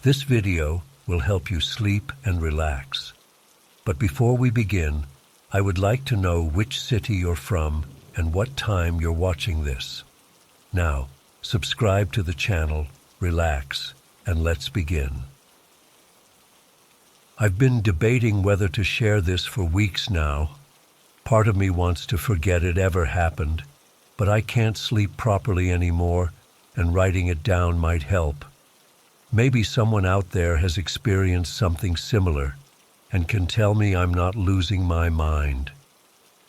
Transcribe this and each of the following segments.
This video will help you sleep and relax. But before we begin, I would like to know which city you're from and what time you're watching this. Now, subscribe to the channel, relax, and let's begin. I've been debating whether to share this for weeks now. Part of me wants to forget it ever happened, but I can't sleep properly anymore, and writing it down might help. Maybe someone out there has experienced something similar and can tell me I'm not losing my mind.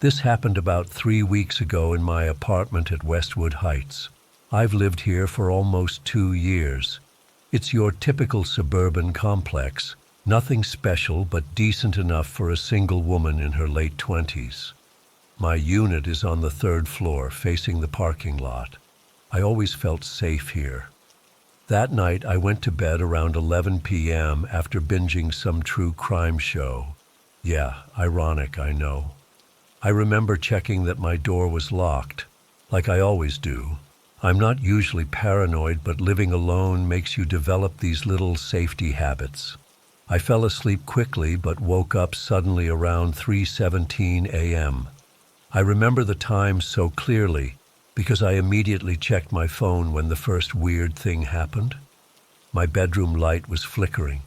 This happened about 3 weeks ago in my apartment at Westwood Heights. I've lived here for almost 2 years. It's your typical suburban complex, nothing special but decent enough for a single woman in her late 20s. My unit is on the 3rd floor, facing the parking lot. I always felt safe here. That night, I went to bed around 11 p.m. after binging some true crime show. Yeah, ironic, I know. I remember checking that my door was locked, like I always do. I'm not usually paranoid, but living alone makes you develop these little safety habits. I fell asleep quickly, but woke up suddenly around 3:17 a.m. I remember the time so clearly, because I immediately checked my phone when the first weird thing happened. My bedroom light was flickering.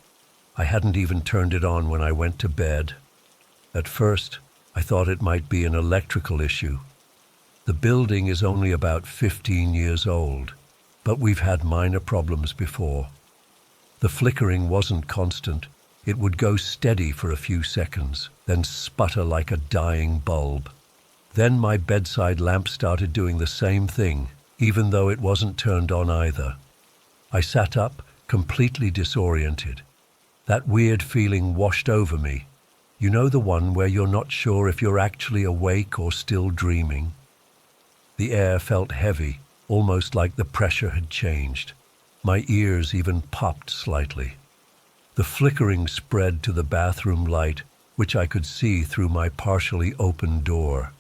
I hadn't even turned it on when I went to bed. At first, I thought it might be an electrical issue. The building is only about 15 years old, but we've had minor problems before. The flickering wasn't constant. It would go steady for a few seconds, then sputter like a dying bulb. Then my bedside lamp started doing the same thing, even though it wasn't turned on either. I sat up, completely disoriented. That weird feeling washed over me. You know, the one where you're not sure if you're actually awake or still dreaming? The air felt heavy, almost like the pressure had changed. My ears even popped slightly. The flickering spread to the bathroom light, which I could see through my partially open door.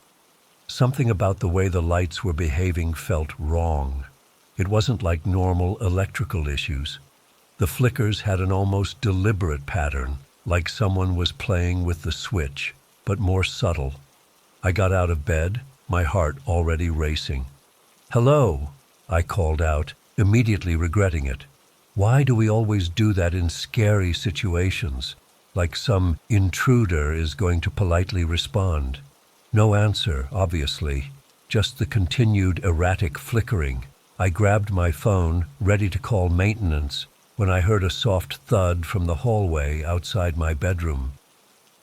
Something about the way the lights were behaving felt wrong. It wasn't like normal electrical issues. The flickers had an almost deliberate pattern, like someone was playing with the switch, but more subtle. I got out of bed, my heart already racing. "Hello," I called out, immediately regretting it. Why do we always do that in scary situations, like some intruder is going to politely respond? No answer, obviously, just the continued erratic flickering. I grabbed my phone, ready to call maintenance, when I heard a soft thud from the hallway outside my bedroom.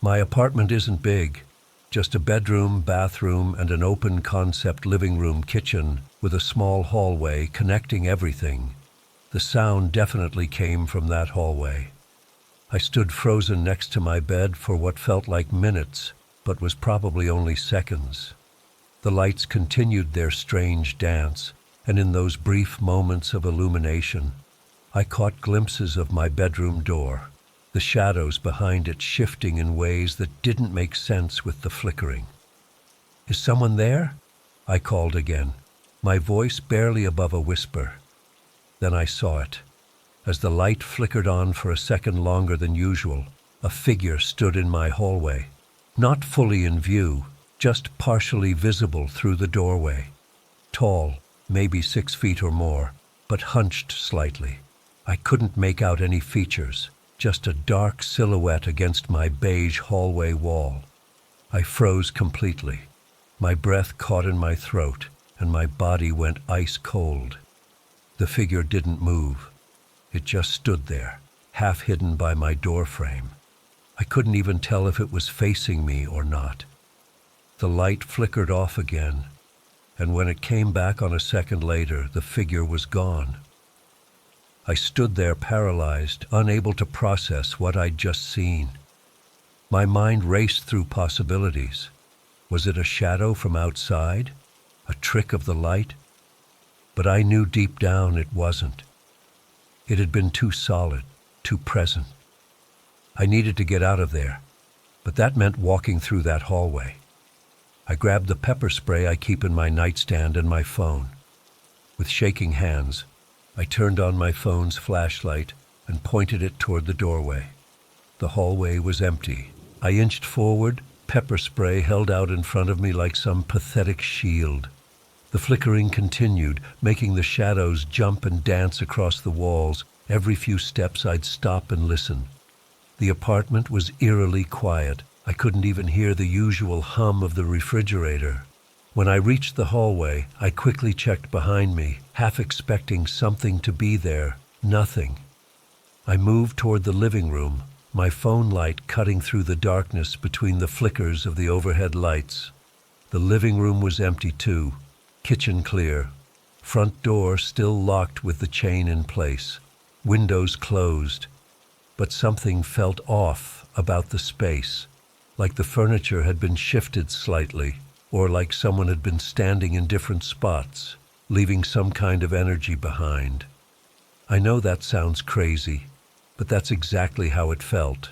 My apartment isn't big, just a bedroom, bathroom, and an open-concept living room kitchen with a small hallway connecting everything. The sound definitely came from that hallway. I stood frozen next to my bed for what felt like minutes, but was probably only seconds. The lights continued their strange dance, and in those brief moments of illumination, I caught glimpses of my bedroom door, the shadows behind it shifting in ways that didn't make sense with the flickering. "Is someone there?" I called again, my voice barely above a whisper. Then I saw it. As the light flickered on for a second longer than usual, a figure stood in my hallway. Not fully in view, just partially visible through the doorway. Tall, maybe 6 feet or more, but hunched slightly. I couldn't make out any features, just a dark silhouette against my beige hallway wall. I froze completely. My breath caught in my throat, and my body went ice cold. The figure didn't move. It just stood there, half hidden by my door frame. I couldn't even tell if it was facing me or not. The light flickered off again, and when it came back on a second later, the figure was gone. I stood there paralyzed, unable to process what I'd just seen. My mind raced through possibilities. Was it a shadow from outside? A trick of the light? But I knew deep down it wasn't. It had been too solid, too present. I needed to get out of there, but that meant walking through that hallway. I grabbed the pepper spray I keep in my nightstand and my phone. With shaking hands, I turned on my phone's flashlight and pointed it toward the doorway. The hallway was empty. I inched forward, pepper spray held out in front of me like some pathetic shield. The flickering continued, making the shadows jump and dance across the walls. Every few steps I'd stop and listen. The apartment was eerily quiet. I couldn't even hear the usual hum of the refrigerator. When I reached the hallway, I quickly checked behind me, half expecting something to be there. Nothing. I moved toward the living room, my phone light cutting through the darkness between the flickers of the overhead lights. The living room was empty too, kitchen clear, front door still locked with the chain in place, windows closed. But something felt off about the space, like the furniture had been shifted slightly, or like someone had been standing in different spots, leaving some kind of energy behind. I know that sounds crazy, but that's exactly how it felt.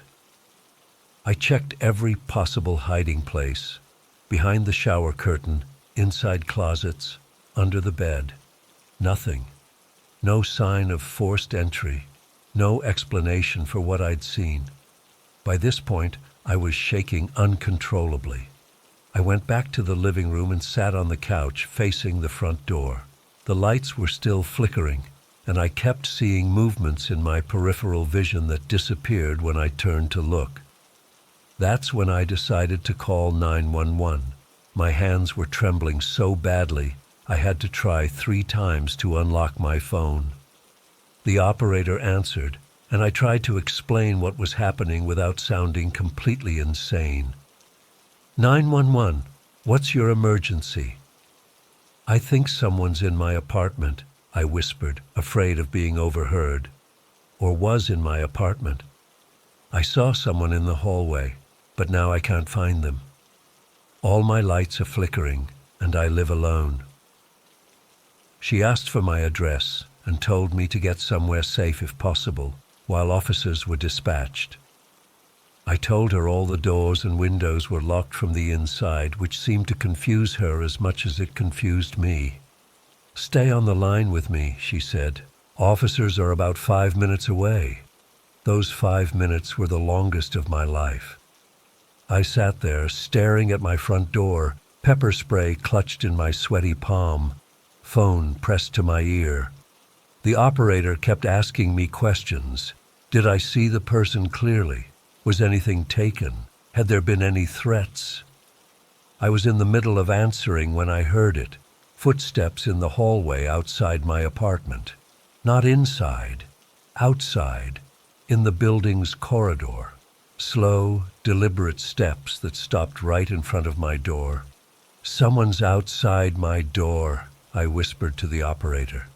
I checked every possible hiding place, behind the shower curtain, inside closets, under the bed. Nothing. No sign of forced entry. No explanation for what I'd seen. By this point, I was shaking uncontrollably. I went back to the living room and sat on the couch facing the front door. The lights were still flickering, and I kept seeing movements in my peripheral vision that disappeared when I turned to look. That's when I decided to call 911. My hands were trembling so badly, I had to try 3 times to unlock my phone. The operator answered, and I tried to explain what was happening without sounding completely insane. 911, what's your emergency? I think someone's in my apartment, I whispered, afraid of being overheard. Or was in my apartment. I saw someone in the hallway, but now I can't find them. All my lights are flickering, and I live alone. She asked for my address and told me to get somewhere safe if possible, while officers were dispatched. I told her all the doors and windows were locked from the inside, which seemed to confuse her as much as it confused me. Stay on the line with me, she said. Officers are about 5 minutes away. Those 5 minutes were the longest of my life. I sat there, staring at my front door, pepper spray clutched in my sweaty palm, phone pressed to my ear. The operator kept asking me questions. Did I see the person clearly? Was anything taken? Had there been any threats? I was in the middle of answering when I heard it. Footsteps in the hallway outside my apartment. Not inside, outside, in the building's corridor. Slow, deliberate steps that stopped right in front of my door. Someone's outside my door, I whispered to the operator.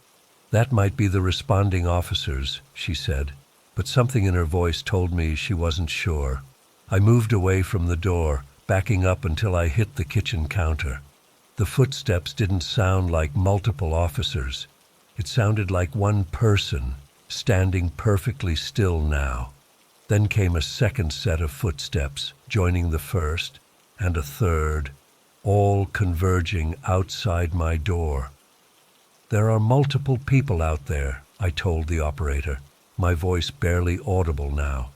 That might be the responding officers, she said, but something in her voice told me she wasn't sure. I moved away from the door, backing up until I hit the kitchen counter. The footsteps didn't sound like multiple officers. It sounded like one person, standing perfectly still now. Then came a second set of footsteps, joining the first, and a third, all converging outside my door. There are multiple people out there, I told the operator, my voice barely audible now.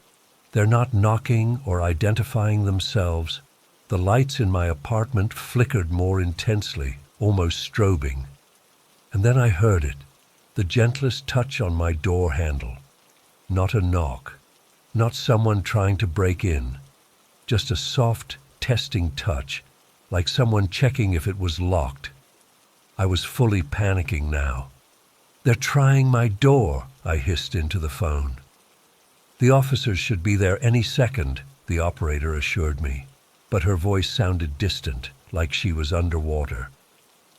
They're not knocking or identifying themselves. The lights in my apartment flickered more intensely, almost strobing. And then I heard it, the gentlest touch on my door handle. Not a knock, not someone trying to break in, just a soft, testing touch, like someone checking if it was locked. I was fully panicking now. They're trying my door, I hissed into the phone. The officers should be there any second, the operator assured me, but her voice sounded distant, like she was underwater.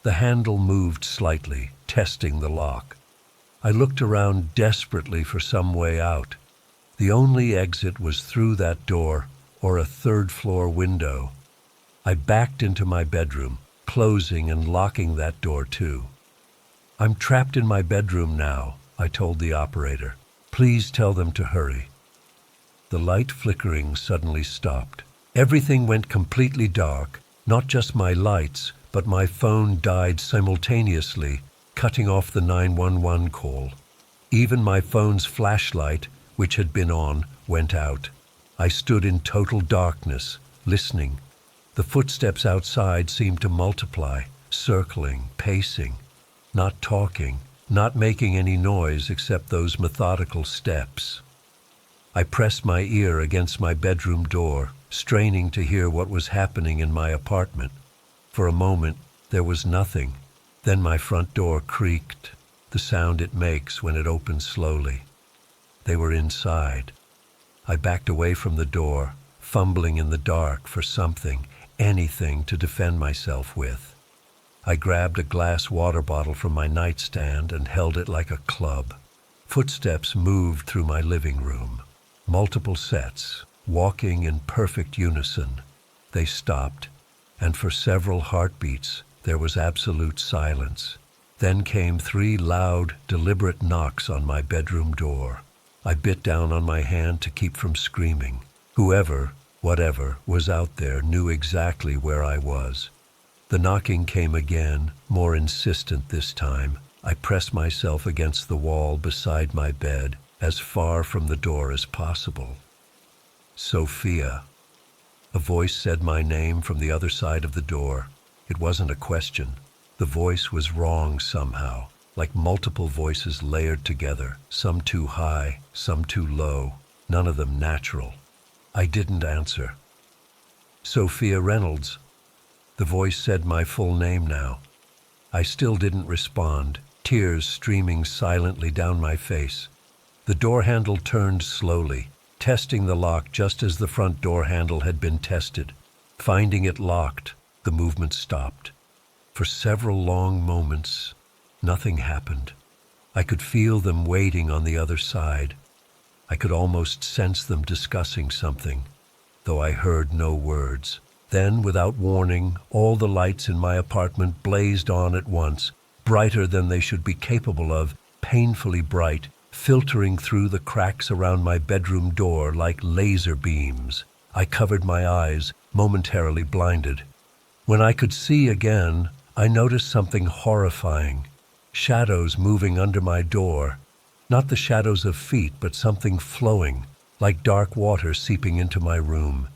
The handle moved slightly, testing the lock. I looked around desperately for some way out. The only exit was through that door or a third-floor window. I backed into my bedroom, closing and locking that door too. I'm trapped in my bedroom now, I told the operator. Please tell them to hurry. The light flickering suddenly stopped. Everything went completely dark, not just my lights, but my phone died simultaneously, cutting off the 911 call. Even my phone's flashlight, which had been on, went out. I stood in total darkness, listening. The footsteps outside seemed to multiply, circling, pacing, not talking, not making any noise except those methodical steps. I pressed my ear against my bedroom door, straining to hear what was happening in my apartment. For a moment, there was nothing. Then my front door creaked, the sound it makes when it opens slowly. They were inside. I backed away from the door, fumbling in the dark for something, anything to defend myself with. I grabbed a glass water bottle from my nightstand and held it like a club. Footsteps moved through my living room. Multiple sets, walking in perfect unison. They stopped, and for several heartbeats, there was absolute silence. Then came 3 loud, deliberate knocks on my bedroom door. I bit down on my hand to keep from screaming. Whoever, whatever, was out there knew exactly where I was. The knocking came again, more insistent this time. I pressed myself against the wall beside my bed, as far from the door as possible. Sophia. A voice said my name from the other side of the door. It wasn't a question. The voice was wrong somehow, like multiple voices layered together, some too high, some too low, none of them natural. I didn't answer. Sophia Reynolds. The voice said my full name now. I still didn't respond, tears streaming silently down my face. The door handle turned slowly, testing the lock just as the front door handle had been tested. Finding it locked, the movement stopped. For several long moments, nothing happened. I could feel them waiting on the other side. I could almost sense them discussing something, though I heard no words. Then, without warning, all the lights in my apartment blazed on at once, brighter than they should be capable of, painfully bright, filtering through the cracks around my bedroom door like laser beams. I covered my eyes, momentarily blinded. When I could see again, I noticed something horrifying. Shadows moving under my door. Not the shadows of feet, but something flowing, like dark water seeping into my room.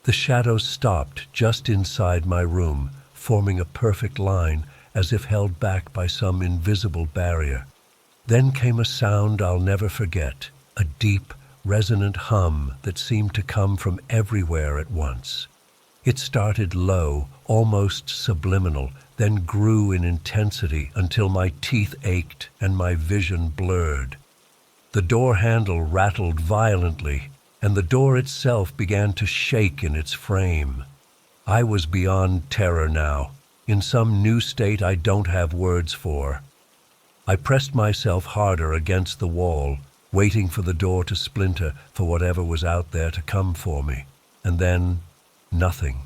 The shadows stopped just inside my room, forming a perfect line, as if held back by some invisible barrier. Then came a sound I'll never forget, a deep, resonant hum that seemed to come from everywhere at once. It started low, almost subliminal, then grew in intensity until my teeth ached and my vision blurred. The door handle rattled violently, and the door itself began to shake in its frame. I was beyond terror now, in some new state I don't have words for. I pressed myself harder against the wall, waiting for the door to splinter, for whatever was out there to come for me. And then, nothing.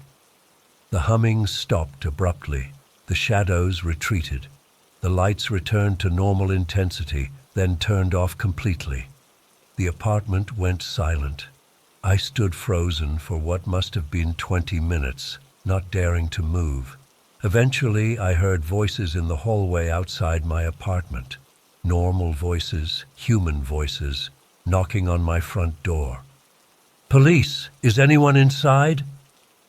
The humming stopped abruptly. The shadows retreated. The lights returned to normal intensity, then turned off completely. The apartment went silent. I stood frozen for what must have been 20 minutes, not daring to move. Eventually, I heard voices in the hallway outside my apartment. Normal voices, human voices, knocking on my front door. "Police! Is anyone inside?"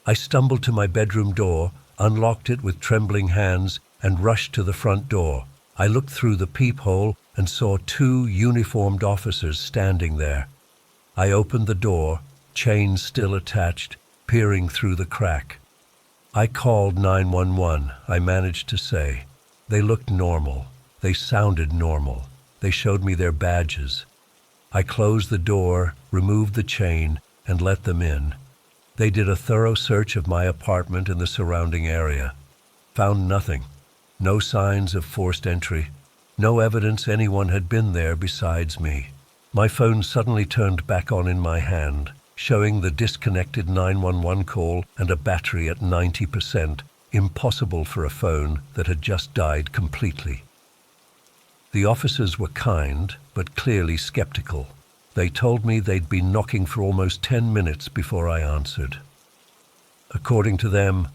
I stumbled to my bedroom door, unlocked it with trembling hands, and rushed to the front door. I looked through the peephole and saw 2 uniformed officers standing there. I opened the door, chains still attached, peering through the crack. I called 911, I managed to say. They looked normal. They sounded normal. They showed me their badges. I closed the door, removed the chain, and let them in. They did a thorough search of my apartment and the surrounding area. Found nothing. No signs of forced entry. No evidence anyone had been there besides me. My phone suddenly turned back on in my hand, showing the disconnected 911 call and a battery at 90%, impossible for a phone that had just died completely. The officers were kind, but clearly skeptical. They told me they'd been knocking for almost 10 minutes before I answered. According to them,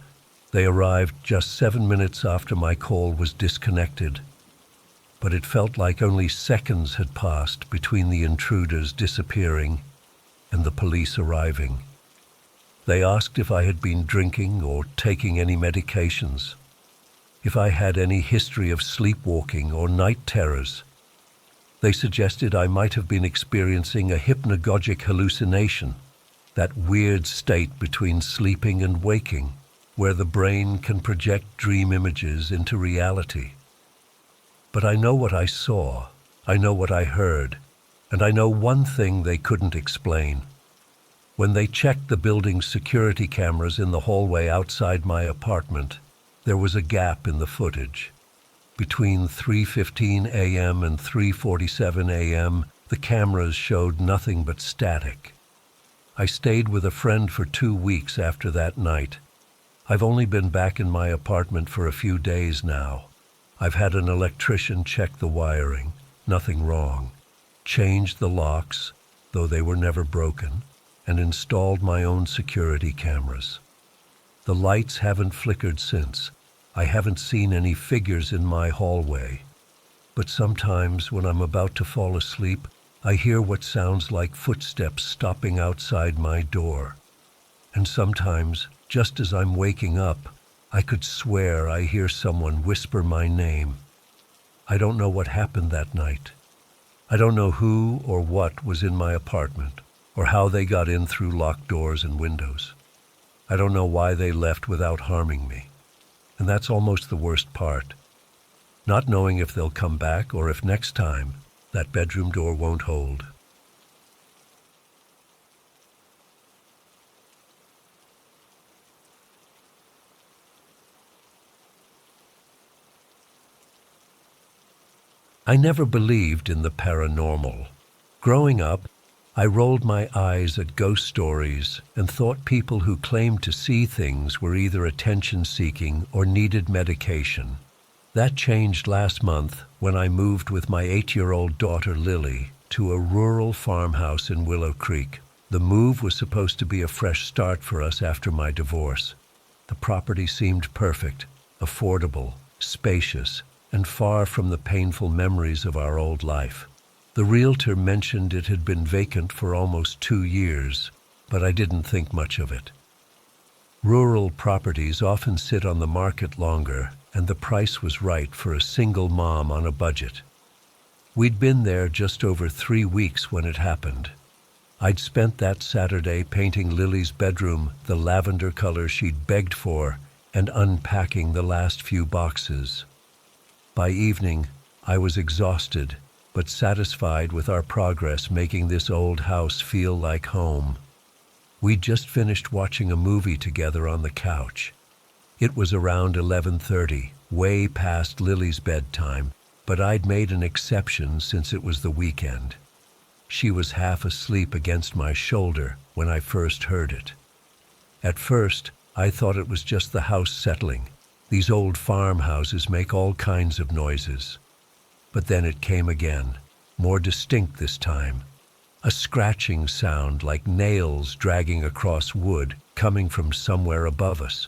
they arrived just 7 minutes after my call was disconnected. but it felt like only seconds had passed between the intruders disappearing and the police arriving. They asked if I had been drinking or taking any medications, if I had any history of sleepwalking or night terrors. They suggested I might have been experiencing a hypnagogic hallucination, that weird state between sleeping and waking, where the brain can project dream images into reality. But I know what I saw, I know what I heard, and I know one thing they couldn't explain. When they checked the building's security cameras in the hallway outside my apartment, there was a gap in the footage. Between 3:15 a.m. and 3:47 a.m., the cameras showed nothing but static. I stayed with a friend for 2 weeks after that night. I've only been back in my apartment for a few days now. I've had an electrician check the wiring, nothing wrong, changed the locks, though they were never broken, and installed my own security cameras. The lights haven't flickered since. I haven't seen any figures in my hallway. But sometimes when I'm about to fall asleep, I hear what sounds like footsteps stopping outside my door. And sometimes, just as I'm waking up, I could swear I hear someone whisper my name. I don't know what happened that night. I don't know who or what was in my apartment, or how they got in through locked doors and windows. I don't know why they left without harming me. And that's almost the worst part. Not knowing if they'll come back or if next time that bedroom door won't hold. I never believed in the paranormal. Growing up, I rolled my eyes at ghost stories and thought people who claimed to see things were either attention-seeking or needed medication. That changed last month when I moved with my 8-year-old daughter Lily to a rural farmhouse in Willow Creek. The move was supposed to be a fresh start for us after my divorce. The property seemed perfect, affordable, spacious, and far from the painful memories of our old life. The realtor mentioned it had been vacant for almost 2 years, but I didn't think much of it. Rural properties often sit on the market longer, and the price was right for a single mom on a budget. We'd been there just over 3 weeks when it happened. I'd spent that Saturday painting Lily's bedroom the lavender color she'd begged for and unpacking the last few boxes. By evening, I was exhausted, but satisfied with our progress making this old house feel like home. We'd just finished watching a movie together on the couch. It was around 11:30, way past Lily's bedtime, but I'd made an exception since it was the weekend. She was half asleep against my shoulder when I first heard it. At first, I thought it was just the house settling. These old farmhouses make all kinds of noises. But then it came again, more distinct this time. A scratching sound like nails dragging across wood coming from somewhere above us.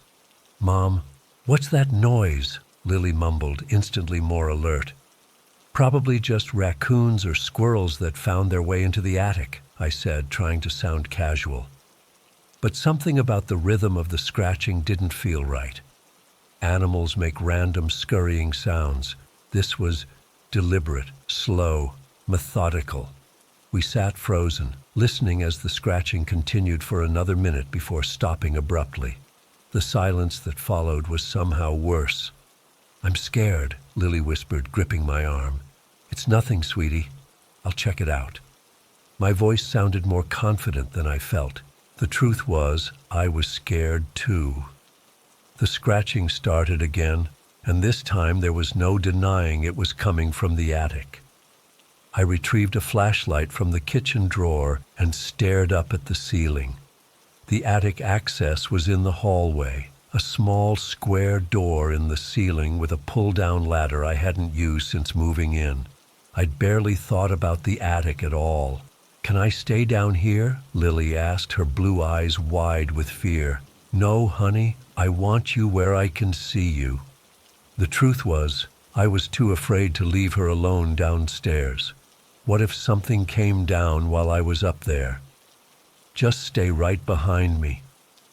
"Mom, what's that noise?" Lily mumbled, instantly more alert. "Probably just raccoons or squirrels that found their way into the attic," I said, trying to sound casual. But something about the rhythm of the scratching didn't feel right. Animals make random scurrying sounds. This was deliberate, slow, methodical. We sat frozen, listening as the scratching continued for another minute before stopping abruptly. The silence that followed was somehow worse. "I'm scared," Lily whispered, gripping my arm. "It's nothing, sweetie. I'll check it out." My voice sounded more confident than I felt. The truth was, I was scared too. The scratching started again, and this time there was no denying it was coming from the attic. I retrieved a flashlight from the kitchen drawer and stared up at the ceiling. The attic access was in the hallway, a small square door in the ceiling with a pull-down ladder I hadn't used since moving in. I'd barely thought about the attic at all. "Can I stay down here?" Lily asked, her blue eyes wide with fear. "No, honey, I want you where I can see you." The truth was, I was too afraid to leave her alone downstairs. What if something came down while I was up there? Just stay right behind me.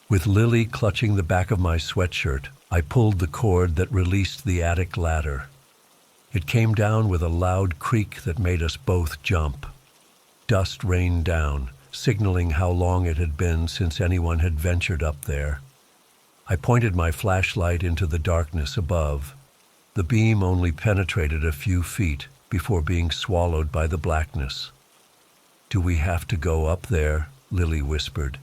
With Lily clutching the back of my sweatshirt, I pulled the cord that released the attic ladder. It came down with a loud creak that made us both jump. Dust rained down, signaling how long it had been since anyone had ventured up there. I pointed my flashlight into the darkness above. The beam only penetrated a few feet before being swallowed by the blackness. "Do we have to go up there?" Lily whispered.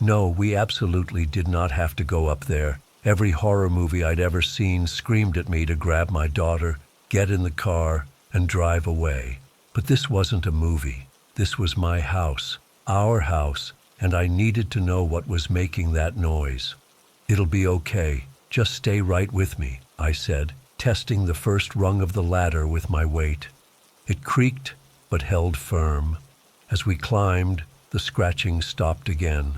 No, we absolutely did not have to go up there. Every horror movie I'd ever seen screamed at me to grab my daughter, get in the car, and drive away. But this wasn't a movie. This was my house, our house, and I needed to know what was making that noise. "It'll be okay. Just stay right with me," I said, testing the first rung of the ladder with my weight. It creaked, but held firm. As we climbed, the scratching stopped again.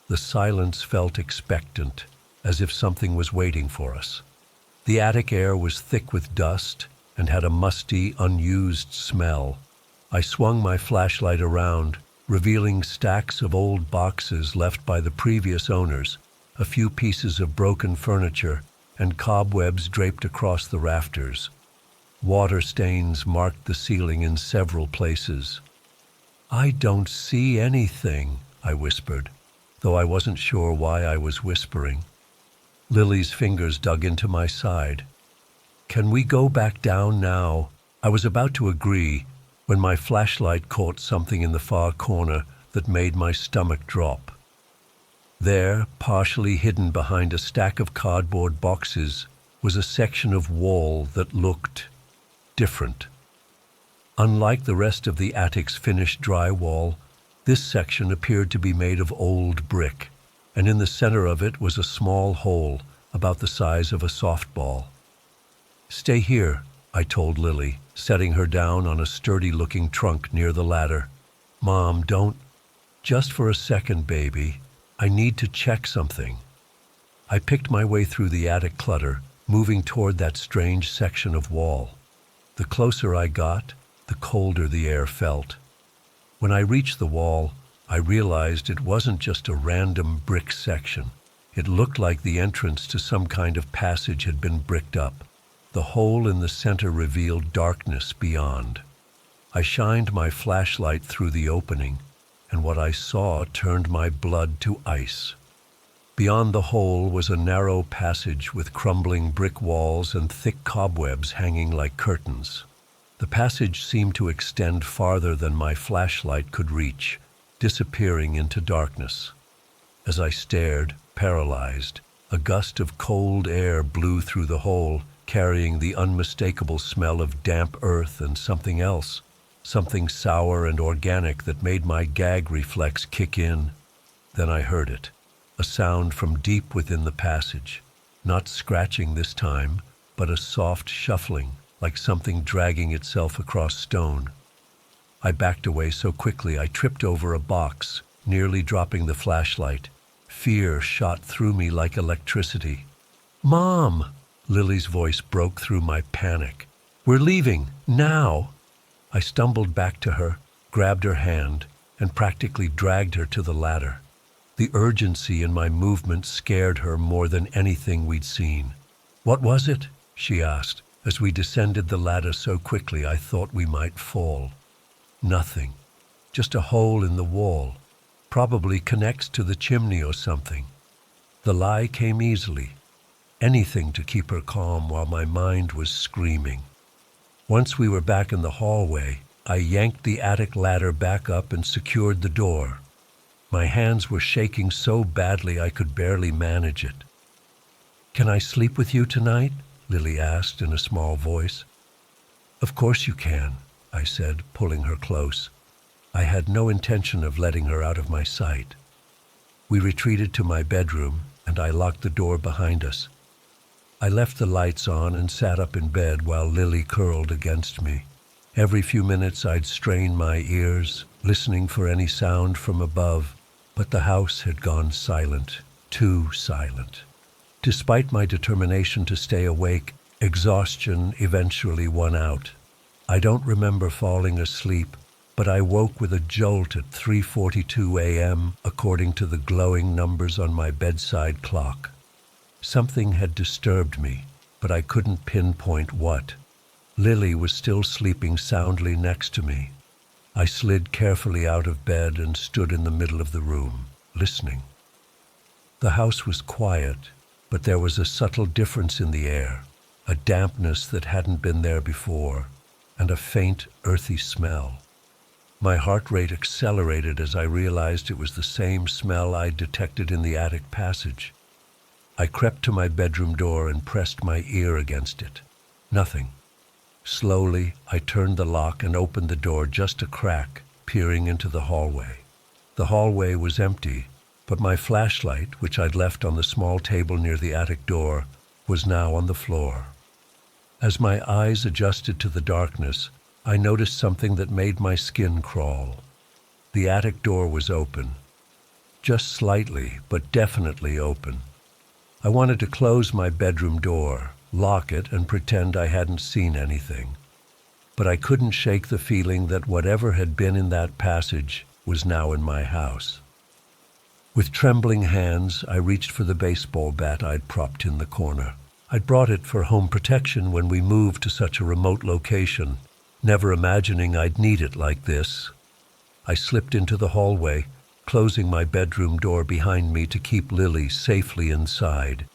The silence felt expectant, as if something was waiting for us. The attic air was thick with dust and had a musty, unused smell. I swung my flashlight around, revealing stacks of old boxes left by the previous owners, a few pieces of broken furniture, and cobwebs draped across the rafters. Water stains marked the ceiling in several places. "I don't see anything," I whispered, though I wasn't sure why I was whispering. Lily's fingers dug into my side. "Can we go back down now?" I was about to agree when my flashlight caught something in the far corner that made my stomach drop. There, partially hidden behind a stack of cardboard boxes, was a section of wall that looked different. Unlike the rest of the attic's finished drywall, this section appeared to be made of old brick, and in the center of it was a small hole about the size of a softball. "Stay here," I told Lily, setting her down on a sturdy-looking trunk near the ladder. "Mom, don't—" "Just for a second, baby. I need to check something." I picked my way through the attic clutter, moving toward that strange section of wall. The closer I got, the colder the air felt. When I reached the wall, I realized it wasn't just a random brick section. It looked like the entrance to some kind of passage had been bricked up. The hole in the center revealed darkness beyond. I shined my flashlight through the opening, and what I saw turned my blood to ice. Beyond the hole was a narrow passage with crumbling brick walls and thick cobwebs hanging like curtains. The passage seemed to extend farther than my flashlight could reach, disappearing into darkness. As I stared, paralyzed, a gust of cold air blew through the hole, carrying the unmistakable smell of damp earth and something else, something sour and organic that made my gag reflex kick in. Then I heard it, a sound from deep within the passage, not scratching this time, but a soft shuffling, like something dragging itself across stone. I backed away so quickly I tripped over a box, nearly dropping the flashlight. Fear shot through me like electricity. "Mom!" Lily's voice broke through my panic. "We're leaving, now!" I stumbled back to her, grabbed her hand, and practically dragged her to the ladder. The urgency in my movement scared her more than anything we'd seen. "What was it?" she asked, as we descended the ladder so quickly I thought we might fall. "Nothing. Just a hole in the wall. Probably connects to the chimney or something." The lie came easily. Anything to keep her calm while my mind was screaming. Once we were back in the hallway, I yanked the attic ladder back up and secured the door. My hands were shaking so badly I could barely manage it. "Can I sleep with you tonight?" Lily asked in a small voice. "Of course you can," I said, pulling her close. I had no intention of letting her out of my sight. We retreated to my bedroom, and I locked the door behind us. I left the lights on and sat up in bed while Lily curled against me. Every few minutes I'd strain my ears, listening for any sound from above, but the house had gone silent, too silent. Despite my determination to stay awake, Exhaustion eventually won out. I don't remember falling asleep, but I woke with a jolt at 3:42 a.m. according to the glowing numbers on my bedside clock. Something had disturbed me, but I couldn't pinpoint what. Lily was still sleeping soundly next to me. I slid carefully out of bed and stood in the middle of the room, listening. The house was quiet, but there was a subtle difference in the air, a dampness that hadn't been there before, and a faint, earthy smell. My heart rate accelerated as I realized it was the same smell I'd detected in the attic passage. I crept to my bedroom door and pressed my ear against it. Nothing. Slowly, I turned the lock and opened the door just a crack, peering into the hallway. The hallway was empty, but my flashlight, which I'd left on the small table near the attic door, was now on the floor. As my eyes adjusted to the darkness, I noticed something that made my skin crawl. The attic door was open. Just slightly, but definitely open. I wanted to close my bedroom door, lock it, and pretend I hadn't seen anything. But I couldn't shake the feeling that whatever had been in that passage was now in my house. With trembling hands, I reached for the baseball bat I'd propped in the corner. I'd brought it for home protection when we moved to such a remote location, never imagining I'd need it like this. I slipped into the hallway, closing my bedroom door behind me to keep Lily safely inside.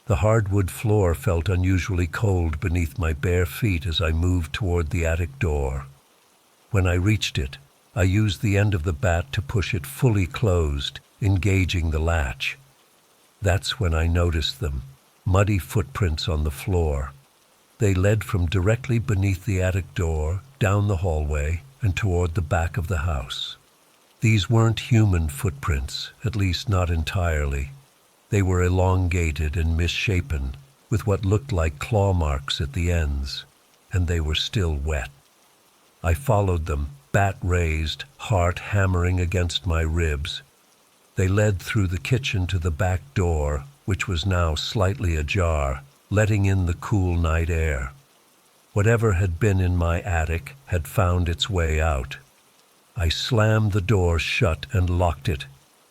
The hardwood floor felt unusually cold beneath my bare feet as I moved toward the attic door. When I reached it, I used the end of the bat to push it fully closed, engaging the latch. That's when I noticed them. Muddy footprints on the floor. They led from directly beneath the attic door, down the hallway, and toward the back of the house. These weren't human footprints, at least not entirely. They were elongated and misshapen, with what looked like claw marks at the ends, and they were still wet. I followed them, bat raised, heart hammering against my ribs. They led through the kitchen to the back door, which was now slightly ajar, letting in the cool night air. Whatever had been in my attic had found its way out. I slammed the door shut and locked it,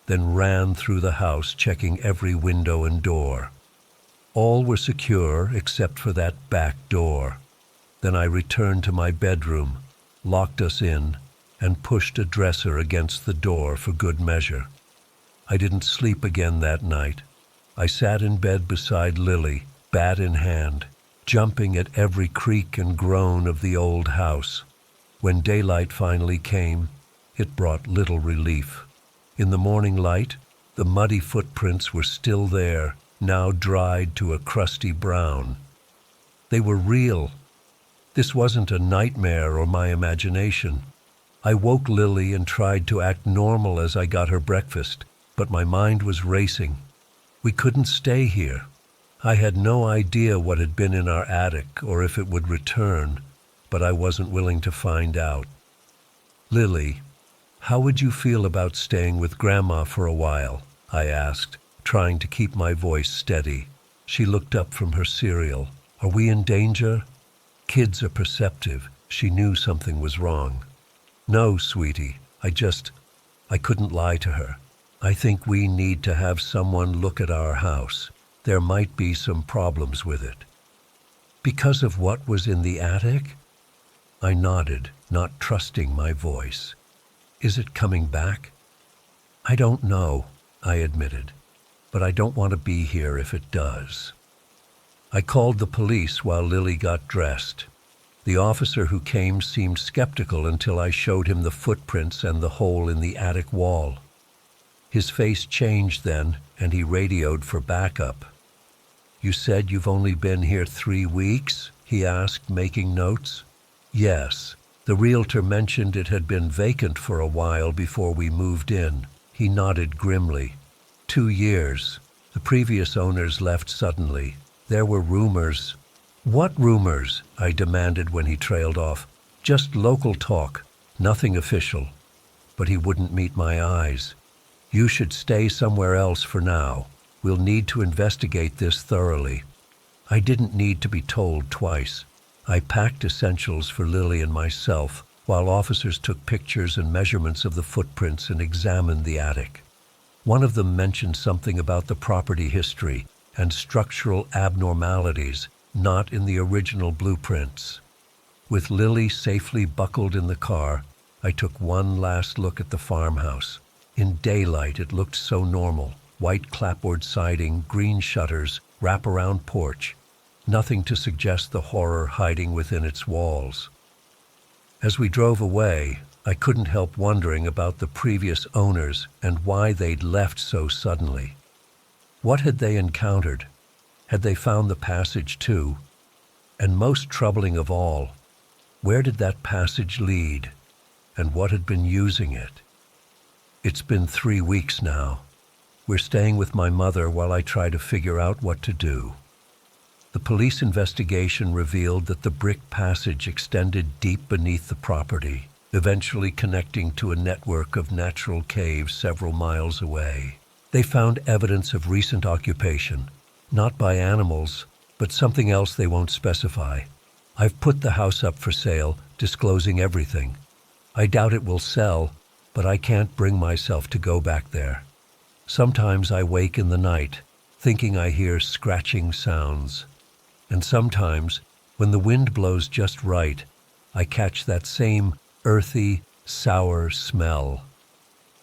then ran through the house checking every window and door. All were secure except for that back door. Then I returned to my bedroom, locked us in, and pushed a dresser against the door for good measure. I didn't sleep again that night. I sat in bed beside Lily, bat in hand, jumping at every creak and groan of the old house. When daylight finally came, it brought little relief. In the morning light, the muddy footprints were still there, now dried to a crusty brown. They were real. This wasn't a nightmare or my imagination. I woke Lily and tried to act normal as I got her breakfast, but my mind was racing. We couldn't stay here. I had no idea what had been in our attic or if it would return, but I wasn't willing to find out. Lily, how would you feel about staying with Grandma for a while? I asked, trying to keep my voice steady. She looked up from her cereal. Are we in danger? Kids are perceptive. She knew something was wrong. No, sweetie, I couldn't lie to her. I think we need to have someone look at our house. There might be some problems with it. Because of what was in the attic? I nodded, not trusting my voice. Is it coming back? I don't know, I admitted, but I don't want to be here if it does. I called the police while Lily got dressed. The officer who came seemed skeptical until I showed him the footprints and the hole in the attic wall. His face changed then, and he radioed for backup. You said you've only been here 3 weeks? He asked, making notes. Yes. The realtor mentioned it had been vacant for a while before we moved in. He nodded grimly. 2 years. The previous owners left suddenly. There were rumors. What rumors? I demanded when he trailed off. Just local talk. Nothing official. But he wouldn't meet my eyes. You should stay somewhere else for now. We'll need to investigate this thoroughly. I didn't need to be told twice. I packed essentials for Lily and myself, while officers took pictures and measurements of the footprints and examined the attic. One of them mentioned something about the property history and structural abnormalities not in the original blueprints. With Lily safely buckled in the car, I took one last look at the farmhouse. In daylight, it looked so normal. White clapboard siding, green shutters, wraparound porch. Nothing to suggest the horror hiding within its walls. As we drove away, I couldn't help wondering about the previous owners and why they'd left so suddenly. What had they encountered? Had they found the passage too? And most troubling of all, where did that passage lead? And what had been using it? It's been 3 weeks now. We're staying with my mother while I try to figure out what to do. The police investigation revealed that the brick passage extended deep beneath the property, eventually connecting to a network of natural caves several miles away. They found evidence of recent occupation, not by animals, but something else they won't specify. I've put the house up for sale, disclosing everything. I doubt it will sell, but I can't bring myself to go back there. Sometimes I wake in the night, thinking I hear scratching sounds. And sometimes, when the wind blows just right, I catch that same earthy, sour smell.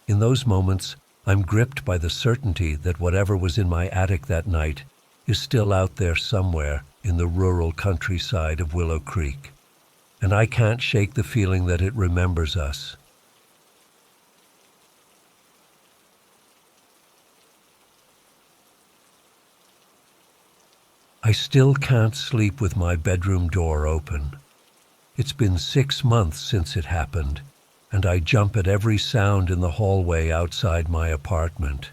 In those moments, I'm gripped by the certainty that whatever was in my attic that night is still out there somewhere in the rural countryside of Willow Creek. And I can't shake the feeling that it remembers us. I still can't sleep with my bedroom door open. It's been 6 months since it happened, and I jump at every sound in the hallway outside my apartment.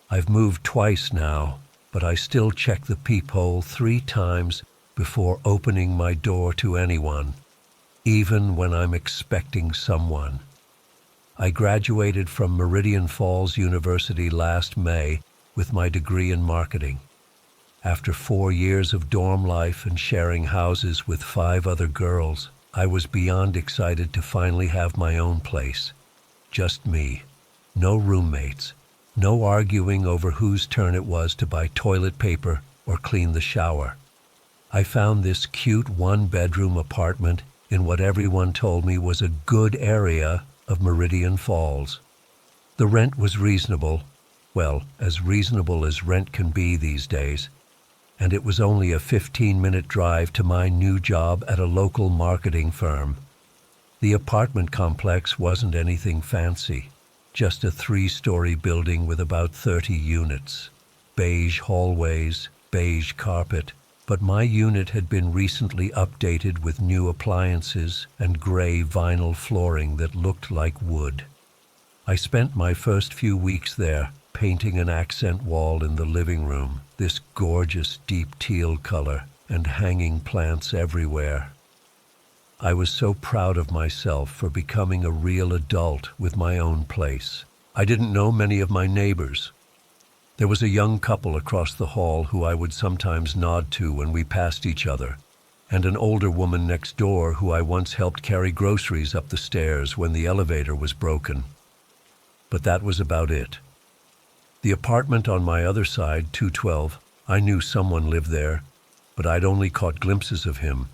I've moved twice now, but I still check the peephole 3 times before opening my door to anyone, even when I'm expecting someone. I graduated from Meridian Falls University last May with my degree in marketing. After 4 years of dorm life and sharing houses with 5 other girls, I was beyond excited to finally have my own place. Just me. No roommates. No arguing over whose turn it was to buy toilet paper or clean the shower. I found this cute 1-bedroom apartment in what everyone told me was a good area of Meridian Falls. The rent was reasonable, well, as reasonable as rent can be these days, and it was only a 15-minute drive to my new job at a local marketing firm. The apartment complex wasn't anything fancy, just a 3-story building with about 30 units. Beige hallways, beige carpet, but my unit had been recently updated with new appliances and gray vinyl flooring that looked like wood. I spent my first few weeks there, painting an accent wall in the living room, this gorgeous deep teal color, and hanging plants everywhere. I was so proud of myself for becoming a real adult with my own place. I didn't know many of my neighbors. There was a young couple across the hall who I would sometimes nod to when we passed each other, and an older woman next door who I once helped carry groceries up the stairs when the elevator was broken. But that was about it. The apartment on my other side, 212, I knew someone lived there, but I'd only caught glimpses of him.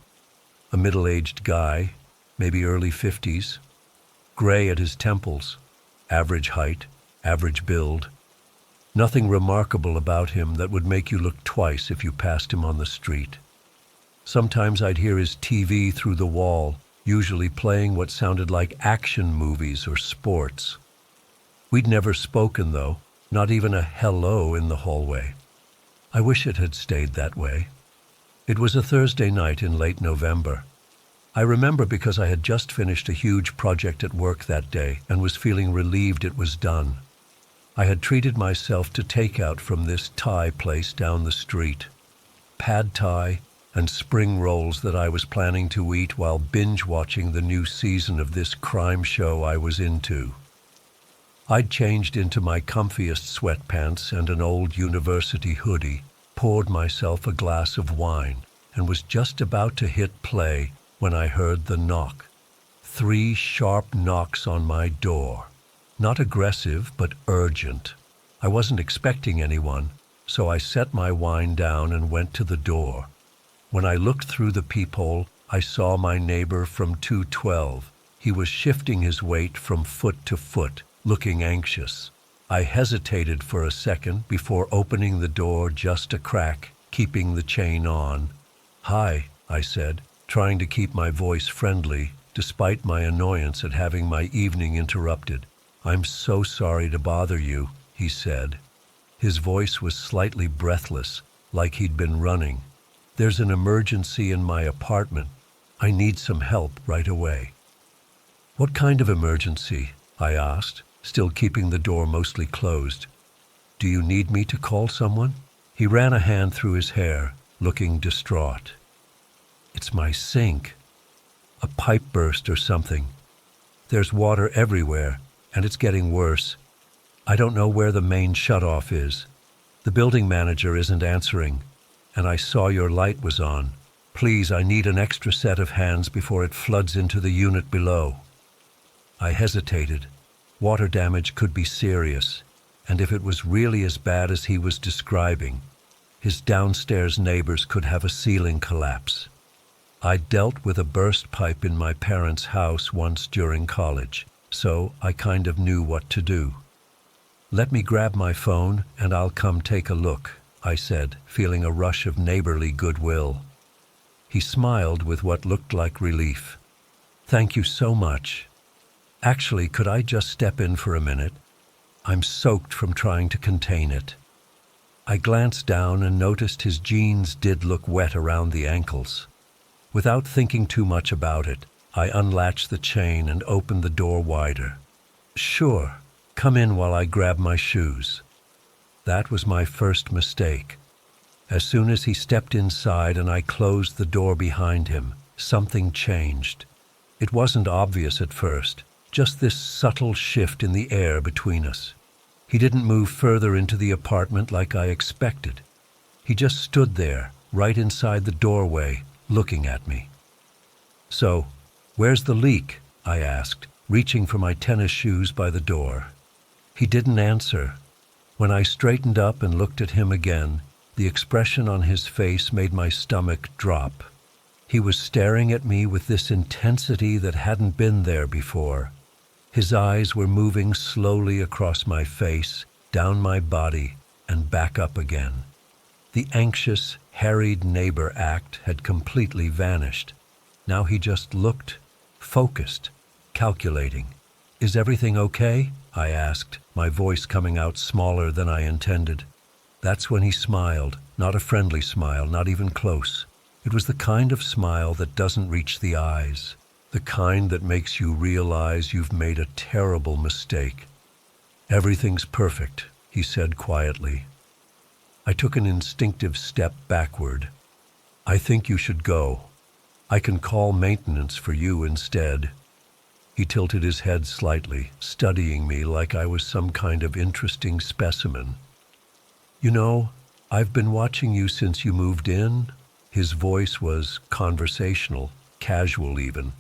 A middle-aged guy, maybe early 50s, gray at his temples, average height, average build. Nothing remarkable about him that would make you look twice if you passed him on the street. Sometimes I'd hear his TV through the wall, usually playing what sounded like action movies or sports. We'd never spoken, though, not even a hello in the hallway. I wish it had stayed that way. It was a Thursday night in late November. I remember because I had just finished a huge project at work that day and was feeling relieved it was done. I had treated myself to takeout from this Thai place down the street. Pad Thai and spring rolls that I was planning to eat while binge-watching the new season of this crime show I was into. I'd changed into my comfiest sweatpants and an old university hoodie, poured myself a glass of wine, and was just about to hit play when I heard the knock. 3 sharp knocks on my door. Not aggressive, but urgent. I wasn't expecting anyone, so I set my wine down and went to the door. When I looked through the peephole, I saw my neighbor from 212. He was shifting his weight from foot to foot, looking anxious. I hesitated for a second before opening the door just a crack, keeping the chain on. "Hi," I said, trying to keep my voice friendly, despite my annoyance at having my evening interrupted. "I'm so sorry to bother you," he said. His voice was slightly breathless, like he'd been running. "There's an emergency in my apartment. I need some help right away." "What kind of emergency?" I asked, still keeping the door mostly closed. "Do you need me to call someone?" He ran a hand through his hair, looking distraught. "It's my sink. A pipe burst or something. There's water everywhere, and it's getting worse. I don't know where the main shutoff is. The building manager isn't answering, and I saw your light was on. Please, I need an extra set of hands before it floods into the unit below." I hesitated. Water damage could be serious, and if it was really as bad as he was describing, his downstairs neighbors could have a ceiling collapse. I dealt with a burst pipe in my parents' house once during college, so I kind of knew what to do. "Let me grab my phone and I'll come take a look," I said, feeling a rush of neighborly goodwill. He smiled with what looked like relief. "Thank you so much. Actually, could I just step in for a minute? I'm soaked from trying to contain it." I glanced down and noticed his jeans did look wet around the ankles. Without thinking too much about it, I unlatched the chain and opened the door wider. "Sure, come in while I grab my shoes." That was my first mistake. As soon as he stepped inside and I closed the door behind him, something changed. It wasn't obvious at first, just this subtle shift in the air between us. He didn't move further into the apartment like I expected. He just stood there, right inside the doorway, looking at me. "So, where's the leak?" I asked, reaching for my tennis shoes by the door. He didn't answer. When I straightened up and looked at him again, the expression on his face made my stomach drop. He was staring at me with this intensity that hadn't been there before. His eyes were moving slowly across my face, down my body, and back up again. The anxious, harried neighbor act had completely vanished. Now he just looked, focused, calculating. "Is everything okay?" I asked, my voice coming out smaller than I intended. That's when he smiled, not a friendly smile, not even close. It was the kind of smile that doesn't reach the eyes, the kind that makes you realize you've made a terrible mistake. "Everything's perfect," he said quietly. I took an instinctive step backward. "I think you should go. I can call maintenance for you instead." He tilted his head slightly, studying me like I was some kind of interesting specimen. "You know, I've been watching you since you moved in." His voice was conversational, casual even.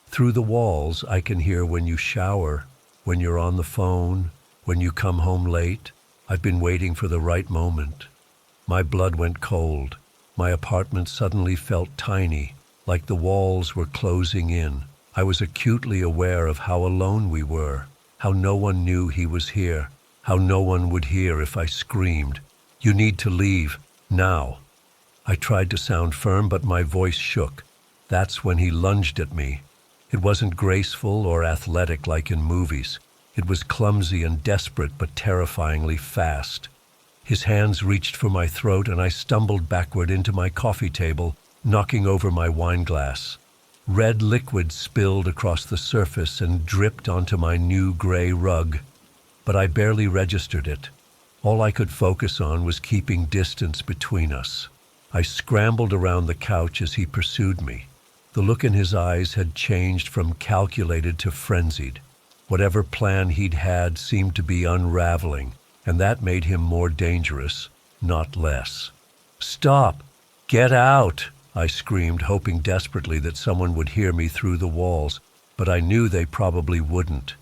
"Through the walls, I can hear when you shower, when you're on the phone, when you come home late. I've been waiting for the right moment." My blood went cold. My apartment suddenly felt tiny, like the walls were closing in. I was acutely aware of how alone we were, how no one knew he was here, how no one would hear if I screamed, "You need to leave, now." I tried to sound firm, but my voice shook. That's when he lunged at me. It wasn't graceful or athletic like in movies. It was clumsy and desperate, but terrifyingly fast. His hands reached for my throat, and I stumbled backward into my coffee table, knocking over my wine glass. Red liquid spilled across the surface and dripped onto my new gray rug, but I barely registered it. All I could focus on was keeping distance between us. I scrambled around the couch as he pursued me. The look in his eyes had changed from calculated to frenzied. Whatever plan he'd had seemed to be unraveling, and that made him more dangerous, not less. "Stop! Get out!" I screamed, hoping desperately that someone would hear me through the walls, but I knew they probably wouldn't.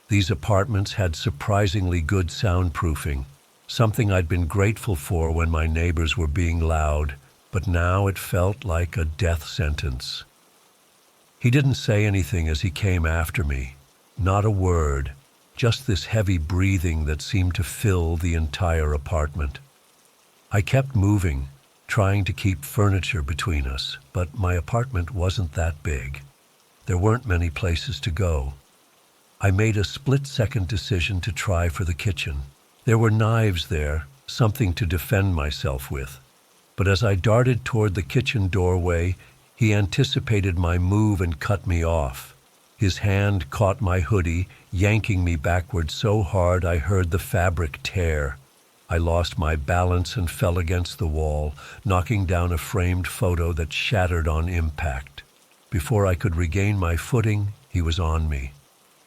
These apartments had surprisingly good soundproofing, something I'd been grateful for when my neighbors were being loud, but now it felt like a death sentence. He didn't say anything as he came after me, not a word, just this heavy breathing that seemed to fill the entire apartment. I kept moving, trying to keep furniture between us, but my apartment wasn't that big. There weren't many places to go. I made a split-second decision to try for the kitchen. There were knives there, something to defend myself with. But as I darted toward the kitchen doorway, he anticipated my move and cut me off. His hand caught my hoodie, yanking me backward so hard I heard the fabric tear. I lost my balance and fell against the wall, knocking down a framed photo that shattered on impact. Before I could regain my footing, he was on me.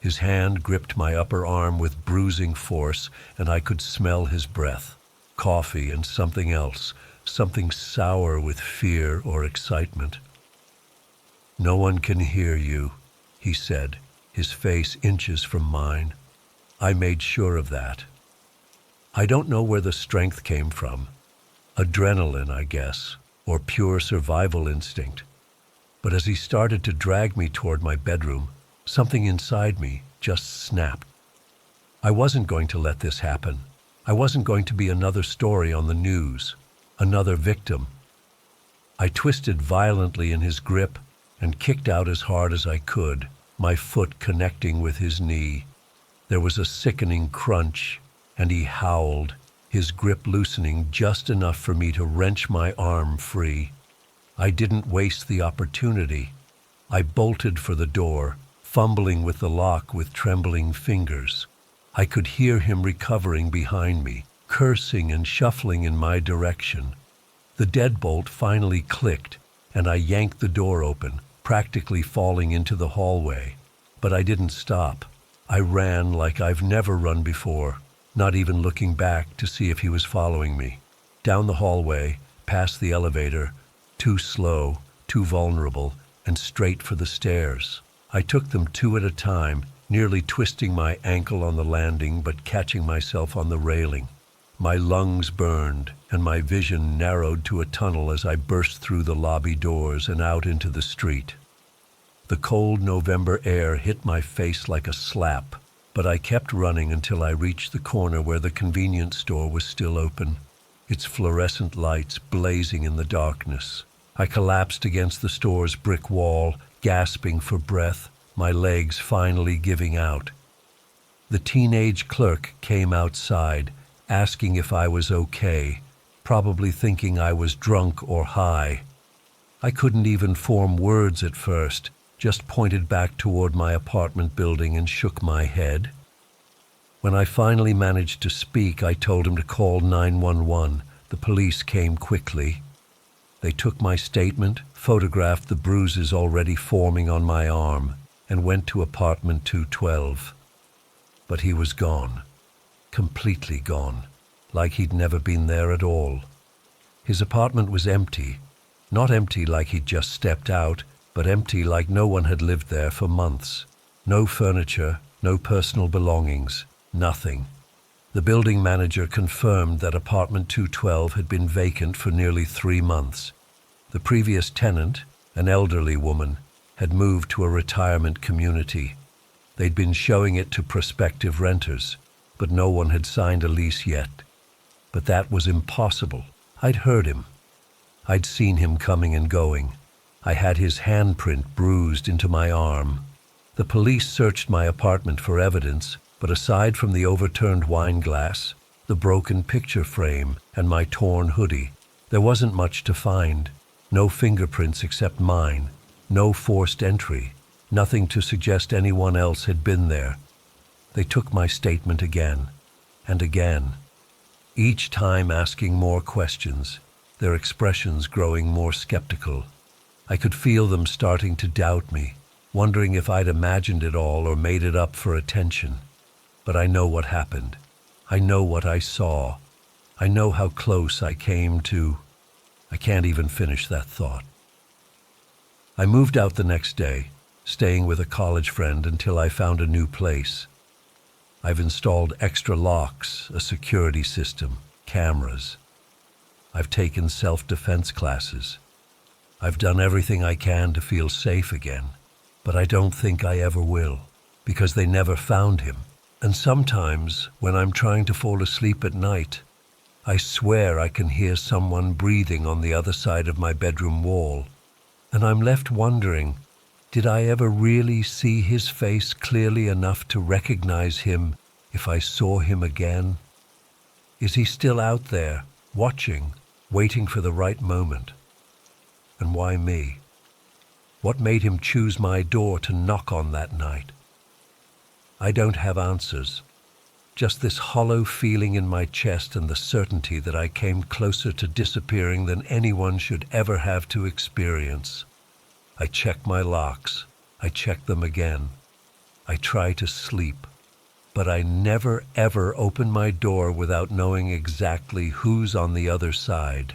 His hand gripped my upper arm with bruising force, and I could smell his breath. Coffee and something else, something sour with fear or excitement. "No one can hear you," he said, his face inches from mine. I made sure of that. I don't know where the strength came from. Adrenaline, I guess, or pure survival instinct. But as he started to drag me toward my bedroom, something inside me just snapped. I wasn't going to let this happen. I wasn't going to be another story on the news, another victim. I twisted violently in his grip and kicked out as hard as I could, my foot connecting with his knee. There was a sickening crunch, and he howled, his grip loosening just enough for me to wrench my arm free. I didn't waste the opportunity. I bolted for the door, fumbling with the lock with trembling fingers. I could hear him recovering behind me, cursing and shuffling in my direction. The deadbolt finally clicked, and I yanked the door open, practically falling into the hallway. But I didn't stop. I ran like I've never run before, not even looking back to see if he was following me. Down the hallway, past the elevator, too slow, too vulnerable, and straight for the stairs. I took them two at a time, nearly twisting my ankle on the landing but catching myself on the railing. My lungs burned, and my vision narrowed to a tunnel as I burst through the lobby doors and out into the street. The cold November air hit my face like a slap, but I kept running until I reached the corner where the convenience store was still open, its fluorescent lights blazing in the darkness. I collapsed against the store's brick wall, gasping for breath, my legs finally giving out. The teenage clerk came outside, asking if I was okay, probably thinking I was drunk or high. I couldn't even form words at first, just pointed back toward my apartment building and shook my head. When I finally managed to speak, I told him to call 911. The police came quickly. They took my statement, photographed the bruises already forming on my arm, and went to apartment 212. But he was gone. Completely gone, like he'd never been there at all. His apartment was empty, not empty like he'd just stepped out, but empty like no one had lived there for months. No furniture, no personal belongings, nothing. The building manager confirmed that apartment 212 had been vacant for nearly 3 months. The previous tenant, an elderly woman, had moved to a retirement community. They'd been showing it to prospective renters, but no one had signed a lease yet. But that was impossible. I'd heard him. I'd seen him coming and going. I had his handprint bruised into my arm. The police searched my apartment for evidence, but aside from the overturned wine glass, the broken picture frame, and my torn hoodie, there wasn't much to find. No fingerprints except mine, no forced entry, nothing to suggest anyone else had been there. They took my statement again, and again, each time asking more questions, their expressions growing more skeptical. I could feel them starting to doubt me, wondering if I'd imagined it all or made it up for attention. But I know what happened. I know what I saw. I know how close I came to I can't even finish that thought. I moved out the next day, staying with a college friend until I found a new place. I've installed extra locks, a security system, cameras. I've taken self-defense classes. I've done everything I can to feel safe again, but I don't think I ever will, because they never found him. And sometimes, when I'm trying to fall asleep at night, I swear I can hear someone breathing on the other side of my bedroom wall, and I'm left wondering, did I ever really see his face clearly enough to recognize him if I saw him again? Is he still out there, watching, waiting for the right moment? And why me? What made him choose my door to knock on that night? I don't have answers, just this hollow feeling in my chest and the certainty that I came closer to disappearing than anyone should ever have to experience. I check my locks. I check them again. I try to sleep, but I never ever open my door without knowing exactly who's on the other side.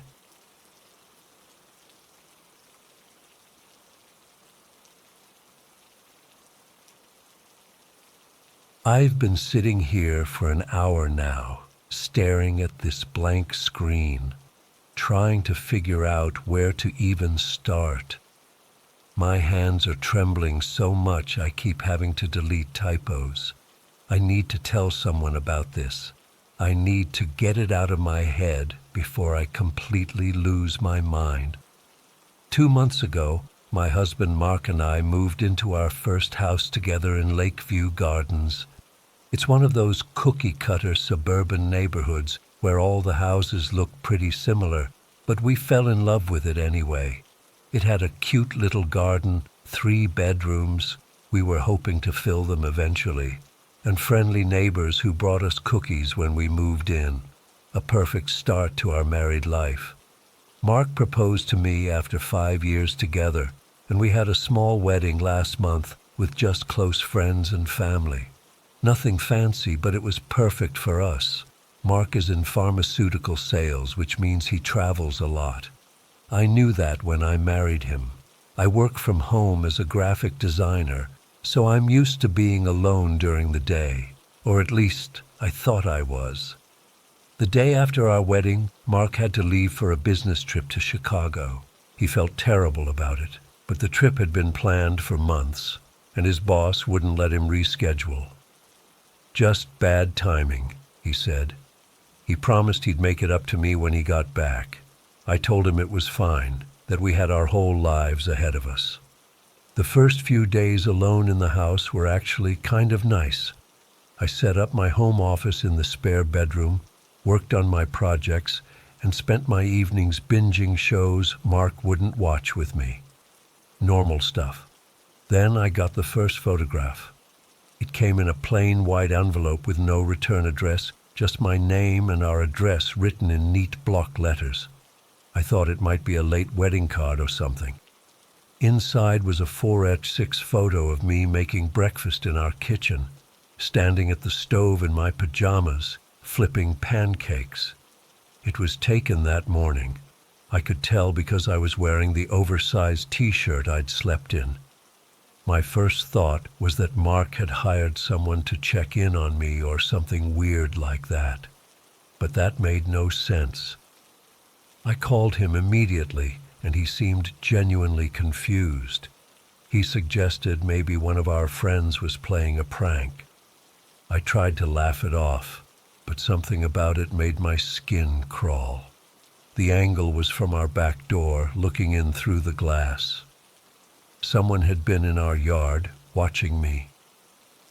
I've been sitting here for an hour now, staring at this blank screen, trying to figure out where to even start. My hands are trembling so much I keep having to delete typos. I need to tell someone about this. I need to get it out of my head before I completely lose my mind. 2 months ago, my husband Mark and I moved into our first house together in Lakeview Gardens. It's one of those cookie-cutter suburban neighborhoods where all the houses look pretty similar, but we fell in love with it anyway. It had a cute little garden, 3 bedrooms, we were hoping to fill them eventually, and friendly neighbors who brought us cookies when we moved in. A perfect start to our married life. Mark proposed to me after 5 years together, and we had a small wedding last month with just close friends and family. Nothing fancy, but it was perfect for us. Mark is in pharmaceutical sales, which means he travels a lot. I knew that when I married him. I work from home as a graphic designer, so I'm used to being alone during the day, or at least I thought I was. The day after our wedding, Mark had to leave for a business trip to Chicago. He felt terrible about it, but the trip had been planned for months, and his boss wouldn't let him reschedule. Just bad timing, he said. He promised he'd make it up to me when he got back. I told him it was fine, that we had our whole lives ahead of us. The first few days alone in the house were actually kind of nice. I set up my home office in the spare bedroom, worked on my projects, and spent my evenings binging shows Mark wouldn't watch with me. Normal stuff. Then I got the first photograph. It came in a plain white envelope with no return address, just my name and our address written in neat block letters. I thought it might be a late wedding card or something. Inside was a 4x6 photo of me making breakfast in our kitchen, standing at the stove in my pajamas, flipping pancakes. It was taken that morning. I could tell because I was wearing the oversized t-shirt I'd slept in. My first thought was that Mark had hired someone to check in on me or something weird like that. But that made no sense. I called him immediately, and he seemed genuinely confused. He suggested maybe one of our friends was playing a prank. I tried to laugh it off, but something about it made my skin crawl. The angle was from our back door, looking in through the glass. Someone had been in our yard, watching me.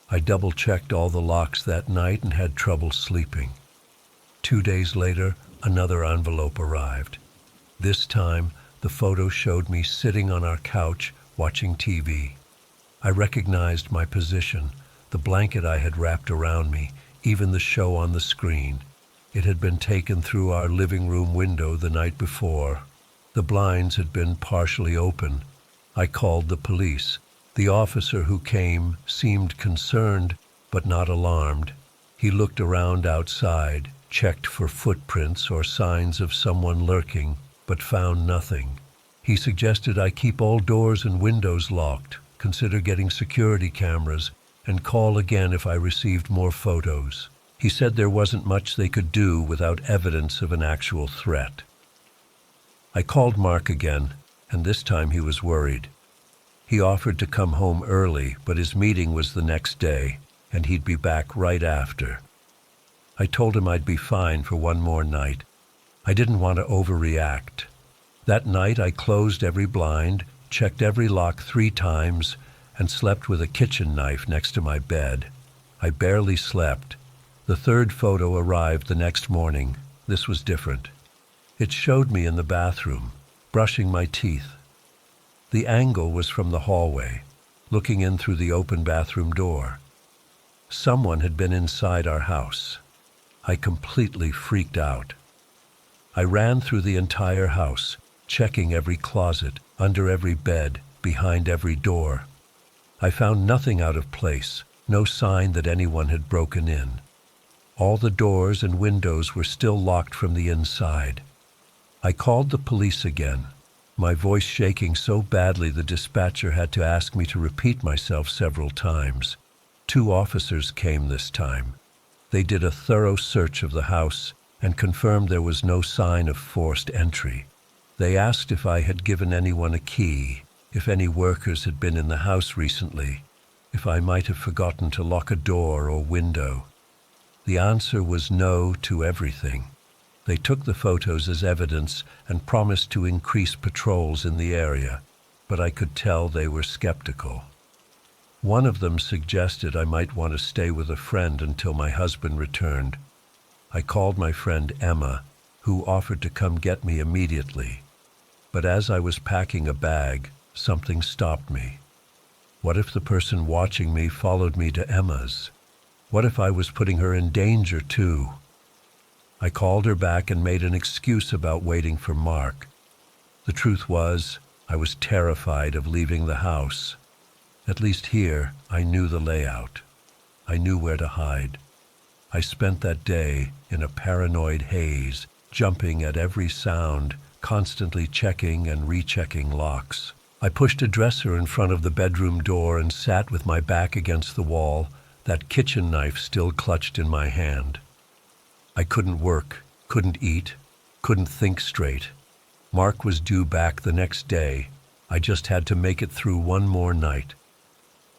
I double-checked all the locks that night and had trouble sleeping. 2 days later, another envelope arrived. This time, the photo showed me sitting on our couch, watching TV. I recognized my position, the blanket I had wrapped around me, even the show on the screen. It had been taken through our living room window the night before. The blinds had been partially open. I called the police. The officer who came seemed concerned, but not alarmed. He looked around outside, checked for footprints or signs of someone lurking. but found nothing. He suggested I keep all doors and windows locked, consider getting security cameras, and call again if I received more photos. He said there wasn't much they could do without evidence of an actual threat. I called Mark again, and this time he was worried. He offered to come home early, but his meeting was the next day, and he'd be back right after. I told him I'd be fine for one more night. I didn't want to overreact. That night I closed every blind, checked every lock 3 times, and slept with a kitchen knife next to my bed. I barely slept. The 3rd photo arrived the next morning. This was different. It showed me in the bathroom, brushing my teeth. The angle was from the hallway, looking in through the open bathroom door. Someone had been inside our house. I completely freaked out. I ran through the entire house, checking every closet, under every bed, behind every door. I found nothing out of place, no sign that anyone had broken in. All the doors and windows were still locked from the inside. I called the police again, my voice shaking so badly the dispatcher had to ask me to repeat myself several times. 2 officers came this time. They did a thorough search of the house and confirmed there was no sign of forced entry. They asked if I had given anyone a key, if any workers had been in the house recently, if I might have forgotten to lock a door or window. The answer was no to everything. They took the photos as evidence and promised to increase patrols in the area, but I could tell they were skeptical. One of them suggested I might want to stay with a friend until my husband returned. I called my friend Emma, who offered to come get me immediately. But as I was packing a bag, something stopped me. What if the person watching me followed me to Emma's? What if I was putting her in danger too? I called her back and made an excuse about waiting for Mark. The truth was, I was terrified of leaving the house. At least here, I knew the layout. I knew where to hide. I spent that day in a paranoid haze, jumping at every sound, constantly checking and rechecking locks. I pushed a dresser in front of the bedroom door and sat with my back against the wall, that kitchen knife still clutched in my hand. I couldn't work, couldn't eat, couldn't think straight. Mark was due back the next day. I just had to make it through one more night.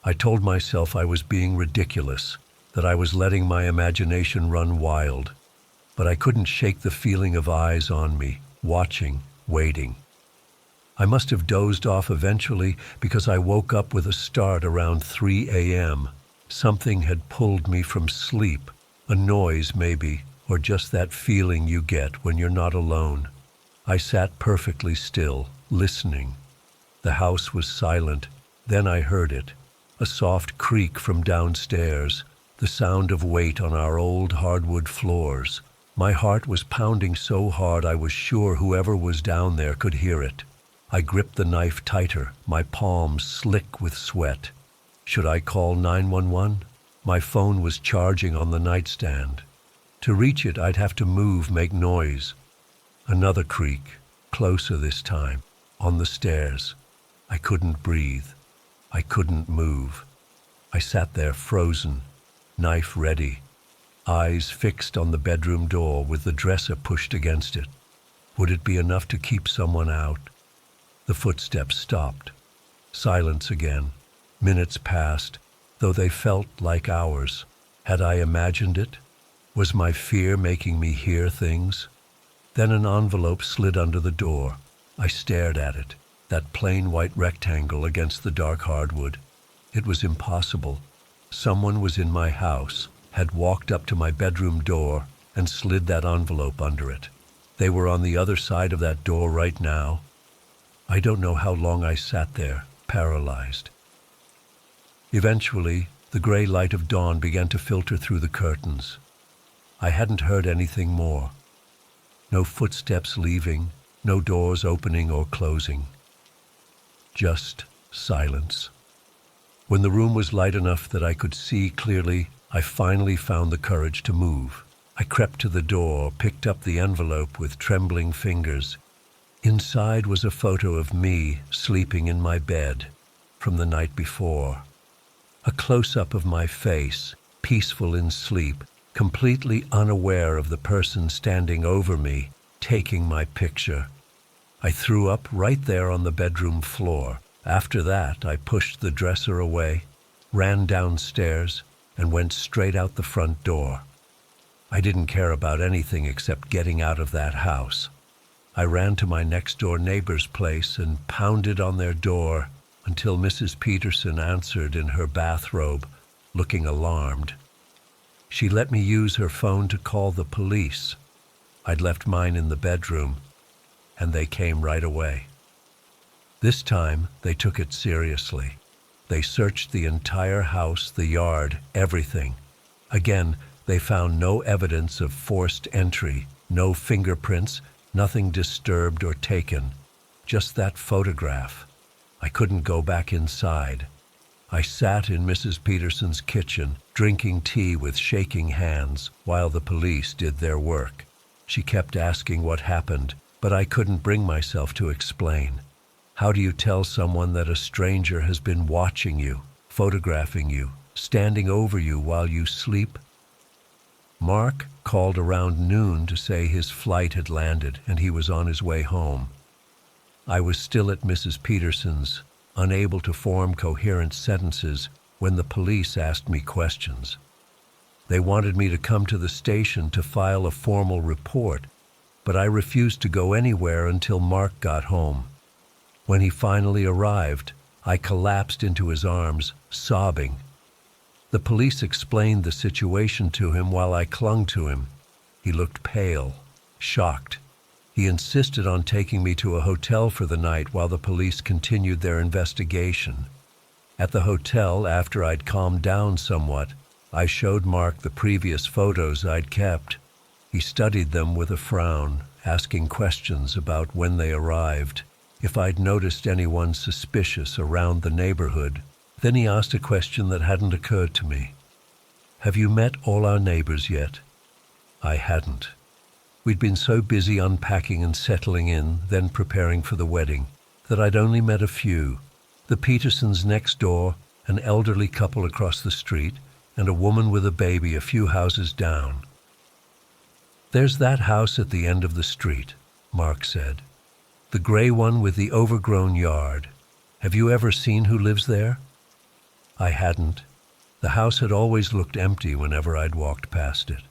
I told myself I was being ridiculous, that I was letting my imagination run wild. But I couldn't shake the feeling of eyes on me, watching, waiting. I must have dozed off eventually because I woke up with a start around 3 a.m. Something had pulled me from sleep, a noise maybe, or just that feeling you get when you're not alone. I sat perfectly still, listening. The house was silent. Then I heard it, a soft creak from downstairs, the sound of weight on our old hardwood floors. My heart was pounding so hard I was sure whoever was down there could hear it. I gripped the knife tighter, my palms slick with sweat. Should I call 911? My phone was charging on the nightstand. To reach it, I'd have to move, make noise. Another creak, closer this time, on the stairs. I couldn't breathe. I couldn't move. I sat there frozen, knife ready, eyes fixed on the bedroom door with the dresser pushed against it. Would it be enough to keep someone out? The footsteps stopped. Silence again. Minutes passed, though they felt like hours. Had I imagined it? Was my fear making me hear things? Then an envelope slid under the door. I stared at it, that plain white rectangle against the dark hardwood. It was impossible. Someone was in my house, had walked up to my bedroom door, and slid that envelope under it. They were on the other side of that door right now. I don't know how long I sat there, paralyzed. Eventually, the gray light of dawn began to filter through the curtains. I hadn't heard anything more. No footsteps leaving, no doors opening or closing. Just silence. When the room was light enough that I could see clearly, I finally found the courage to move. I crept to the door, picked up the envelope with trembling fingers. Inside was a photo of me sleeping in my bed from the night before. A close-up of my face, peaceful in sleep, completely unaware of the person standing over me, taking my picture. I threw up right there on the bedroom floor. After that, I pushed the dresser away, ran downstairs, and went straight out the front door. I didn't care about anything except getting out of that house. I ran to my next-door neighbor's place and pounded on their door until Mrs. Peterson answered in her bathrobe, looking alarmed. She let me use her phone to call the police. I'd left mine in the bedroom, and they came right away. This time, they took it seriously. They searched the entire house, the yard, everything. Again, they found no evidence of forced entry, no fingerprints, nothing disturbed or taken, just that photograph. I couldn't go back inside. I sat in Mrs. Peterson's kitchen, drinking tea with shaking hands while the police did their work. She kept asking what happened, but I couldn't bring myself to explain. How do you tell someone that a stranger has been watching you, photographing you, standing over you while you sleep? Mark called around noon to say his flight had landed and he was on his way home. I was still at Mrs. Peterson's, unable to form coherent sentences when the police asked me questions. They wanted me to come to the station to file a formal report, but I refused to go anywhere until Mark got home. When he finally arrived, I collapsed into his arms, sobbing. The police explained the situation to him while I clung to him. He looked pale, shocked. He insisted on taking me to a hotel for the night while the police continued their investigation. At the hotel, after I'd calmed down somewhat, I showed Mark the previous photos I'd kept. He studied them with a frown, asking questions about when they arrived, if I'd noticed anyone suspicious around the neighborhood. Then he asked a question that hadn't occurred to me. Have you met all our neighbors yet? I hadn't. We'd been so busy unpacking and settling in, then preparing for the wedding, that I'd only met a few. The Petersons next door, an elderly couple across the street, and a woman with a baby a few houses down. There's that house at the end of the street, Mark said. The gray one with the overgrown yard. Have you ever seen who lives there? I hadn't. The house had always looked empty whenever I'd walked past it.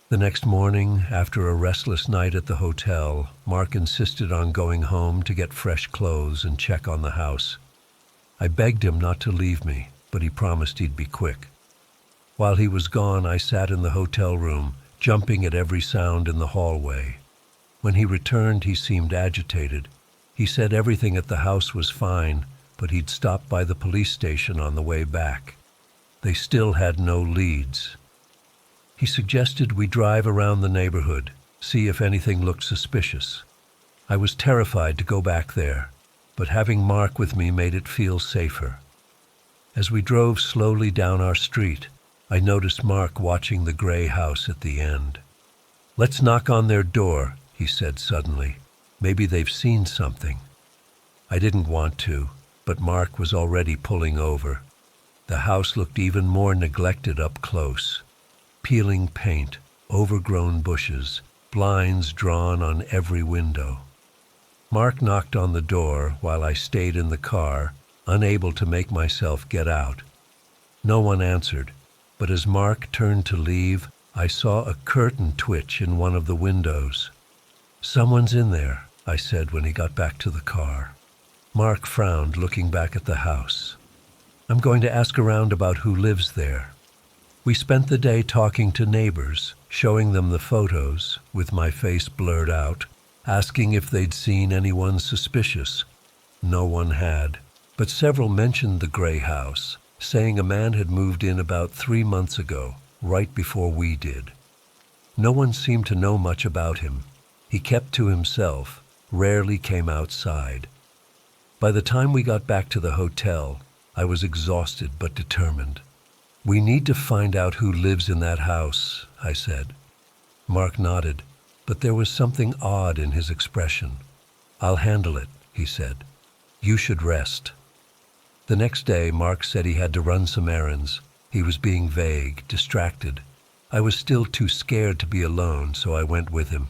The next morning, after a restless night at the hotel, Mark insisted on going home to get fresh clothes and check on the house. I begged him not to leave me, but he promised he'd be quick. While he was gone, I sat in the hotel room, jumping at every sound in the hallway. When he returned, he seemed agitated. He said everything at the house was fine, but he'd stopped by the police station on the way back. They still had no leads. He suggested we drive around the neighborhood, see if anything looked suspicious. I was terrified to go back there, but having Mark with me made it feel safer. As we drove slowly down our street, I noticed Mark watching the gray house at the end. Let's knock on their door, he said suddenly. Maybe they've seen something. I didn't want to, but Mark was already pulling over. The house looked even more neglected up close. Peeling paint, overgrown bushes, blinds drawn on every window. Mark knocked on the door while I stayed in the car, unable to make myself get out. No one answered, but as Mark turned to leave, I saw a curtain twitch in one of the windows. Someone's in there, I said when he got back to the car. Mark frowned, looking back at the house. I'm going to ask around about who lives there. We spent the day talking to neighbors, showing them the photos, with my face blurred out, asking if they'd seen anyone suspicious. No one had, but several mentioned the gray house, saying a man had moved in about 3 months ago, right before we did. No one seemed to know much about him. He kept to himself, rarely came outside. By the time we got back to the hotel, I was exhausted but determined. We need to find out who lives in that house, I said. Mark nodded, but there was something odd in his expression. "I'll handle it," he said. "You should rest." The next day, Mark said he had to run some errands. He was being vague, distracted. I was still too scared to be alone, so I went with him.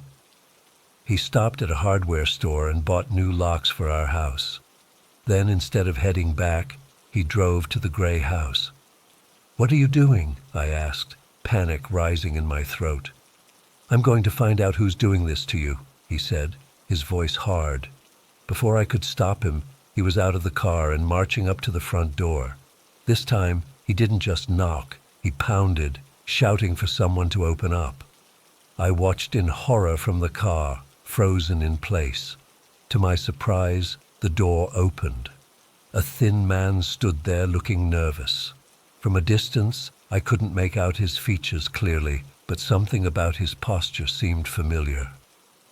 He stopped at a hardware store and bought new locks for our house. Then, instead of heading back, he drove to the gray house. "What are you doing?" I asked, panic rising in my throat. "I'm going to find out who's doing this to you," he said, his voice hard. Before I could stop him, he was out of the car and marching up to the front door. This time, he didn't just knock, he pounded, shouting for someone to open up. I watched in horror from the car, frozen in place. To my surprise, the door opened. A thin man stood there looking nervous. From a distance, I couldn't make out his features clearly, but something about his posture seemed familiar.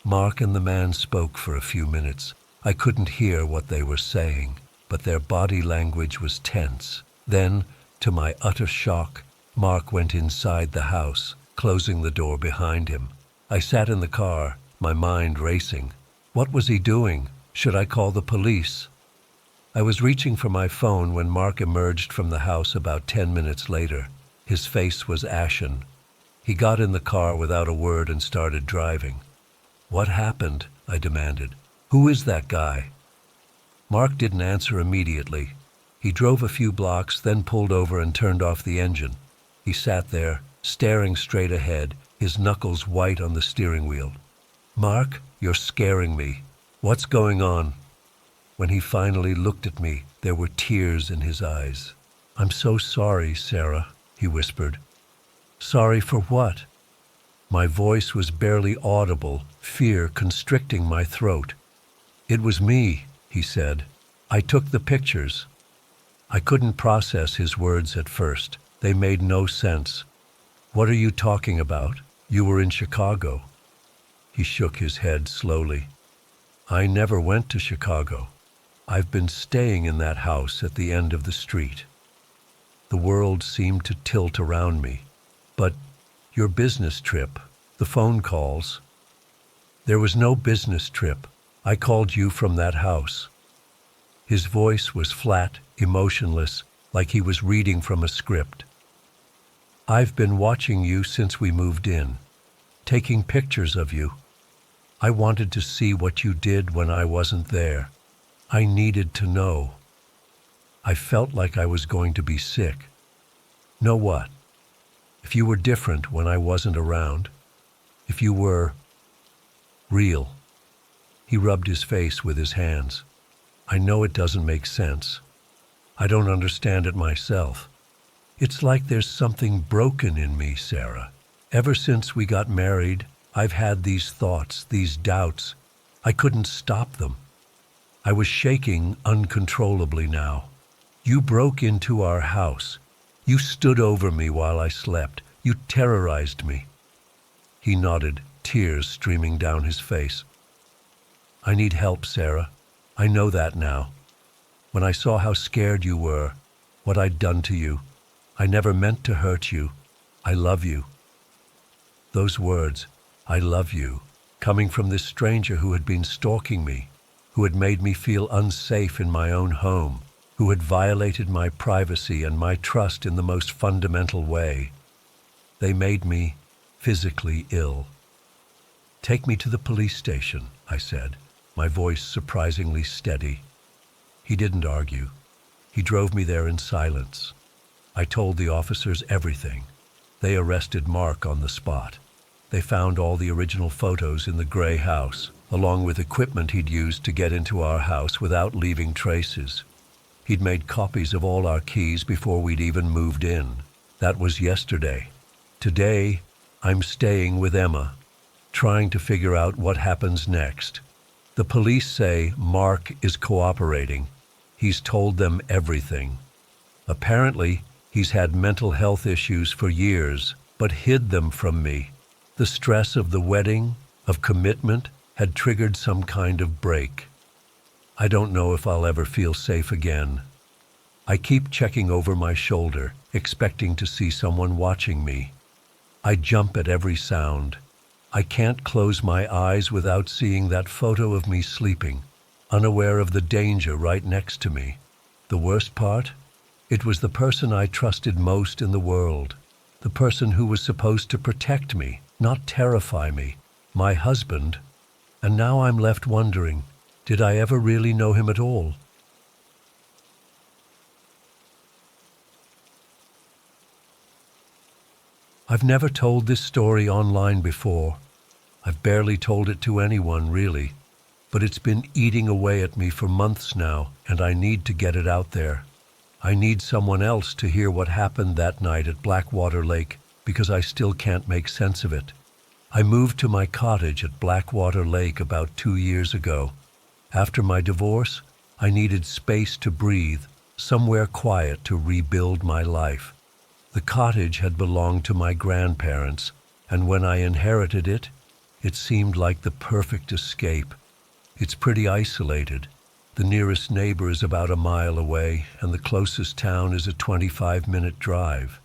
Mark and the man spoke for a few minutes. I couldn't hear what they were saying, but their body language was tense. Then, to my utter shock, Mark went inside the house, closing the door behind him. I sat in the car, my mind racing. What was he doing? Should I call the police? I was reaching for my phone when Mark emerged from the house about 10 minutes later. His face was ashen. He got in the car without a word and started driving. "What happened?" I demanded. "Who is that guy?" Mark didn't answer immediately. He drove a few blocks, then pulled over and turned off the engine. He sat there, staring straight ahead, his knuckles white on the steering wheel. "Mark, you're scaring me. What's going on?" When he finally looked at me, there were tears in his eyes. "I'm so sorry, Sarah," he whispered. "Sorry for what?" My voice was barely audible, fear constricting my throat. "It was me," he said. "I took the pictures." I couldn't process his words at first. They made no sense. "What are you talking about? You were in Chicago." He shook his head slowly. "I never went to Chicago. I've been staying in that house at the end of the street." The world seemed to tilt around me. "But your business trip, the phone calls." "There was no business trip. I called you from that house." His voice was flat, emotionless, like he was reading from a script. "I've been watching you since we moved in, taking pictures of you. I wanted to see what you did when I wasn't there. I needed to know. I felt like I was going to be sick. Know what? If you were different when I wasn't around, if you were real." He rubbed his face with his hands. "I know it doesn't make sense. I don't understand it myself. It's like there's something broken in me, Sarah. Ever since we got married, I've had these thoughts, these doubts. I couldn't stop them. I was shaking uncontrollably now. You broke into our house. You stood over me while I slept. You terrorized me." He nodded, tears streaming down his face. "I need help, Sarah. I know that now. When I saw how scared you were, what I'd done to you, I never meant to hurt you. I love you." Those words, "I love you," coming from this stranger who had been stalking me, who had made me feel unsafe in my own home, who had violated my privacy and my trust in the most fundamental way. They made me physically ill. "Take me to the police station," I said, my voice surprisingly steady. He didn't argue. He drove me there in silence. I told the officers everything. They arrested Mark on the spot. They found all the original photos in the gray house, along with equipment he'd used to get into our house without leaving traces. He'd made copies of all our keys before we'd even moved in. That was yesterday. Today, I'm staying with Emma, trying to figure out what happens next. The police say Mark is cooperating. He's told them everything. Apparently, he's had mental health issues for years, but hid them from me. The stress of the wedding, of commitment, had triggered some kind of break. I don't know if I'll ever feel safe again. I keep checking over my shoulder, expecting to see someone watching me. I jump at every sound. I can't close my eyes without seeing that photo of me sleeping, unaware of the danger right next to me. The worst part? It was the person I trusted most in the world, the person who was supposed to protect me, not terrify me, my husband. And now I'm left wondering, did I ever really know him at all? I've never told this story online before. I've barely told it to anyone, really. But it's been eating away at me for months now, and I need to get it out there. I need someone else to hear what happened that night at Blackwater Lake, because I still can't make sense of it. I moved to my cottage at Blackwater Lake about 2 years ago. After my divorce, I needed space to breathe, somewhere quiet to rebuild my life. The cottage had belonged to my grandparents, and when I inherited it, it seemed like the perfect escape. It's pretty isolated. The nearest neighbor is about a mile away, and the closest town is a 25-minute drive.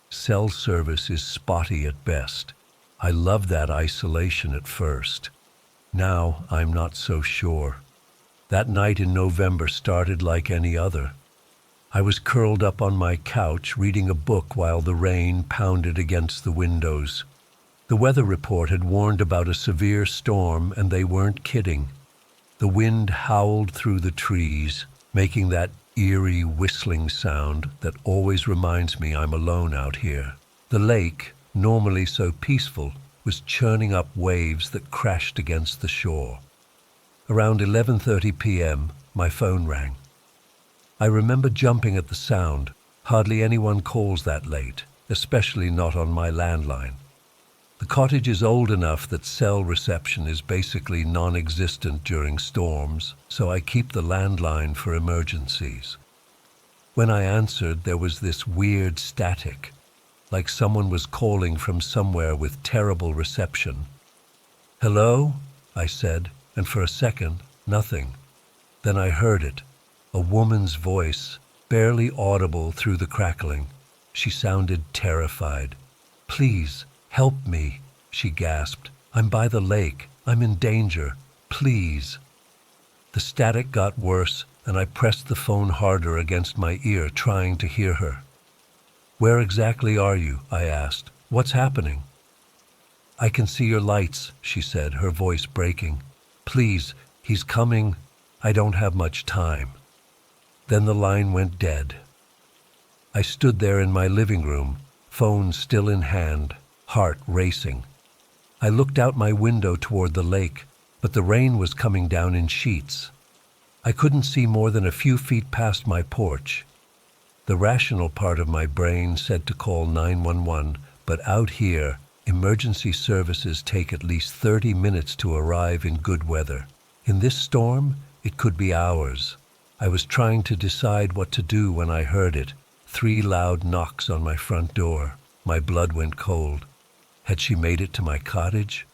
Cell service is spotty at best. I loved that isolation at first. Now I'm not so sure. That night in November started like any other. I was curled up on my couch reading a book while the rain pounded against the windows. The weather report had warned about a severe storm, and they weren't kidding. The wind howled through the trees, making that eerie whistling sound that always reminds me I'm alone out here. The lake, normally so peaceful, was churning up waves that crashed against the shore. Around 11:30 p.m., my phone rang. I remember jumping at the sound. Hardly anyone calls that late, especially not on my landline. The cottage is old enough that cell reception is basically non-existent during storms, so I keep the landline for emergencies. When I answered, there was this weird static, like someone was calling from somewhere with terrible reception. "Hello?" I said, and for a second, nothing. Then I heard it. A woman's voice, barely audible through the crackling. She sounded terrified. "Please, help me," she gasped. "I'm by the lake. I'm in danger. Please." The static got worse, and I pressed the phone harder against my ear, trying to hear her. "Where exactly are you?" I asked. "What's happening?" "I can see your lights," she said, her voice breaking. "Please, he's coming. I don't have much time." Then the line went dead. I stood there in my living room, phone still in hand, heart racing. I looked out my window toward the lake, but the rain was coming down in sheets. I couldn't see more than a few feet past my porch. The rational part of my brain said to call 911, but out here, emergency services take at least 30 minutes to arrive in good weather. In this storm, it could be hours. I was trying to decide what to do when I heard it. 3 loud knocks on my front door. My blood went cold. Had she made it to my cottage?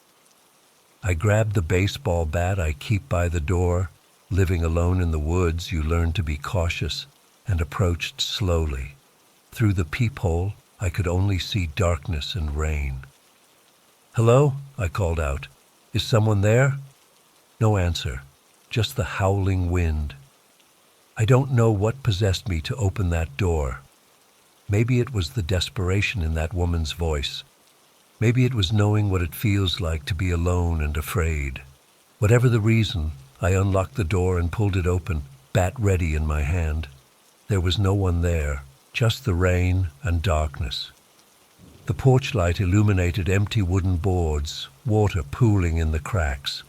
I grabbed the baseball bat I keep by the door. Living alone in the woods, you learn to be cautious, and approached slowly. Through the peephole, I could only see darkness and rain. "Hello?" I called out. "Is someone there?" No answer, just the howling wind. I don't know what possessed me to open that door. Maybe it was the desperation in that woman's voice. Maybe it was knowing what it feels like to be alone and afraid. Whatever the reason, I unlocked the door and pulled it open, bat ready in my hand. There was no one there, just the rain and darkness. The porch light illuminated empty wooden boards, water pooling in the cracks.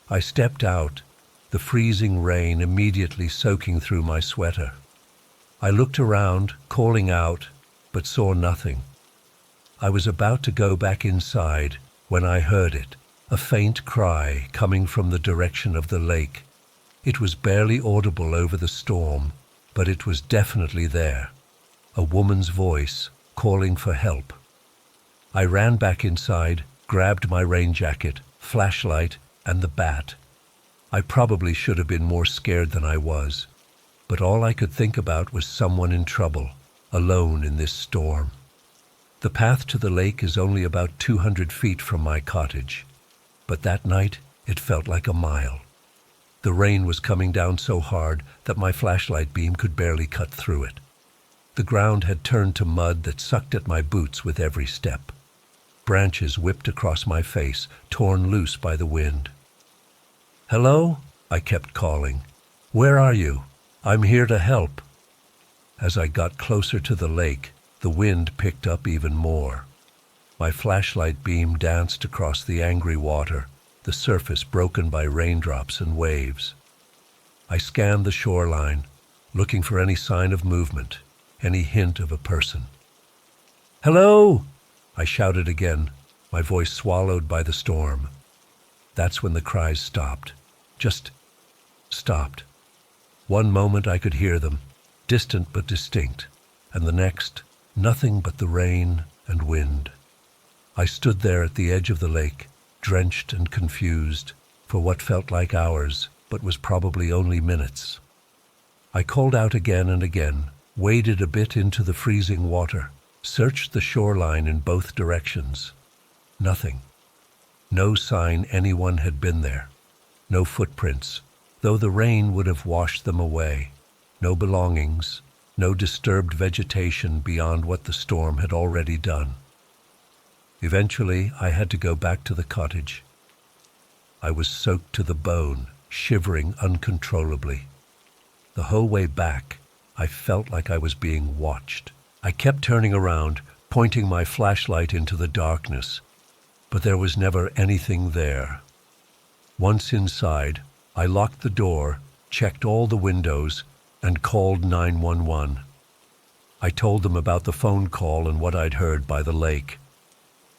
I stepped out, the freezing rain immediately soaking through my sweater. I looked around, calling out, but saw nothing. I was about to go back inside when I heard it, a faint cry coming from the direction of the lake. It was barely audible over the storm, but it was definitely there. A woman's voice calling for help. I ran back inside, grabbed my rain jacket, flashlight, and the bat. I probably should have been more scared than I was, but all I could think about was someone in trouble, alone in this storm. The path to the lake is only about 200 feet from my cottage, but that night it felt like a mile. The rain was coming down so hard that my flashlight beam could barely cut through it. The ground had turned to mud that sucked at my boots with every step. Branches whipped across my face, torn loose by the wind. "Hello?" I kept calling. "Where are you? I'm here to help." As I got closer to the lake, the wind picked up even more. My flashlight beam danced across the angry water, the surface broken by raindrops and waves. I scanned the shoreline, looking for any sign of movement, any hint of a person. "Hello!" I shouted again, my voice swallowed by the storm. That's when the cries stopped. Just stopped. One moment I could hear them, distant but distinct, and the next, nothing but the rain and wind. I stood there at the edge of the lake, drenched and confused, for what felt like hours, but was probably only minutes. I called out again and again, waded a bit into the freezing water, searched the shoreline in both directions. Nothing. No sign anyone had been there. No footprints, though the rain would have washed them away. No belongings, no disturbed vegetation beyond what the storm had already done. Eventually, I had to go back to the cottage. I was soaked to the bone, shivering uncontrollably. The whole way back, I felt like I was being watched. I kept turning around, pointing my flashlight into the darkness, but there was never anything there. Once inside, I locked the door, checked all the windows, and called 911. I told them about the phone call and what I'd heard by the lake.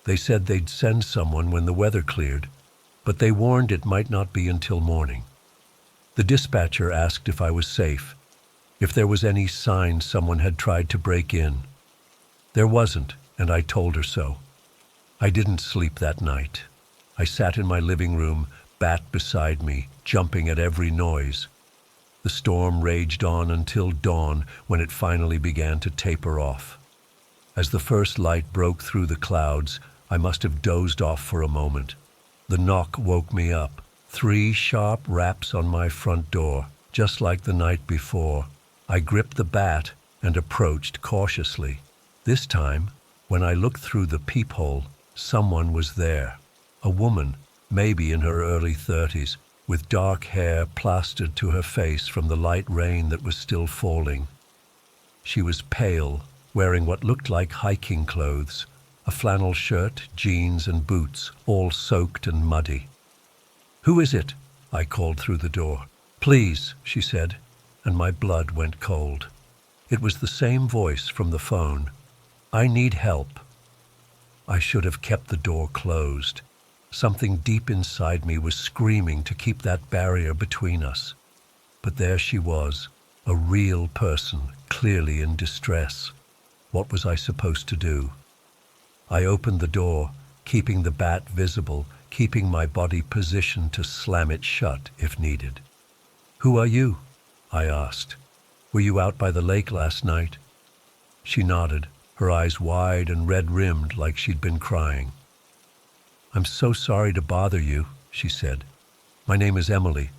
They said they'd send someone when the weather cleared, but they warned it might not be until morning. The dispatcher asked if I was safe, if there was any sign someone had tried to break in. There wasn't, and I told her so. I didn't sleep that night. I sat in my living room, bat beside me, jumping at every noise. The storm raged on until dawn, when it finally began to taper off. As the first light broke through the clouds, I must have dozed off for a moment. The knock woke me up. 3 sharp raps on my front door, just like the night before. I gripped the bat and approached cautiously. This time, when I looked through the peephole, someone was there. A woman, maybe in her early 30s, with dark hair plastered to her face from the light rain that was still falling. She was pale, wearing what looked like hiking clothes, a flannel shirt, jeans, and boots, all soaked and muddy. "Who is it?" I called through the door. "Please," she said, and my blood went cold. It was the same voice from the phone. "I need help." I should have kept the door closed. Something deep inside me was screaming to keep that barrier between us. But there she was, a real person, clearly in distress. What was I supposed to do? I opened the door, keeping the bat visible, keeping my body positioned to slam it shut if needed. "Who are you?" I asked. "Were you out by the lake last night?" She nodded, her eyes wide and red-rimmed like she'd been crying. "I'm so sorry to bother you," she said. "My name is Emily.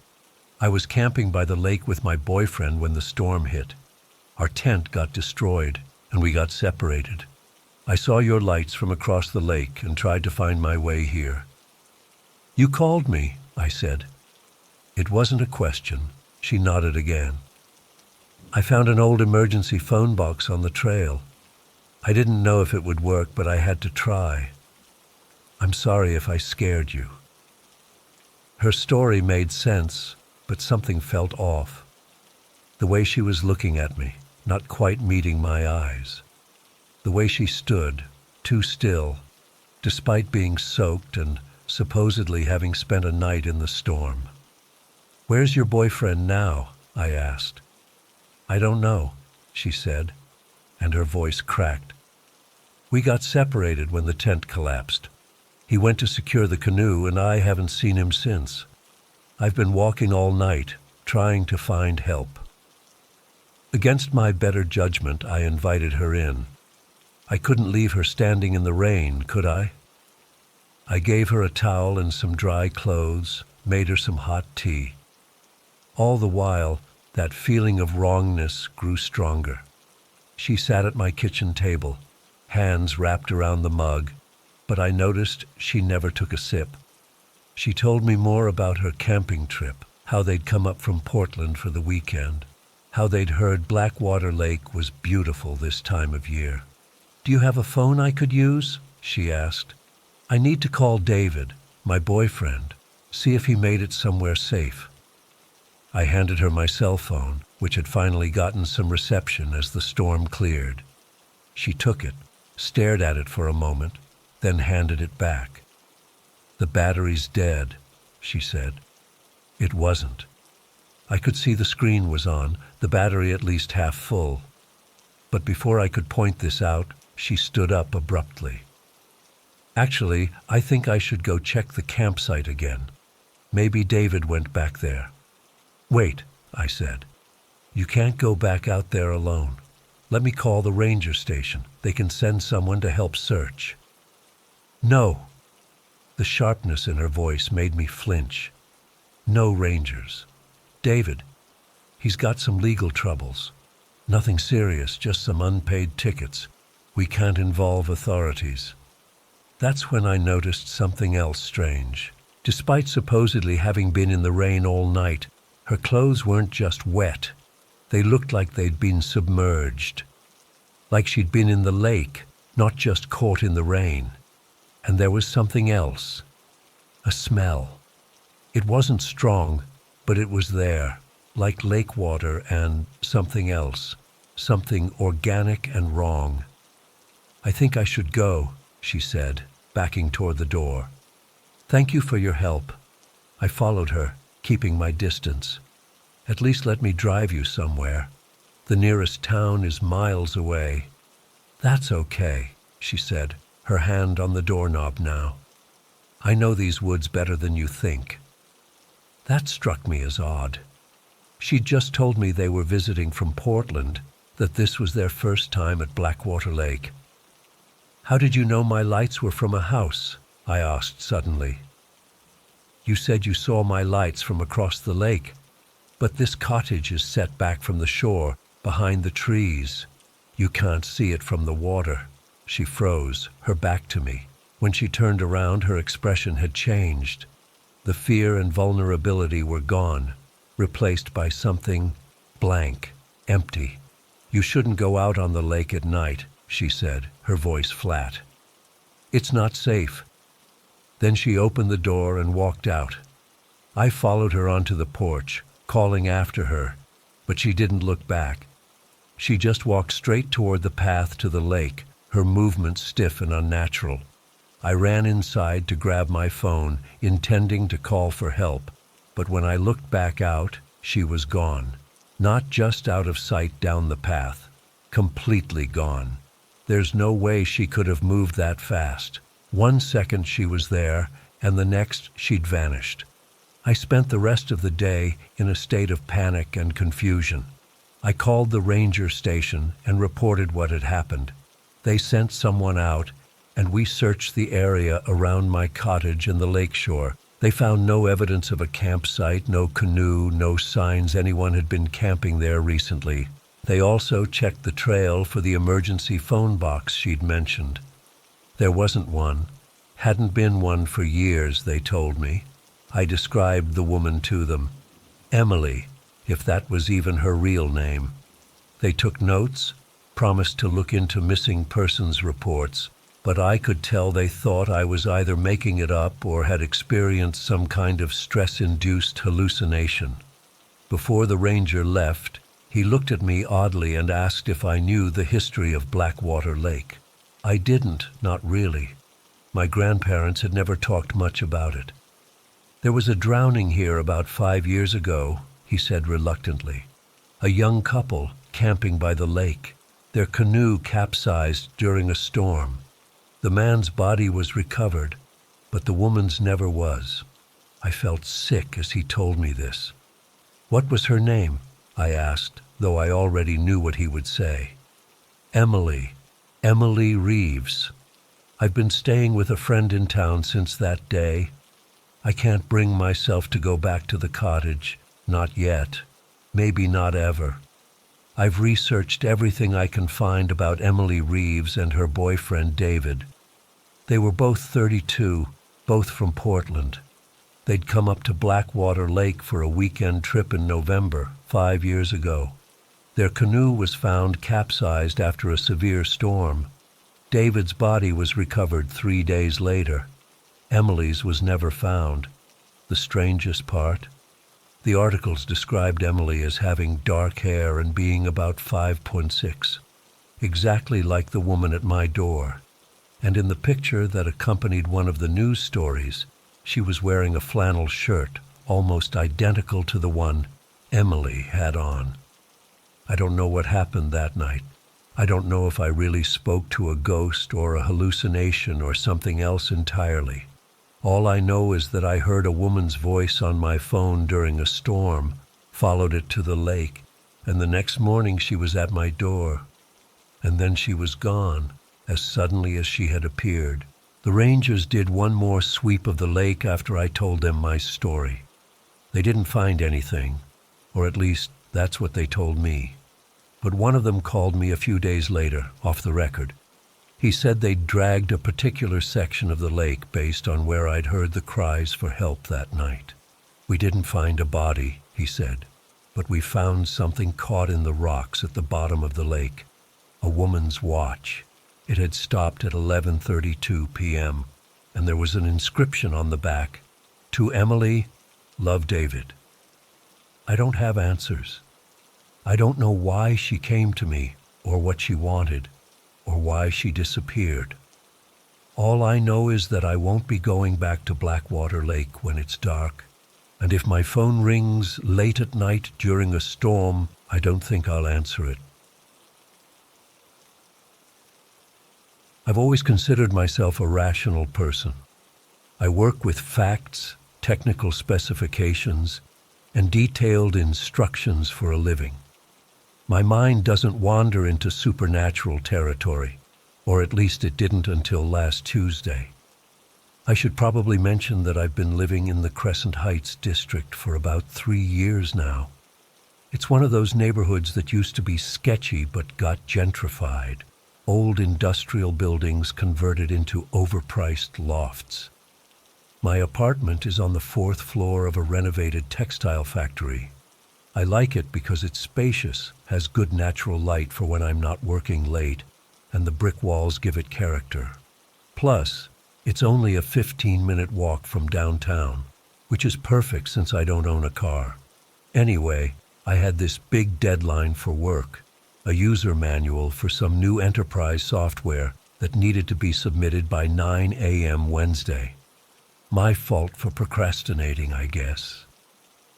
I was camping by the lake with my boyfriend when the storm hit. Our tent got destroyed, and we got separated. I saw your lights from across the lake and tried to find my way here." "You called me," I said. It wasn't a question. She nodded again. "I found an old emergency phone box on the trail. I didn't know if it would work, but I had to try. I'm sorry if I scared you." Her story made sense, but something felt off. The way she was looking at me, not quite meeting my eyes. The way she stood, too still, despite being soaked and supposedly having spent a night in the storm. "Where's your boyfriend now?" I asked. "I don't know," she said, and her voice cracked. "We got separated when the tent collapsed. He went to secure the canoe, and I haven't seen him since. I've been walking all night, trying to find help." Against my better judgment, I invited her in. I couldn't leave her standing in the rain, could I? I gave her a towel and some dry clothes, made her some hot tea. All the while, that feeling of wrongness grew stronger. She sat at my kitchen table, hands wrapped around the mug, but I noticed she never took a sip. She told me more about her camping trip, how they'd come up from Portland for the weekend, how they'd heard Blackwater Lake was beautiful this time of year. "Do you have a phone I could use?" she asked. "I need to call David, my boyfriend, see if he made it somewhere safe." I handed her my cell phone, which had finally gotten some reception as the storm cleared. She took it, stared at it for a moment, then handed it back. "The battery's dead," she said. It wasn't. I could see the screen was on, the battery at least half full. But before I could point this out, she stood up abruptly. "Actually, I think I should go check the campsite again. Maybe David went back there." "Wait," I said. "You can't go back out there alone. Let me call the ranger station. They can send someone to help search." "No." The sharpness in her voice made me flinch. "No rangers. David, he's got some legal troubles. Nothing serious, just some unpaid tickets. We can't involve authorities." That's when I noticed something else strange. Despite supposedly having been in the rain all night, her clothes weren't just wet. They looked like they'd been submerged. Like she'd been in the lake, not just caught in the rain. And there was something else. A smell. It wasn't strong, but it was there, like lake water and something else. Something organic and wrong. "I think I should go," she said, backing toward the door. "Thank you for your help." I followed her, keeping my distance. "At least let me drive you somewhere. The nearest town is miles away." "That's okay," she said, her hand on the doorknob now. "I know these woods better than you think." That struck me as odd. She'd just told me they were visiting from Portland, that this was their first time at Blackwater Lake. "How did you know my lights were from a house?" I asked suddenly. "You said you saw my lights from across the lake, but this cottage is set back from the shore, behind the trees. You can't see it from the water." She froze, her back to me. When she turned around, her expression had changed. The fear and vulnerability were gone, replaced by something blank, empty. "You shouldn't go out on the lake at night," she said, her voice flat. "It's not safe." Then she opened the door and walked out. I followed her onto the porch, calling after her, but she didn't look back. She just walked straight toward the path to the lake, her movements stiff and unnatural. I ran inside to grab my phone, intending to call for help, but when I looked back out, she was gone. Not just out of sight down the path, completely gone. There's no way she could have moved that fast. 1 second she was there, and the next she'd vanished. I spent the rest of the day in a state of panic and confusion. I called the ranger station and reported what had happened. They sent someone out, and we searched the area around my cottage and the lakeshore. They found no evidence of a campsite, no canoe, no signs anyone had been camping there recently. They also checked the trail for the emergency phone box she'd mentioned. There wasn't one. Hadn't been one for years, they told me. I described the woman to them. Emily, if that was even her real name. They took notes, promised to look into missing persons reports, but I could tell they thought I was either making it up or had experienced some kind of stress-induced hallucination. Before the ranger left, he looked at me oddly and asked if I knew the history of Blackwater Lake. I didn't, not really. My grandparents had never talked much about it. "There was a drowning here about 5 years ago," he said reluctantly. "A young couple camping by the lake. Their canoe capsized during a storm. The man's body was recovered, but the woman's never was." I felt sick as he told me this. "What was her name?" I asked, though I already knew what he would say. "Emily." Emily Reeves. I've been staying with a friend in town since that day. I can't bring myself to go back to the cottage. Not yet. Maybe not ever. I've researched everything I can find about Emily Reeves and her boyfriend David. They were both 32, both from Portland. They'd come up to Blackwater Lake for a weekend trip in November, 5 years ago. Their canoe was found capsized after a severe storm. David's body was recovered 3 days later. Emily's was never found. The strangest part? The articles described Emily as having dark hair and being about 5'6", exactly like the woman at my door. And in the picture that accompanied one of the news stories, she was wearing a flannel shirt, almost identical to the one Emily had on. I don't know what happened that night. I don't know if I really spoke to a ghost or a hallucination or something else entirely. All I know is that I heard a woman's voice on my phone during a storm, followed it to the lake, and the next morning she was at my door. And then she was gone, as suddenly as she had appeared. The rangers did one more sweep of the lake after I told them my story. They didn't find anything, or at least that's what they told me. But one of them called me a few days later, off the record. He said they'd dragged a particular section of the lake based on where I'd heard the cries for help that night. We didn't find a body, he said, but we found something caught in the rocks at the bottom of the lake. A woman's watch. It had stopped at 11:32 p.m., and there was an inscription on the back, "To Emily, love David." I don't have answers. I don't know why she came to me, or what she wanted, or why she disappeared. All I know is that I won't be going back to Blackwater Lake when it's dark, and if my phone rings late at night during a storm, I don't think I'll answer it. I've always considered myself a rational person. I work with facts, technical specifications, and detailed instructions for a living. My mind doesn't wander into supernatural territory, or at least it didn't until last Tuesday. I should probably mention that I've been living in the Crescent Heights district for about 3 years now. It's one of those neighborhoods that used to be sketchy but got gentrified. Old industrial buildings converted into overpriced lofts. My apartment is on the 4th floor of a renovated textile factory. I like it because it's spacious, has good natural light for when I'm not working late, and the brick walls give it character. Plus, it's only a 15-minute walk from downtown, which is perfect since I don't own a car. Anyway, I had this big deadline for work, a user manual for some new enterprise software that needed to be submitted by 9 a.m. Wednesday. My fault for procrastinating, I guess.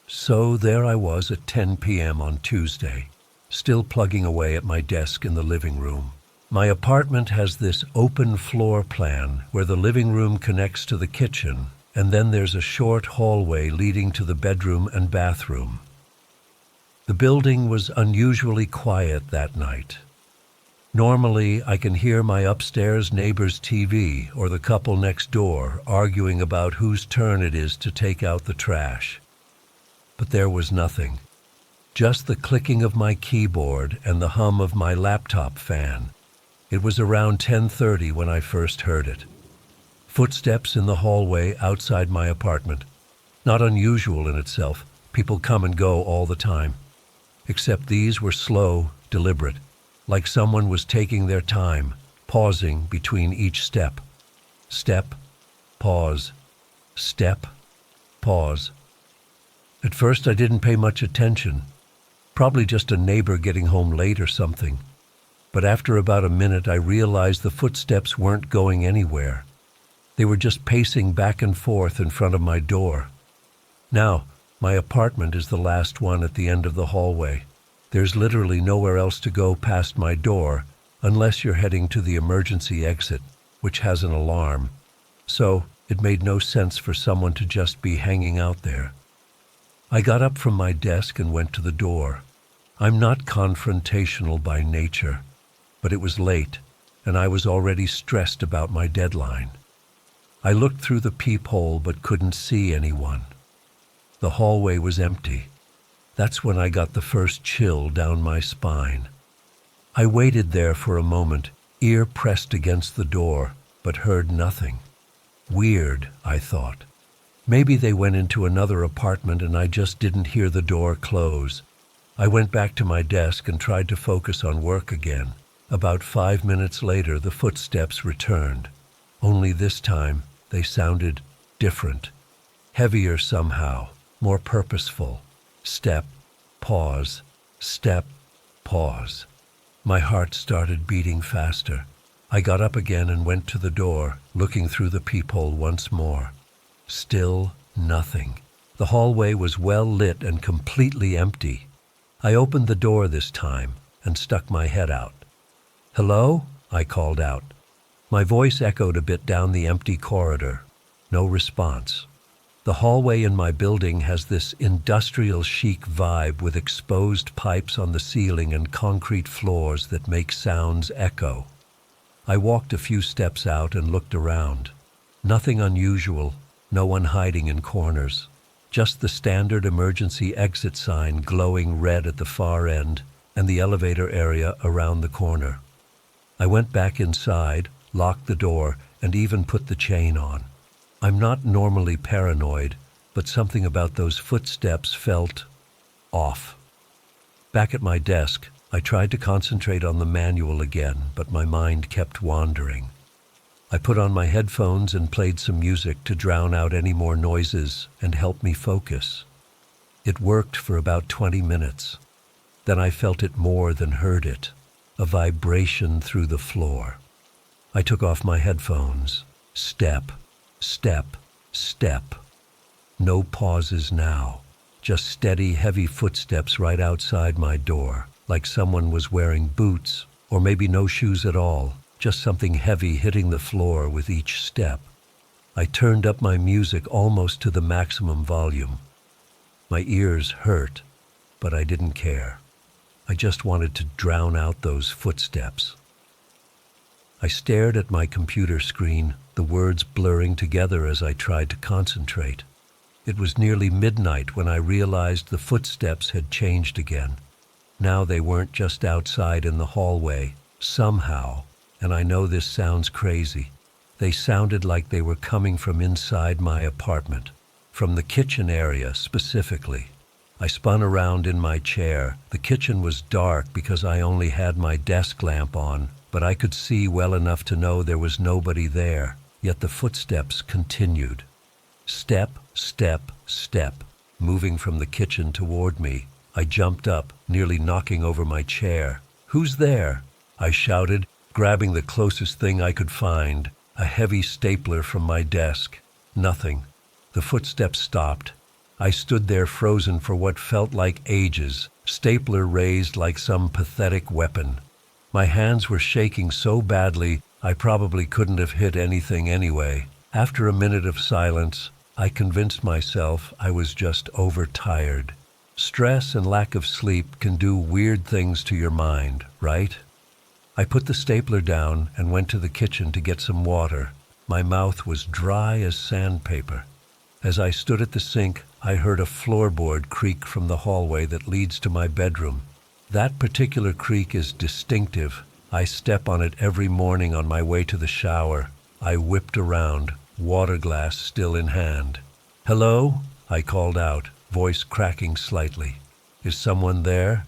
So there I was at 10 p.m. on Tuesday, still plugging away at my desk in the living room. My apartment has this open floor plan where the living room connects to the kitchen, and then there's a short hallway leading to the bedroom and bathroom. The building was unusually quiet that night. Normally, I can hear my upstairs neighbor's TV or the couple next door arguing about whose turn it is to take out the trash. But there was nothing. Just the clicking of my keyboard and the hum of my laptop fan. It was around 10:30 when I first heard it. Footsteps in the hallway outside my apartment. Not unusual in itself. People come and go all the time. Except these were slow, deliberate, like someone was taking their time, pausing between each step. Step, pause, step, pause. At first I didn't pay much attention. Probably just a neighbor getting home late or something. But after about a minute I realized the footsteps weren't going anywhere. They were just pacing back and forth in front of my door. Now, my apartment is the last one at the end of the hallway. There's literally nowhere else to go past my door unless you're heading to the emergency exit, which has an alarm. So it made no sense for someone to just be hanging out there. I got up from my desk and went to the door. I'm not confrontational by nature, but it was late, and I was already stressed about my deadline. I looked through the peephole but couldn't see anyone. The hallway was empty. That's when I got the first chill down my spine. I waited there for a moment, ear pressed against the door, but heard nothing. Weird, I thought. Maybe they went into another apartment and I just didn't hear the door close. I went back to my desk and tried to focus on work again. About 5 minutes later, the footsteps returned. Only this time, they sounded different. Heavier somehow, more purposeful. Step, pause, step, pause. My heart started beating faster. I got up again and went to the door, looking through the peephole once more. Still nothing. The hallway was well lit and completely empty. I opened the door this time and stuck my head out. "Hello?" I called out. My voice echoed a bit down the empty corridor. No response. The hallway in my building has this industrial chic vibe with exposed pipes on the ceiling and concrete floors that make sounds echo. I walked a few steps out and looked around. Nothing unusual, no one hiding in corners. Just the standard emergency exit sign glowing red at the far end and the elevator area around the corner. I went back inside, locked the door, and even put the chain on. I'm not normally paranoid, but something about those footsteps felt off. Back at my desk, I tried to concentrate on the manual again, but my mind kept wandering. I put on my headphones and played some music to drown out any more noises and help me focus. It worked for about 20 minutes. Then I felt it more than heard it, a vibration through the floor. I took off my headphones. Step, step, step. No pauses now, just steady, heavy footsteps right outside my door, like someone was wearing boots, or maybe no shoes at all. Just something heavy hitting the floor with each step. I turned up my music almost to the maximum volume. My ears hurt, but I didn't care. I just wanted to drown out those footsteps. I stared at my computer screen, the words blurring together as I tried to concentrate. It was nearly midnight when I realized the footsteps had changed again. Now they weren't just outside in the hallway. Somehow, and I know this sounds crazy, they sounded like they were coming from inside my apartment, from the kitchen area specifically. I spun around in my chair. The kitchen was dark because I only had my desk lamp on, but I could see well enough to know there was nobody there, yet the footsteps continued. Step, step, step, moving from the kitchen toward me. I jumped up, nearly knocking over my chair. "Who's there?" I shouted, grabbing the closest thing I could find, a heavy stapler from my desk. Nothing. The footsteps stopped. I stood there frozen for what felt like ages, stapler raised like some pathetic weapon. My hands were shaking so badly I probably couldn't have hit anything anyway. After a minute of silence, I convinced myself I was just overtired. Stress and lack of sleep can do weird things to your mind, right? I put the stapler down and went to the kitchen to get some water. My mouth was dry as sandpaper. As I stood at the sink, I heard a floorboard creak from the hallway that leads to my bedroom. That particular creak is distinctive. I step on it every morning on my way to the shower. I whipped around, water glass still in hand. "Hello?" I called out, voice cracking slightly. "Is someone there?"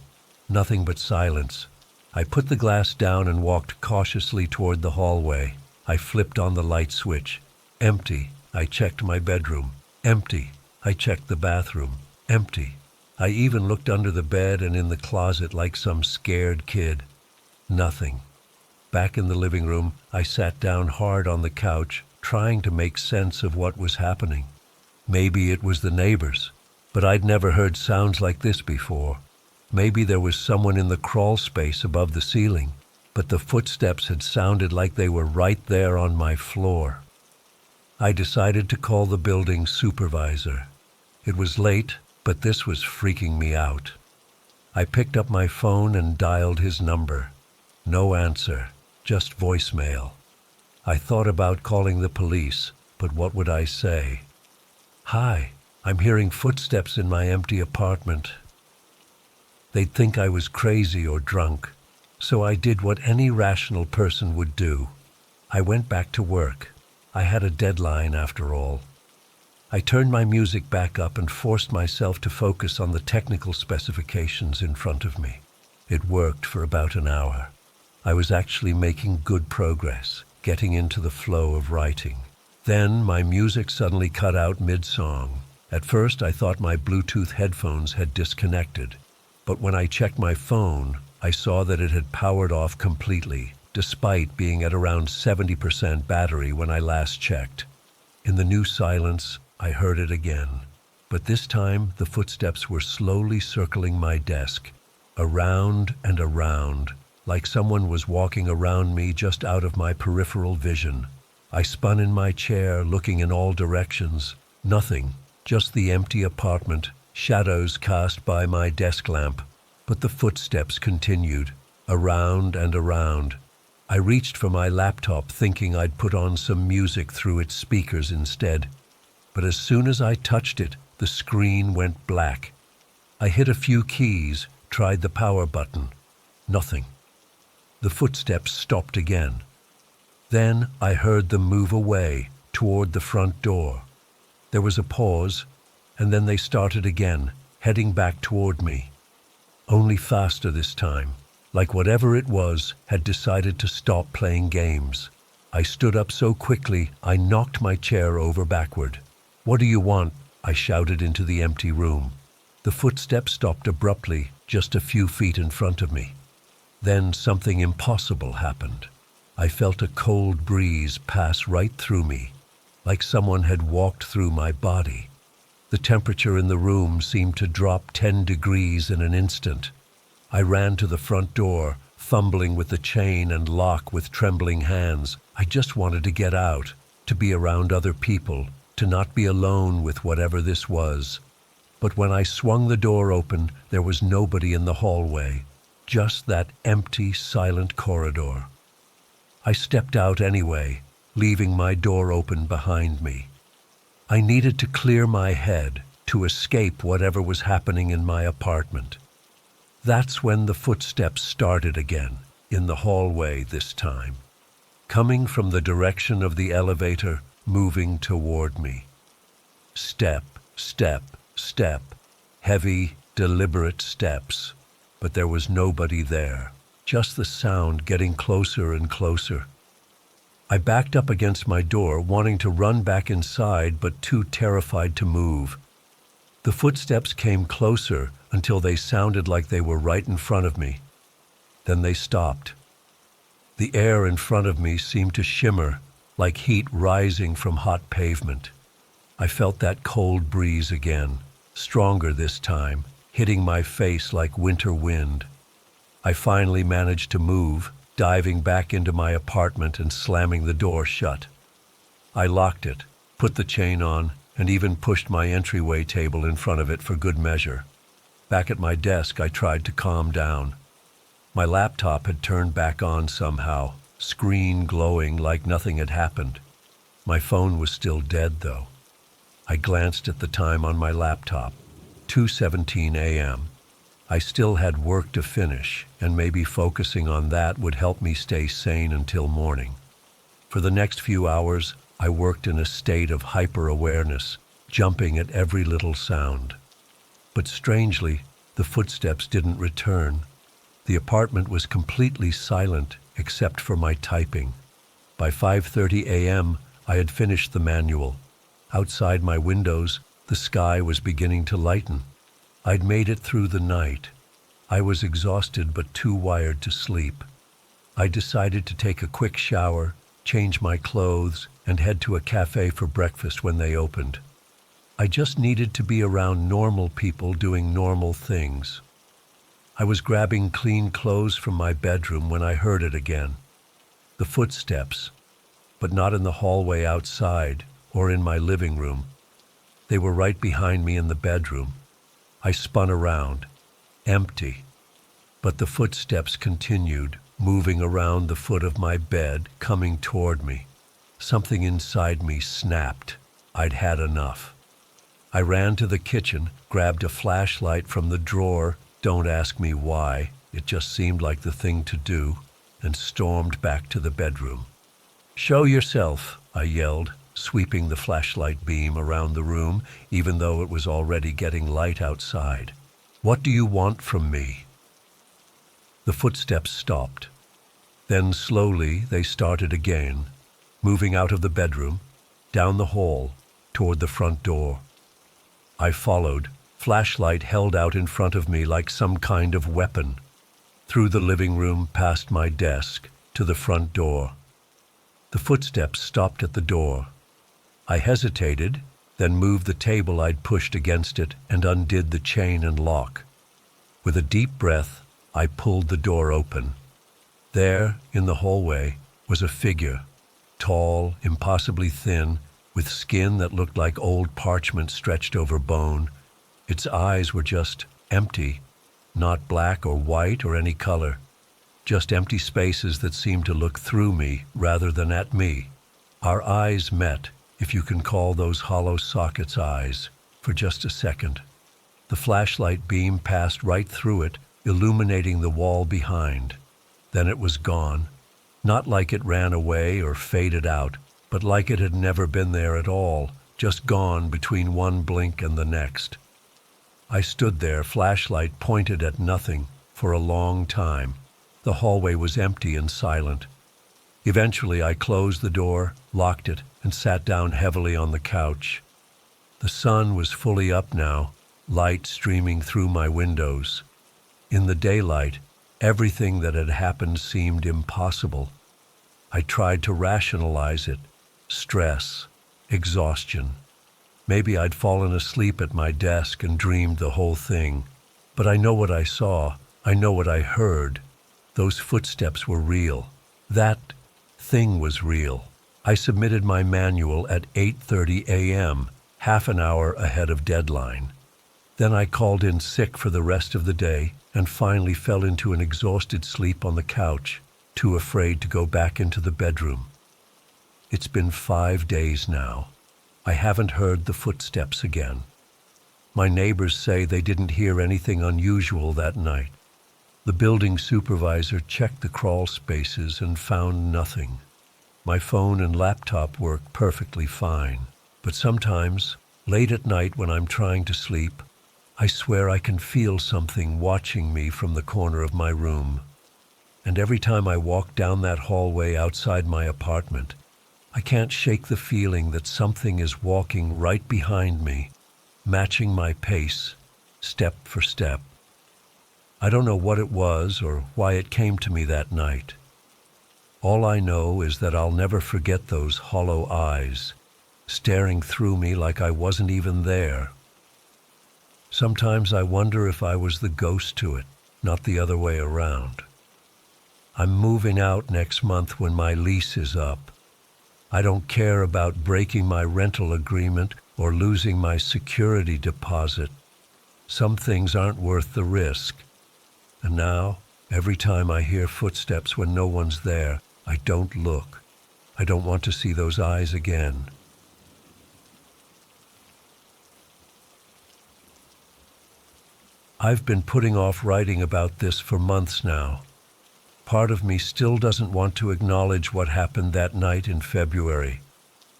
Nothing but silence. I put the glass down and walked cautiously toward the hallway. I flipped on the light switch. Empty. I checked my bedroom. Empty. I checked the bathroom. Empty. I even looked under the bed and in the closet like some scared kid. Nothing. Back in the living room, I sat down hard on the couch, trying to make sense of what was happening. Maybe it was the neighbors, but I'd never heard sounds like this before. Maybe there was someone in the crawl space above the ceiling, but the footsteps had sounded like they were right there on my floor. I decided to call the building supervisor. It was late, but this was freaking me out. I picked up my phone and dialed his number. No answer. just voicemail. I thought about calling the police, but what would I say? "Hi, I'm hearing footsteps in my empty apartment." They'd think I was crazy or drunk, so I did what any rational person would do. I went back to work. I had a deadline after all. I turned my music back up and forced myself to focus on the technical specifications in front of me. It worked for about an hour. I was actually making good progress, getting into the flow of writing. Then my music suddenly cut out mid-song. At first I thought my Bluetooth headphones had disconnected, but when I checked my phone, I saw that it had powered off completely, despite being at around 70% battery when I last checked. In the new silence, I heard it again, but this time the footsteps were slowly circling my desk, around and around, like someone was walking around me just out of my peripheral vision. I spun in my chair, looking in all directions. Nothing, just the empty apartment, shadows cast by my desk lamp. But the footsteps continued, around and around. I reached for my laptop thinking I'd put on some music through its speakers instead. But as soon as I touched it, the screen went black. I hit a few keys, tried the power button. Nothing. The footsteps stopped again. Then I heard them move away, toward the front door. There was a pause, and then they started again, heading back toward me. Only faster this time, like whatever it was had decided to stop playing games. I stood up so quickly I knocked my chair over backward. "What do you want?" I shouted into the empty room. The footsteps stopped abruptly, just a few feet in front of me. Then something impossible happened. I felt a cold breeze pass right through me, like someone had walked through my body. The temperature in the room seemed to drop 10 degrees in an instant. I ran to the front door, fumbling with the chain and lock with trembling hands. I just wanted to get out, to be around other people, to not be alone with whatever this was. But when I swung the door open, there was nobody in the hallway, just that empty, silent corridor. I stepped out anyway, leaving my door open behind me. I needed to clear my head, to escape whatever was happening in my apartment. That's when the footsteps started again, in the hallway this time, coming from the direction of the elevator, moving toward me. Step, step, step, heavy, deliberate steps, but there was nobody there, just the sound getting closer and closer. I backed up against my door, wanting to run back inside, but too terrified to move. The footsteps came closer until they sounded like they were right in front of me. Then they stopped. The air in front of me seemed to shimmer, like heat rising from hot pavement. I felt that cold breeze again, stronger this time, hitting my face like winter wind. I finally managed to move, diving back into my apartment and slamming the door shut. I locked it, put the chain on, and even pushed my entryway table in front of it for good measure. Back at my desk, I tried to calm down. My laptop had turned back on somehow, screen glowing like nothing had happened. My phone was still dead, though. I glanced at the time on my laptop, 2:17 a.m. I still had work to finish, and maybe focusing on that would help me stay sane until morning. For the next few hours, I worked in a state of hyper-awareness, jumping at every little sound. But strangely, the footsteps didn't return. The apartment was completely silent, except for my typing. By 5:30 a.m., I had finished the manual. Outside my windows, the sky was beginning to lighten. I'd made it through the night. I was exhausted but too wired to sleep. I decided to take a quick shower, change my clothes, and head to a cafe for breakfast when they opened. I just needed to be around normal people doing normal things. I was grabbing clean clothes from my bedroom when I heard it again. The footsteps, but not in the hallway outside or in my living room. They were right behind me in the bedroom. I spun around, empty, but the footsteps continued, moving around the foot of my bed, coming toward me. Something inside me snapped. I'd had enough. I ran to the kitchen, grabbed a flashlight from the drawer, don't ask me why, it just seemed like the thing to do, and stormed back to the bedroom. "Show yourself," I yelled, sweeping the flashlight beam around the room, even though it was already getting light outside. "What do you want from me?" The footsteps stopped. Then slowly they started again, moving out of the bedroom, down the hall, toward the front door. I followed, flashlight held out in front of me like some kind of weapon, through the living room, past my desk, to the front door. The footsteps stopped at the door. I hesitated, then moved the table I'd pushed against it and undid the chain and lock. With a deep breath, I pulled the door open. There, in the hallway, was a figure, tall, impossibly thin, with skin that looked like old parchment stretched over bone. Its eyes were just empty, not black or white or any color, just empty spaces that seemed to look through me rather than at me. Our eyes met, if you can call those hollow sockets eyes, for just a second. The flashlight beam passed right through it, illuminating the wall behind. Then it was gone, not like it ran away or faded out, but like it had never been there at all, just gone between one blink and the next. I stood there, flashlight pointed at nothing, for a long time. The hallway was empty and silent. Eventually I closed the door, locked it, and sat down heavily on the couch. The sun was fully up now, light streaming through my windows. In the daylight, everything that had happened seemed impossible. I tried to rationalize it. Stress, exhaustion. Maybe I'd fallen asleep at my desk and dreamed the whole thing. But I know what I saw. I know what I heard. Those footsteps were real. That thing was real. I submitted my manual at 8:30 a.m., half an hour ahead of deadline. Then I called in sick for the rest of the day and finally fell into an exhausted sleep on the couch, too afraid to go back into the bedroom. It's been 5 days now. I haven't heard the footsteps again. My neighbors say they didn't hear anything unusual that night. The building supervisor checked the crawl spaces and found nothing. My phone and laptop work perfectly fine, but sometimes, late at night when I'm trying to sleep, I swear I can feel something watching me from the corner of my room. And every time I walk down that hallway outside my apartment, I can't shake the feeling that something is walking right behind me, matching my pace, step for step. I don't know what it was or why it came to me that night. All I know is that I'll never forget those hollow eyes, staring through me like I wasn't even there. Sometimes I wonder if I was the ghost to it, not the other way around. I'm moving out next month when my lease is up. I don't care about breaking my rental agreement or losing my security deposit. Some things aren't worth the risk. And now, every time I hear footsteps when no one's there, I don't look. I don't want to see those eyes again. I've been putting off writing about this for months now. Part of me still doesn't want to acknowledge what happened that night in February,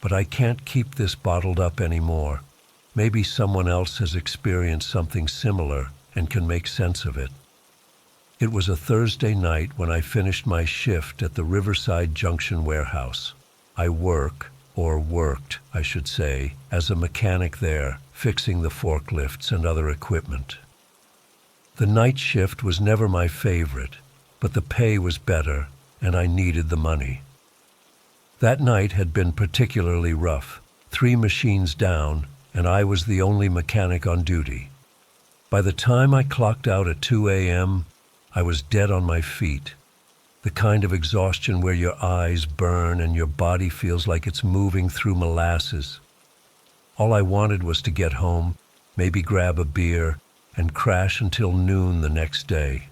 but I can't keep this bottled up anymore. Maybe someone else has experienced something similar and can make sense of it. It was a Thursday night when I finished my shift at the Riverside Junction warehouse. I worked, I should say, as a mechanic there, fixing the forklifts and other equipment. The night shift was never my favorite, but the pay was better, and I needed the money. That night had been particularly rough, 3 machines down, and I was the only mechanic on duty. By the time I clocked out at 2 a.m., I was dead on my feet, the kind of exhaustion where your eyes burn and your body feels like it's moving through molasses. All I wanted was to get home, maybe grab a beer, and crash until noon the next day.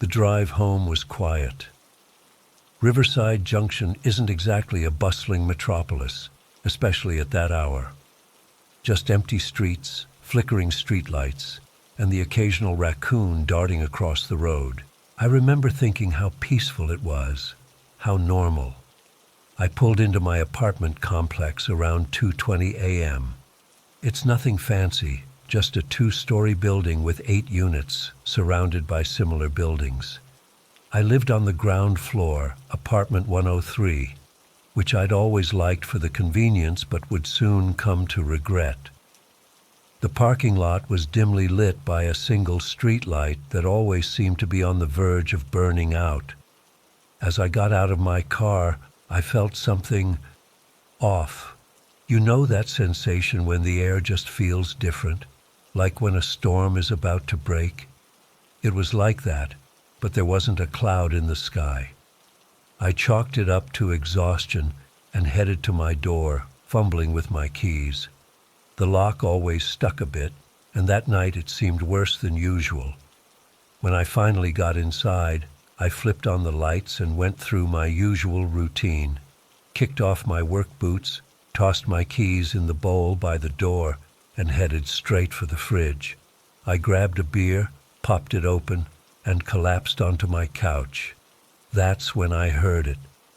The drive home was quiet. Riverside Junction isn't exactly a bustling metropolis, especially at that hour. Just empty streets, flickering streetlights, and the occasional raccoon darting across the road. I remember thinking how peaceful it was, how normal. I pulled into my apartment complex around 2:20 a.m. It's nothing fancy, just a 2-story building with 8 units, surrounded by similar buildings. I lived on the ground floor, apartment 103, which I'd always liked for the convenience but would soon come to regret. The parking lot was dimly lit by a single street light that always seemed to be on the verge of burning out. As I got out of my car, I felt something off. You know that sensation when the air just feels different, like when a storm is about to break? It was like that, but there wasn't a cloud in the sky. I chalked it up to exhaustion and headed to my door, fumbling with my keys. The lock always stuck a bit, and that night it seemed worse than usual. When I finally got inside, I flipped on the lights and went through my usual routine, kicked off my work boots, tossed my keys in the bowl by the door, and headed straight for the fridge. I grabbed a beer, popped it open, and collapsed onto my couch. That's when I heard it,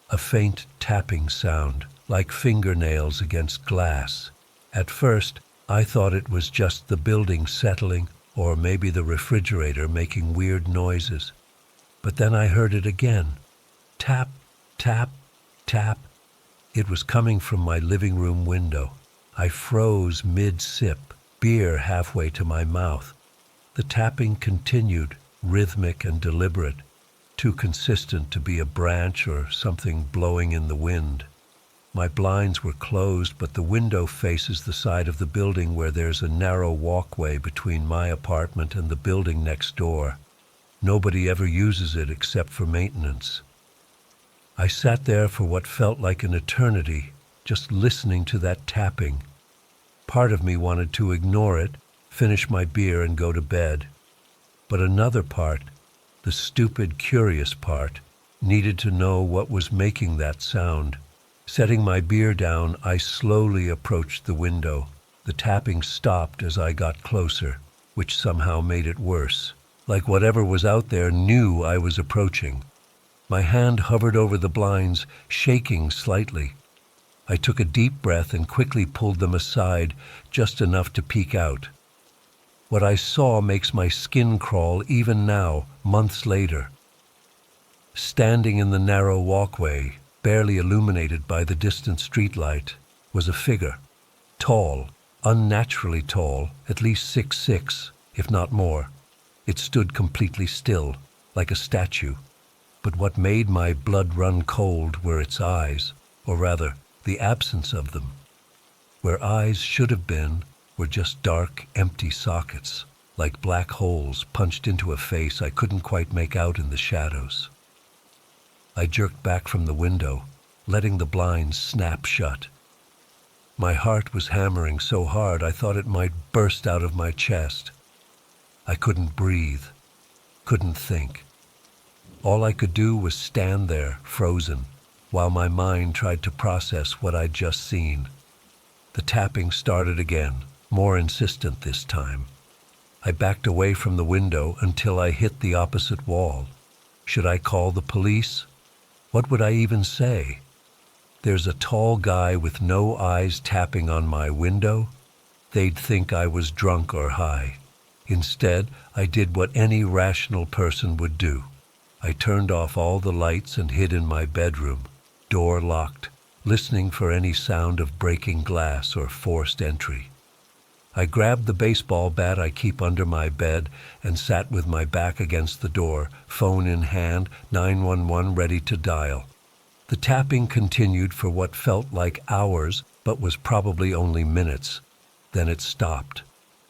a faint tapping sound, like fingernails against glass. At first, I thought it was just the building settling, or maybe the refrigerator making weird noises. But then I heard it again. Tap, tap, tap. It was coming from my living room window. I froze mid-sip, beer halfway to my mouth. The tapping continued, rhythmic and deliberate, too consistent to be a branch or something blowing in the wind. My blinds were closed, but the window faces the side of the building where there's a narrow walkway between my apartment and the building next door. Nobody ever uses it except for maintenance. I sat there for what felt like an eternity, just listening to that tapping. Part of me wanted to ignore it, finish my beer and go to bed. But another part, the stupid, curious part, needed to know what was making that sound. Setting my beer down, I slowly approached the window. The tapping stopped as I got closer, which somehow made it worse, like whatever was out there knew I was approaching. My hand hovered over the blinds, shaking slightly. I took a deep breath and quickly pulled them aside, just enough to peek out. What I saw makes my skin crawl even now, months later. Standing in the narrow walkway, barely illuminated by the distant streetlight, was a figure. Tall, unnaturally tall, at least 6'6", if not more. It stood completely still, like a statue. But what made my blood run cold were its eyes, or rather, the absence of them. Where eyes should have been were just dark, empty sockets, like black holes punched into a face I couldn't quite make out in the shadows. I jerked back from the window, letting the blinds snap shut. My heart was hammering so hard I thought it might burst out of my chest. I couldn't breathe, couldn't think. All I could do was stand there, frozen, while my mind tried to process what I'd just seen. The tapping started again, more insistent this time. I backed away from the window until I hit the opposite wall. Should I call the police? What would I even say? There's a tall guy with no eyes tapping on my window? They'd think I was drunk or high. Instead, I did what any rational person would do. I turned off all the lights and hid in my bedroom, door locked, listening for any sound of breaking glass or forced entry. I grabbed the baseball bat I keep under my bed and sat with my back against the door, phone in hand, 911 ready to dial. The tapping continued for what felt like hours, but was probably only minutes. Then it stopped.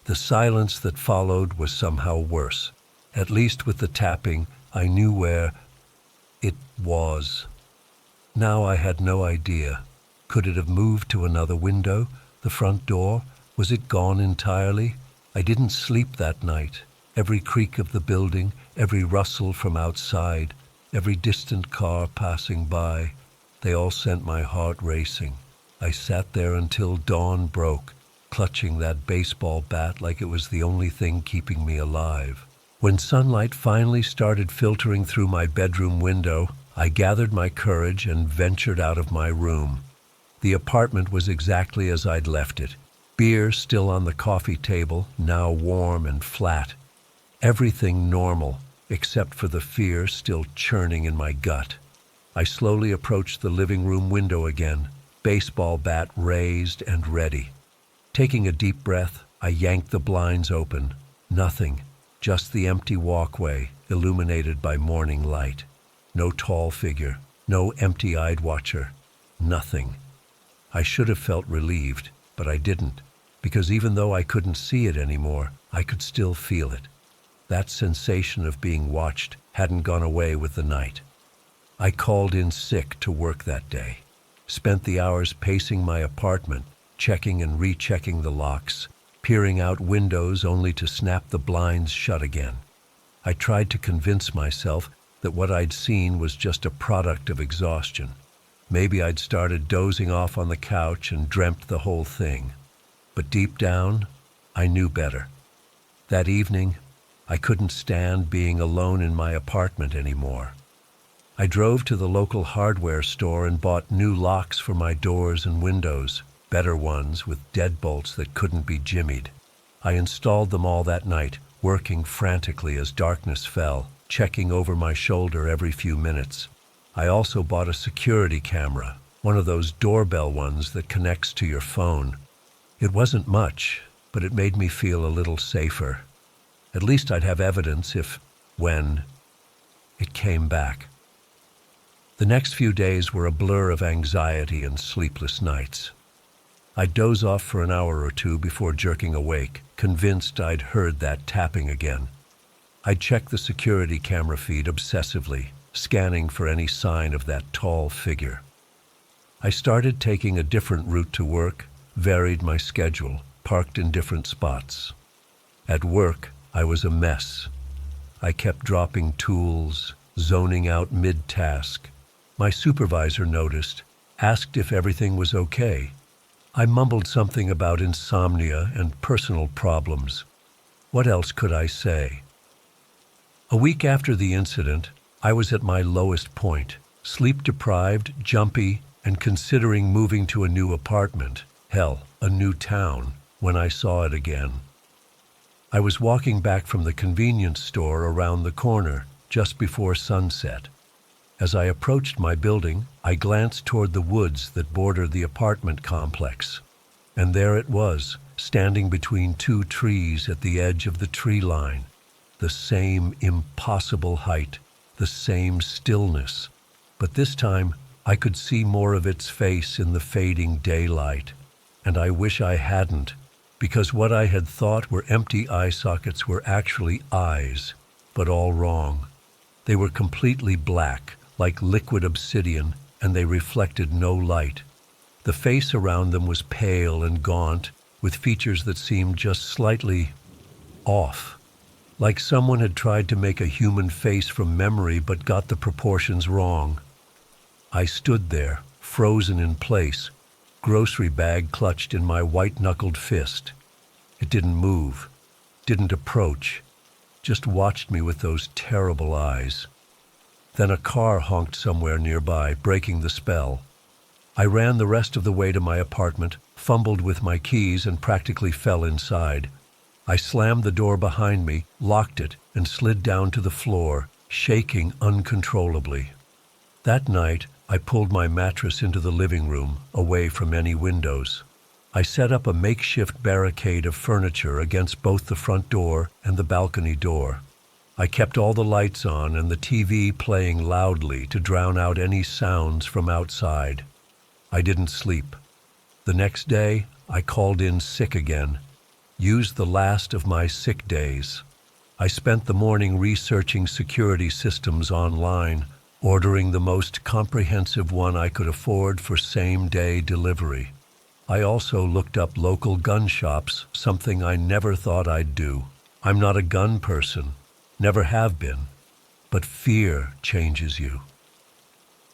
The silence that followed was somehow worse. At least with the tapping, I knew where it was. Now I had no idea. Could it have moved to another window, the front door? Was it gone entirely? I didn't sleep that night. Every creak of the building, every rustle from outside, every distant car passing by, they all sent my heart racing. I sat there until dawn broke, clutching that baseball bat like it was the only thing keeping me alive. When sunlight finally started filtering through my bedroom window, I gathered my courage and ventured out of my room. The apartment was exactly as I'd left it. Beer still on the coffee table, now warm and flat. Everything normal, except for the fear still churning in my gut. I slowly approached the living room window again, baseball bat raised and ready. Taking a deep breath, I yanked the blinds open. Nothing, just the empty walkway, illuminated by morning light. No tall figure, no empty-eyed watcher, nothing. I should have felt relieved, but I didn't, because even though I couldn't see it anymore, I could still feel it. That sensation of being watched hadn't gone away with the night. I called in sick to work that day, spent the hours pacing my apartment, checking and rechecking the locks, peering out windows only to snap the blinds shut again. I tried to convince myself that what I'd seen was just a product of exhaustion. Maybe I'd started dozing off on the couch and dreamt the whole thing. But deep down, I knew better. That evening, I couldn't stand being alone in my apartment anymore. I drove to the local hardware store and bought new locks for my doors and windows, better ones with deadbolts that couldn't be jimmied. I installed them all that night, working frantically as darkness fell, checking over my shoulder every few minutes. I also bought a security camera, one of those doorbell ones that connects to your phone. It wasn't much, but it made me feel a little safer. At least I'd have evidence when it came back. The next few days were a blur of anxiety and sleepless nights. I'd doze off for an hour or two before jerking awake, convinced I'd heard that tapping again. I'd check the security camera feed obsessively, scanning for any sign of that tall figure. I started taking a different route to work, varied my schedule, parked in different spots. At work, I was a mess. I kept dropping tools, zoning out mid-task. My supervisor noticed, asked if everything was okay. I mumbled something about insomnia and personal problems. What else could I say? A week after the incident, I was at my lowest point, sleep-deprived, jumpy, and considering moving to a new apartment, hell, a new town, when I saw it again. I was walking back from the convenience store around the corner, just before sunset. As I approached my building, I glanced toward the woods that border the apartment complex. And there it was, standing between two trees at the edge of the tree line. The same impossible height, the same stillness. But this time, I could see more of its face in the fading daylight. And I wish I hadn't, because what I had thought were empty eye sockets were actually eyes, but all wrong. They were completely black, like liquid obsidian, and they reflected no light. The face around them was pale and gaunt, with features that seemed just slightly off, like someone had tried to make a human face from memory but got the proportions wrong. I stood there, frozen in place, grocery bag clutched in my white-knuckled fist. It didn't move, didn't approach, just watched me with those terrible eyes. Then a car honked somewhere nearby, breaking the spell. I ran the rest of the way to my apartment, fumbled with my keys, and practically fell inside. I slammed the door behind me, locked it, and slid down to the floor, shaking uncontrollably. That night, I pulled my mattress into the living room, away from any windows. I set up a makeshift barricade of furniture against both the front door and the balcony door. I kept all the lights on and the TV playing loudly to drown out any sounds from outside. I didn't sleep. The next day, I called in sick again, used the last of my sick days. I spent the morning researching security systems online, ordering the most comprehensive one I could afford for same-day delivery. I also looked up local gun shops, something I never thought I'd do. I'm not a gun person, never have been, but fear changes you.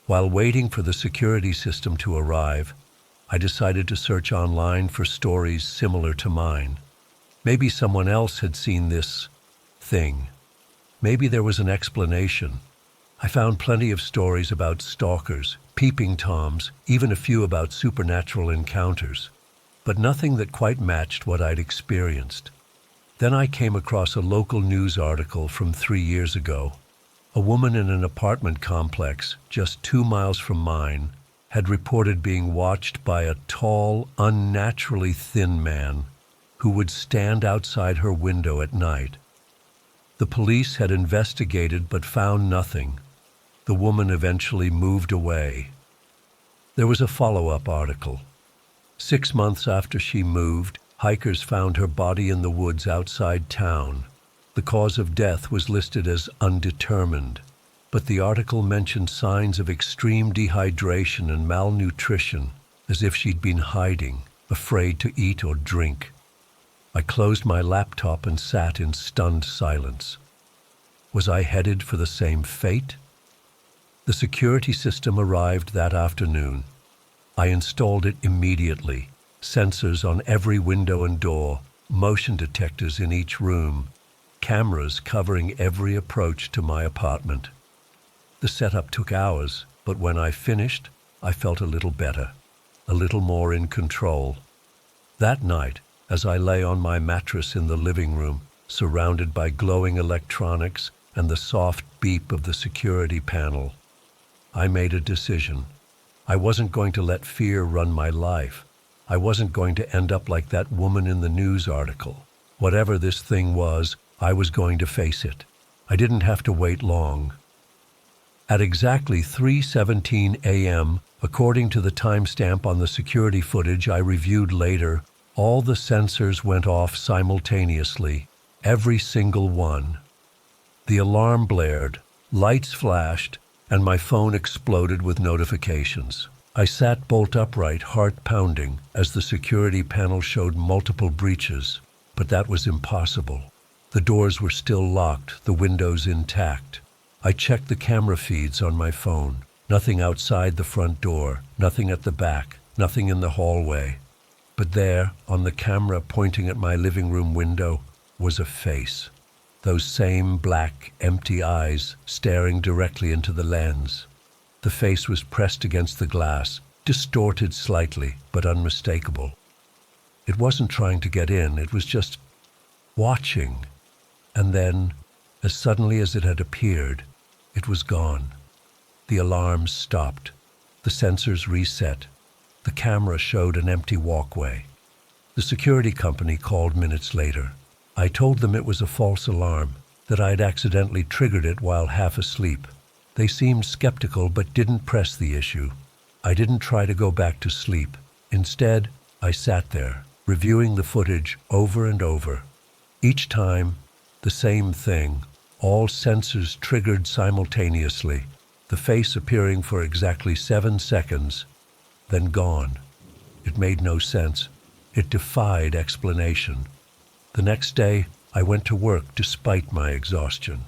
While waiting for the security system to arrive, I decided to search online for stories similar to mine. Maybe someone else had seen this thing. Maybe there was an explanation. I found plenty of stories about stalkers, peeping toms, even a few about supernatural encounters, but nothing that quite matched what I'd experienced. Then I came across a local news article from 3 years ago. A woman in an apartment complex just 2 miles from mine had reported being watched by a tall, unnaturally thin man who would stand outside her window at night. The police had investigated but found nothing. The woman eventually moved away. There was a follow-up article. 6 months after she moved, hikers found her body in the woods outside town. The cause of death was listed as undetermined, but the article mentioned signs of extreme dehydration and malnutrition, as if she'd been hiding, afraid to eat or drink. I closed my laptop and sat in stunned silence. Was I headed for the same fate? The security system arrived that afternoon. I installed it immediately. Sensors on every window and door, motion detectors in each room, cameras covering every approach to my apartment. The setup took hours, but when I finished, I felt a little better, a little more in control. That night, as I lay on my mattress in the living room, surrounded by glowing electronics and the soft beep of the security panel, I made a decision. I wasn't going to let fear run my life. I wasn't going to end up like that woman in the news article. Whatever this thing was, I was going to face it. I didn't have to wait long. At exactly 3:17 a.m., according to the timestamp on the security footage I reviewed later, all the sensors went off simultaneously, every single one. The alarm blared, lights flashed, and my phone exploded with notifications. I sat bolt upright, heart pounding, as the security panel showed multiple breaches, but that was impossible. The doors were still locked, the windows intact. I checked the camera feeds on my phone. Nothing outside the front door, nothing at the back, nothing in the hallway. But there, on the camera pointing at my living room window, was a face. Those same black, empty eyes staring directly into the lens. The face was pressed against the glass, distorted slightly, but unmistakable. It wasn't trying to get in, it was just watching. And then, as suddenly as it had appeared, it was gone. The alarms stopped. The sensors reset. The camera showed an empty walkway. The security company called minutes later. I told them it was a false alarm, that I'd accidentally triggered it while half asleep. They seemed skeptical but didn't press the issue. I didn't try to go back to sleep. Instead, I sat there, reviewing the footage over and over. Each time, the same thing, all sensors triggered simultaneously, the face appearing for exactly 7 seconds, then gone. It made no sense. It defied explanation. The next day, I went to work despite my exhaustion.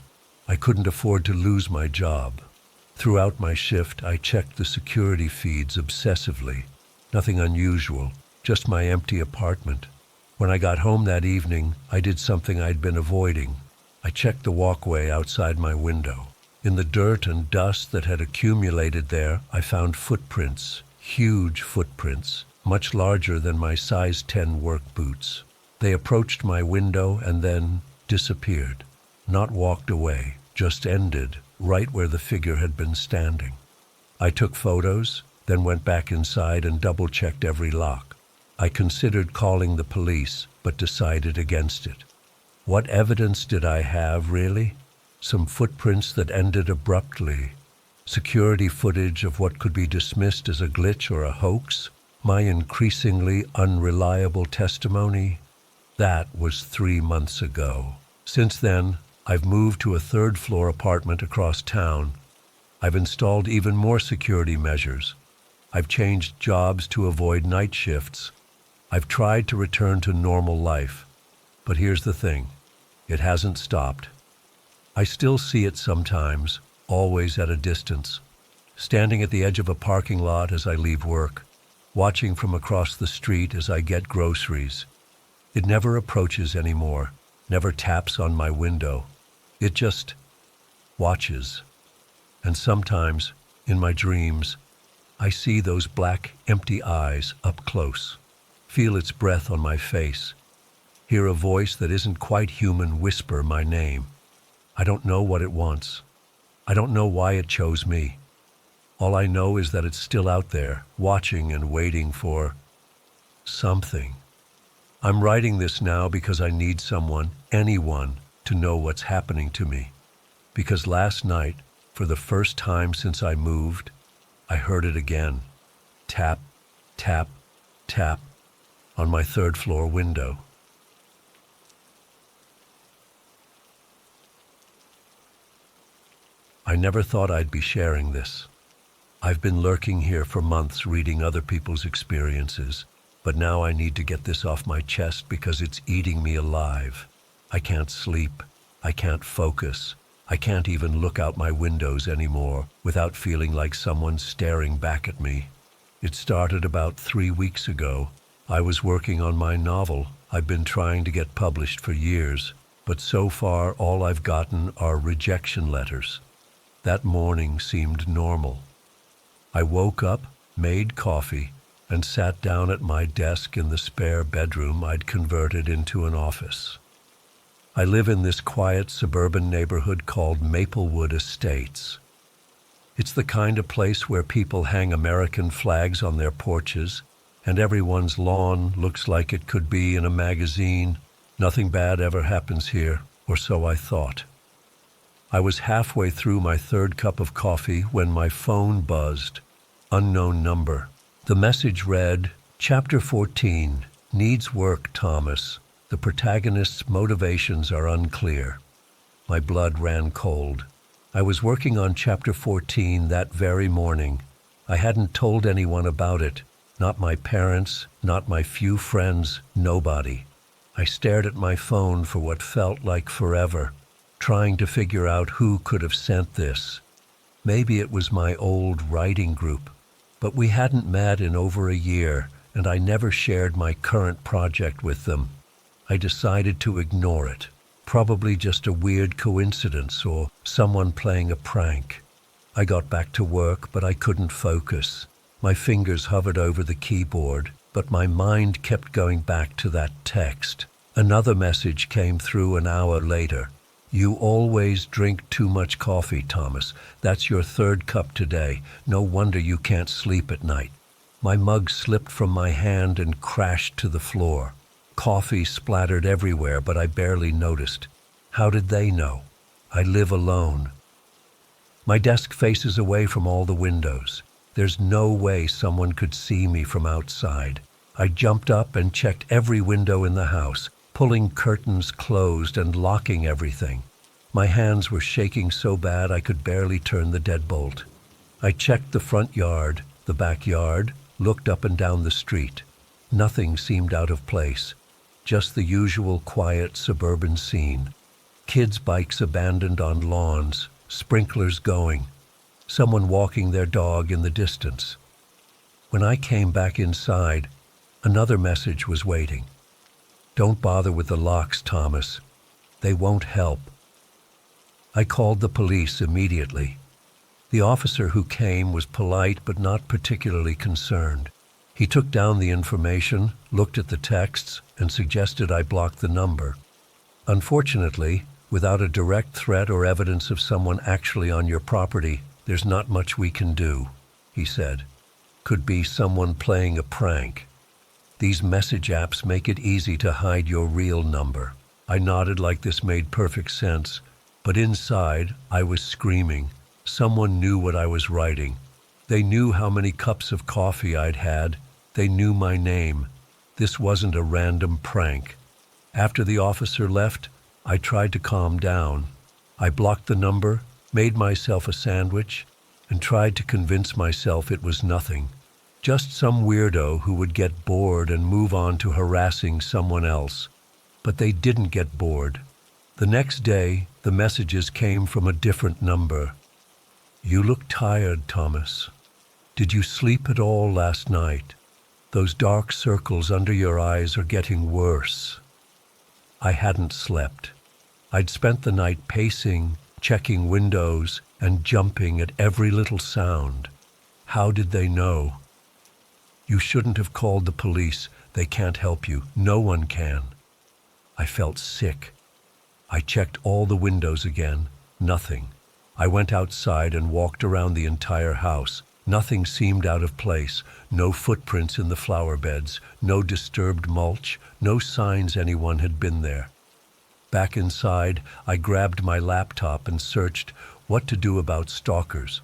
I couldn't afford to lose my job. Throughout my shift, I checked the security feeds obsessively. Nothing unusual, just my empty apartment. When I got home that evening, I did something I'd been avoiding. I checked the walkway outside my window. In the dirt and dust that had accumulated there, I found footprints, huge footprints, much larger than my size 10 work boots. They approached my window and then disappeared. Not walked away, just ended right where the figure had been standing. I took photos, then went back inside and double-checked every lock. I considered calling the police, but decided against it. What evidence did I have, really? Some footprints that ended abruptly. Security footage of what could be dismissed as a glitch or a hoax. My increasingly unreliable testimony. That was 3 months ago. Since then, I've moved to a third-floor apartment across town. I've installed even more security measures. I've changed jobs to avoid night shifts. I've tried to return to normal life. But here's the thing. It hasn't stopped. I still see it sometimes, always at a distance, standing at the edge of a parking lot as I leave work, watching from across the street as I get groceries. It never approaches anymore, never taps on my window. It just watches. And sometimes, in my dreams, I see those black, empty eyes up close, feel its breath on my face, hear a voice that isn't quite human whisper my name. I don't know what it wants. I don't know why it chose me. All I know is that it's still out there, watching and waiting for something. I'm writing this now because I need someone, anyone, to know what's happening to me. Because last night, for the first time since I moved, I heard it again. Tap, tap, tap on my third-floor window. I never thought I'd be sharing this. I've been lurking here for months reading other people's experiences, but now I need to get this off my chest because it's eating me alive. I can't sleep. I can't focus. I can't even look out my windows anymore without feeling like someone's staring back at me. It started about 3 weeks ago. I was working on my novel I've been trying to get published for years, but so far all I've gotten are rejection letters. That morning seemed normal. I woke up, made coffee, and sat down at my desk in the spare bedroom I'd converted into an office. I live in this quiet suburban neighborhood called Maplewood Estates. It's the kind of place where people hang American flags on their porches, and everyone's lawn looks like it could be in a magazine. Nothing bad ever happens here, or so I thought. I was halfway through my third cup of coffee when my phone buzzed. Unknown number. The message read, Chapter 14, Needs work, Thomas. The protagonist's motivations are unclear. My blood ran cold. I was working on Chapter 14 that very morning. I hadn't told anyone about it. Not my parents, not my few friends, nobody. I stared at my phone for what felt like forever, trying to figure out who could have sent this. Maybe it was my old writing group, but we hadn't met in over a year, and I never shared my current project with them. I decided to ignore it. Probably just a weird coincidence or someone playing a prank. I got back to work, but I couldn't focus. My fingers hovered over the keyboard, but my mind kept going back to that text. Another message came through an hour later. You always drink too much coffee, Thomas. That's your third cup today. No wonder you can't sleep at night. My mug slipped from my hand and crashed to the floor. Coffee splattered everywhere, but I barely noticed. How did they know? I live alone. My desk faces away from all the windows. There's no way someone could see me from outside. I jumped up and checked every window in the house, pulling curtains closed and locking everything. My hands were shaking so bad I could barely turn the deadbolt. I checked the front yard, the backyard, looked up and down the street. Nothing seemed out of place. Just the usual quiet suburban scene. Kids' bikes abandoned on lawns, sprinklers going, someone walking their dog in the distance. When I came back inside, another message was waiting. Don't bother with the locks, Thomas. They won't help. I called the police immediately. The officer who came was polite but not particularly concerned. He took down the information, looked at the texts, and suggested I block the number. Unfortunately, without a direct threat or evidence of someone actually on your property, there's not much we can do, he said. Could be someone playing a prank. These message apps make it easy to hide your real number. I nodded like this made perfect sense, but inside I was screaming. Someone knew what I was writing. They knew how many cups of coffee I'd had. They knew my name. This wasn't a random prank. After the officer left, I tried to calm down. I blocked the number, made myself a sandwich, and tried to convince myself it was nothing. Just some weirdo who would get bored and move on to harassing someone else. But they didn't get bored. The next day, the messages came from a different number. You look tired, Thomas. Did you sleep at all last night? Those dark circles under your eyes are getting worse. I hadn't slept. I'd spent the night pacing, checking windows, and jumping at every little sound. How did they know? You shouldn't have called the police. They can't help you. No one can. I felt sick. I checked all the windows again. Nothing. I went outside and walked around the entire house. Nothing seemed out of place. No footprints in the flower beds, no disturbed mulch, no signs anyone had been there. Back inside, I grabbed my laptop and searched what to do about stalkers.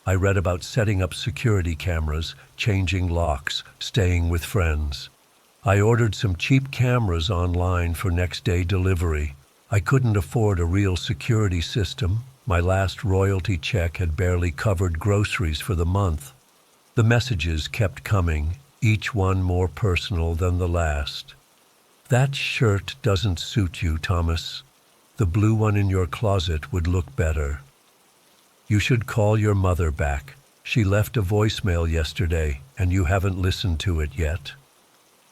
I read about setting up security cameras, changing locks, staying with friends. I ordered some cheap cameras online for next-day delivery. I couldn't afford a real security system. My last royalty check had barely covered groceries for the month. The messages kept coming, each one more personal than the last. That shirt doesn't suit you, Thomas. The blue one in your closet would look better. You should call your mother back. She left a voicemail yesterday, and you haven't listened to it yet.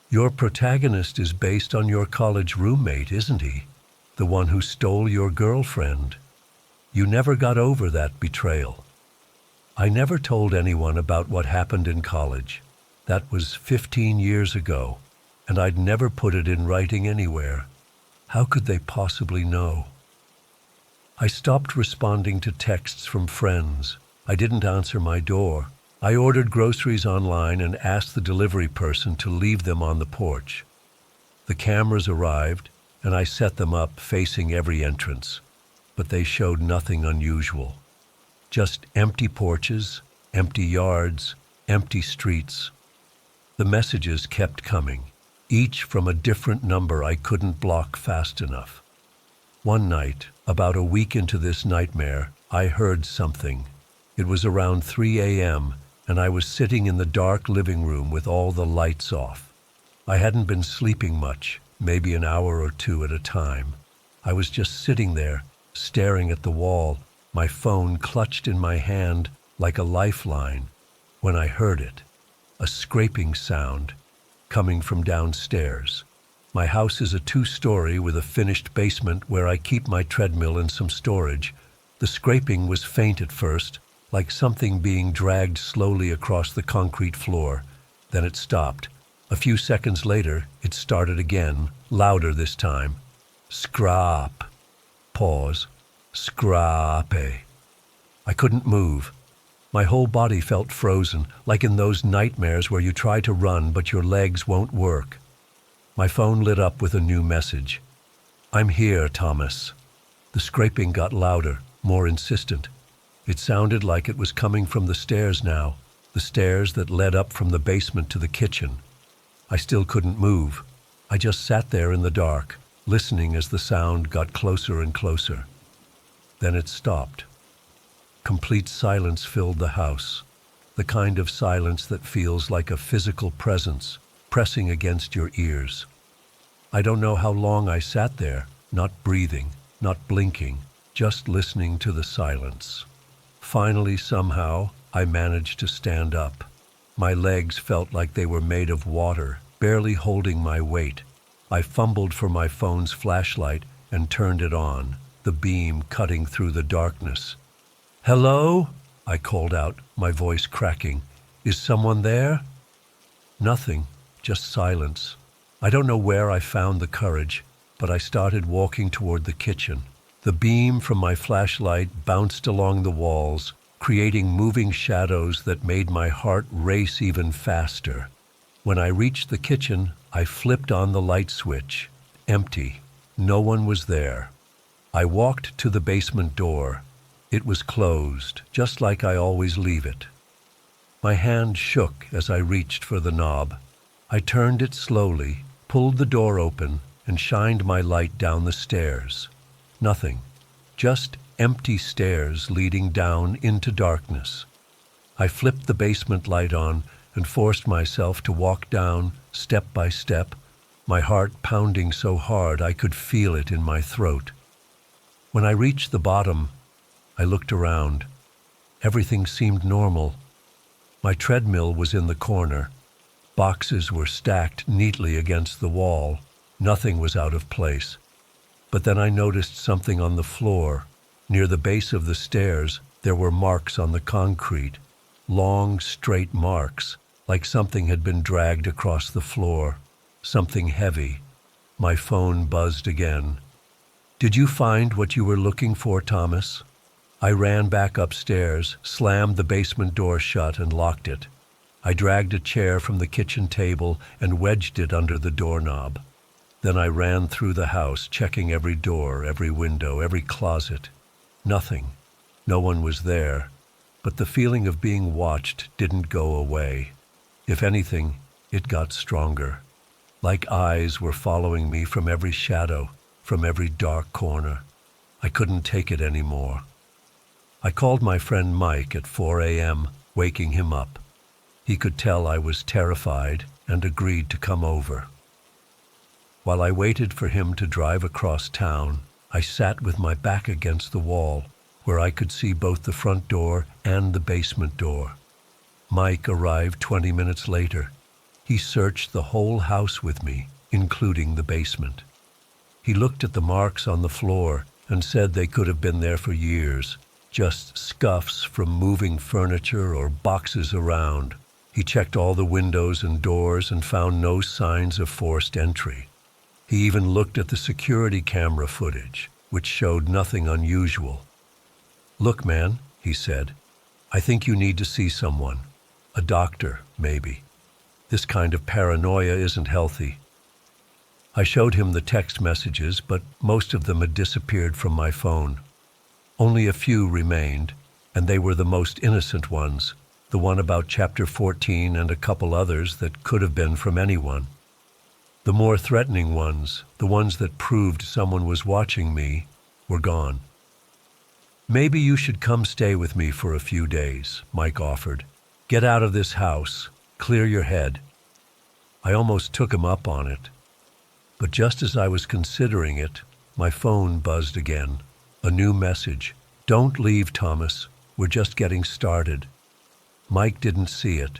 Your protagonist is based on your college roommate, isn't he? The one who stole your girlfriend. You never got over that betrayal. I never told anyone about what happened in college. That was 15 years ago, and I'd never put it in writing anywhere. How could they possibly know? I stopped responding to texts from friends. I didn't answer my door. I ordered groceries online and asked the delivery person to leave them on the porch. The cameras arrived, and I set them up facing every entrance, but they showed nothing unusual. Just empty porches, empty yards, empty streets. The messages kept coming, each from a different number I couldn't block fast enough. One night, about a week into this nightmare, I heard something. It was around 3 a.m., and I was sitting in the dark living room with all the lights off. I hadn't been sleeping much, maybe an hour or two at a time. I was just sitting there, staring at the wall, my phone clutched in my hand like a lifeline, when I heard it, a scraping sound coming from downstairs. My house is a 2-story with a finished basement where I keep my treadmill and some storage. The scraping was faint at first, like something being dragged slowly across the concrete floor. Then it stopped. A few seconds later, it started again, louder this time. Scrap. Pause. Scrape. I couldn't move. My whole body felt frozen, like in those nightmares where you try to run but your legs won't work. My phone lit up with a new message. I'm here, Thomas. The scraping got louder, more insistent. It sounded like it was coming from the stairs now, the stairs that led up from the basement to the kitchen. I still couldn't move. I just sat there in the dark, listening as the sound got closer and closer. Then it stopped. Complete silence filled the house, the kind of silence that feels like a physical presence pressing against your ears. I don't know how long I sat there, not breathing, not blinking, just listening to the silence. Finally, somehow, I managed to stand up. My legs felt like they were made of water, barely holding my weight. I fumbled for my phone's flashlight and turned it on, the beam cutting through the darkness. "Hello?" I called out, my voice cracking. "Is someone there?" Nothing, just silence. I don't know where I found the courage, but I started walking toward the kitchen. The beam from my flashlight bounced along the walls, creating moving shadows that made my heart race even faster. When I reached the kitchen, I flipped on the light switch. Empty. No one was there. I walked to the basement door. It was closed, just like I always leave it. My hand shook as I reached for the knob. I turned it slowly, pulled the door open, and shined my light down the stairs. Nothing. Just empty stairs leading down into darkness. I flipped the basement light on and forced myself to walk down, step by step, my heart pounding so hard I could feel it in my throat. When I reached the bottom, I looked around. Everything seemed normal. My treadmill was in the corner. Boxes were stacked neatly against the wall. Nothing was out of place. But then I noticed something on the floor. Near the base of the stairs, there were marks on the concrete. Long, straight marks, like something had been dragged across the floor. Something heavy. My phone buzzed again. "Did you find what you were looking for, Thomas?" I ran back upstairs, slammed the basement door shut, and locked it. I dragged a chair from the kitchen table and wedged it under the doorknob. Then I ran through the house, checking every door, every window, every closet. Nothing. No one was there. But the feeling of being watched didn't go away. If anything, it got stronger. Like eyes were following me from every shadow, from every dark corner. I couldn't take it anymore. I called my friend Mike at 4 a.m., waking him up. He could tell I was terrified and agreed to come over. While I waited for him to drive across town, I sat with my back against the wall, where I could see both the front door and the basement door. Mike arrived 20 minutes later. He searched the whole house with me, including the basement. He looked at the marks on the floor and said they could have been there for years, just scuffs from moving furniture or boxes around. He checked all the windows and doors and found no signs of forced entry. He even looked at the security camera footage, which showed nothing unusual. "Look, man," he said, "I think you need to see someone. A doctor, maybe. This kind of paranoia isn't healthy." I showed him the text messages, but most of them had disappeared from my phone. Only a few remained, and they were the most innocent ones, the one about chapter 14 and a couple others that could have been from anyone. The more threatening ones, the ones that proved someone was watching me, were gone. "Maybe you should come stay with me for a few days," Mike offered. "Get out of this house. Clear your head." I almost took him up on it. But just as I was considering it, my phone buzzed again. A new message. "Don't leave, Thomas. We're just getting started." Mike didn't see it.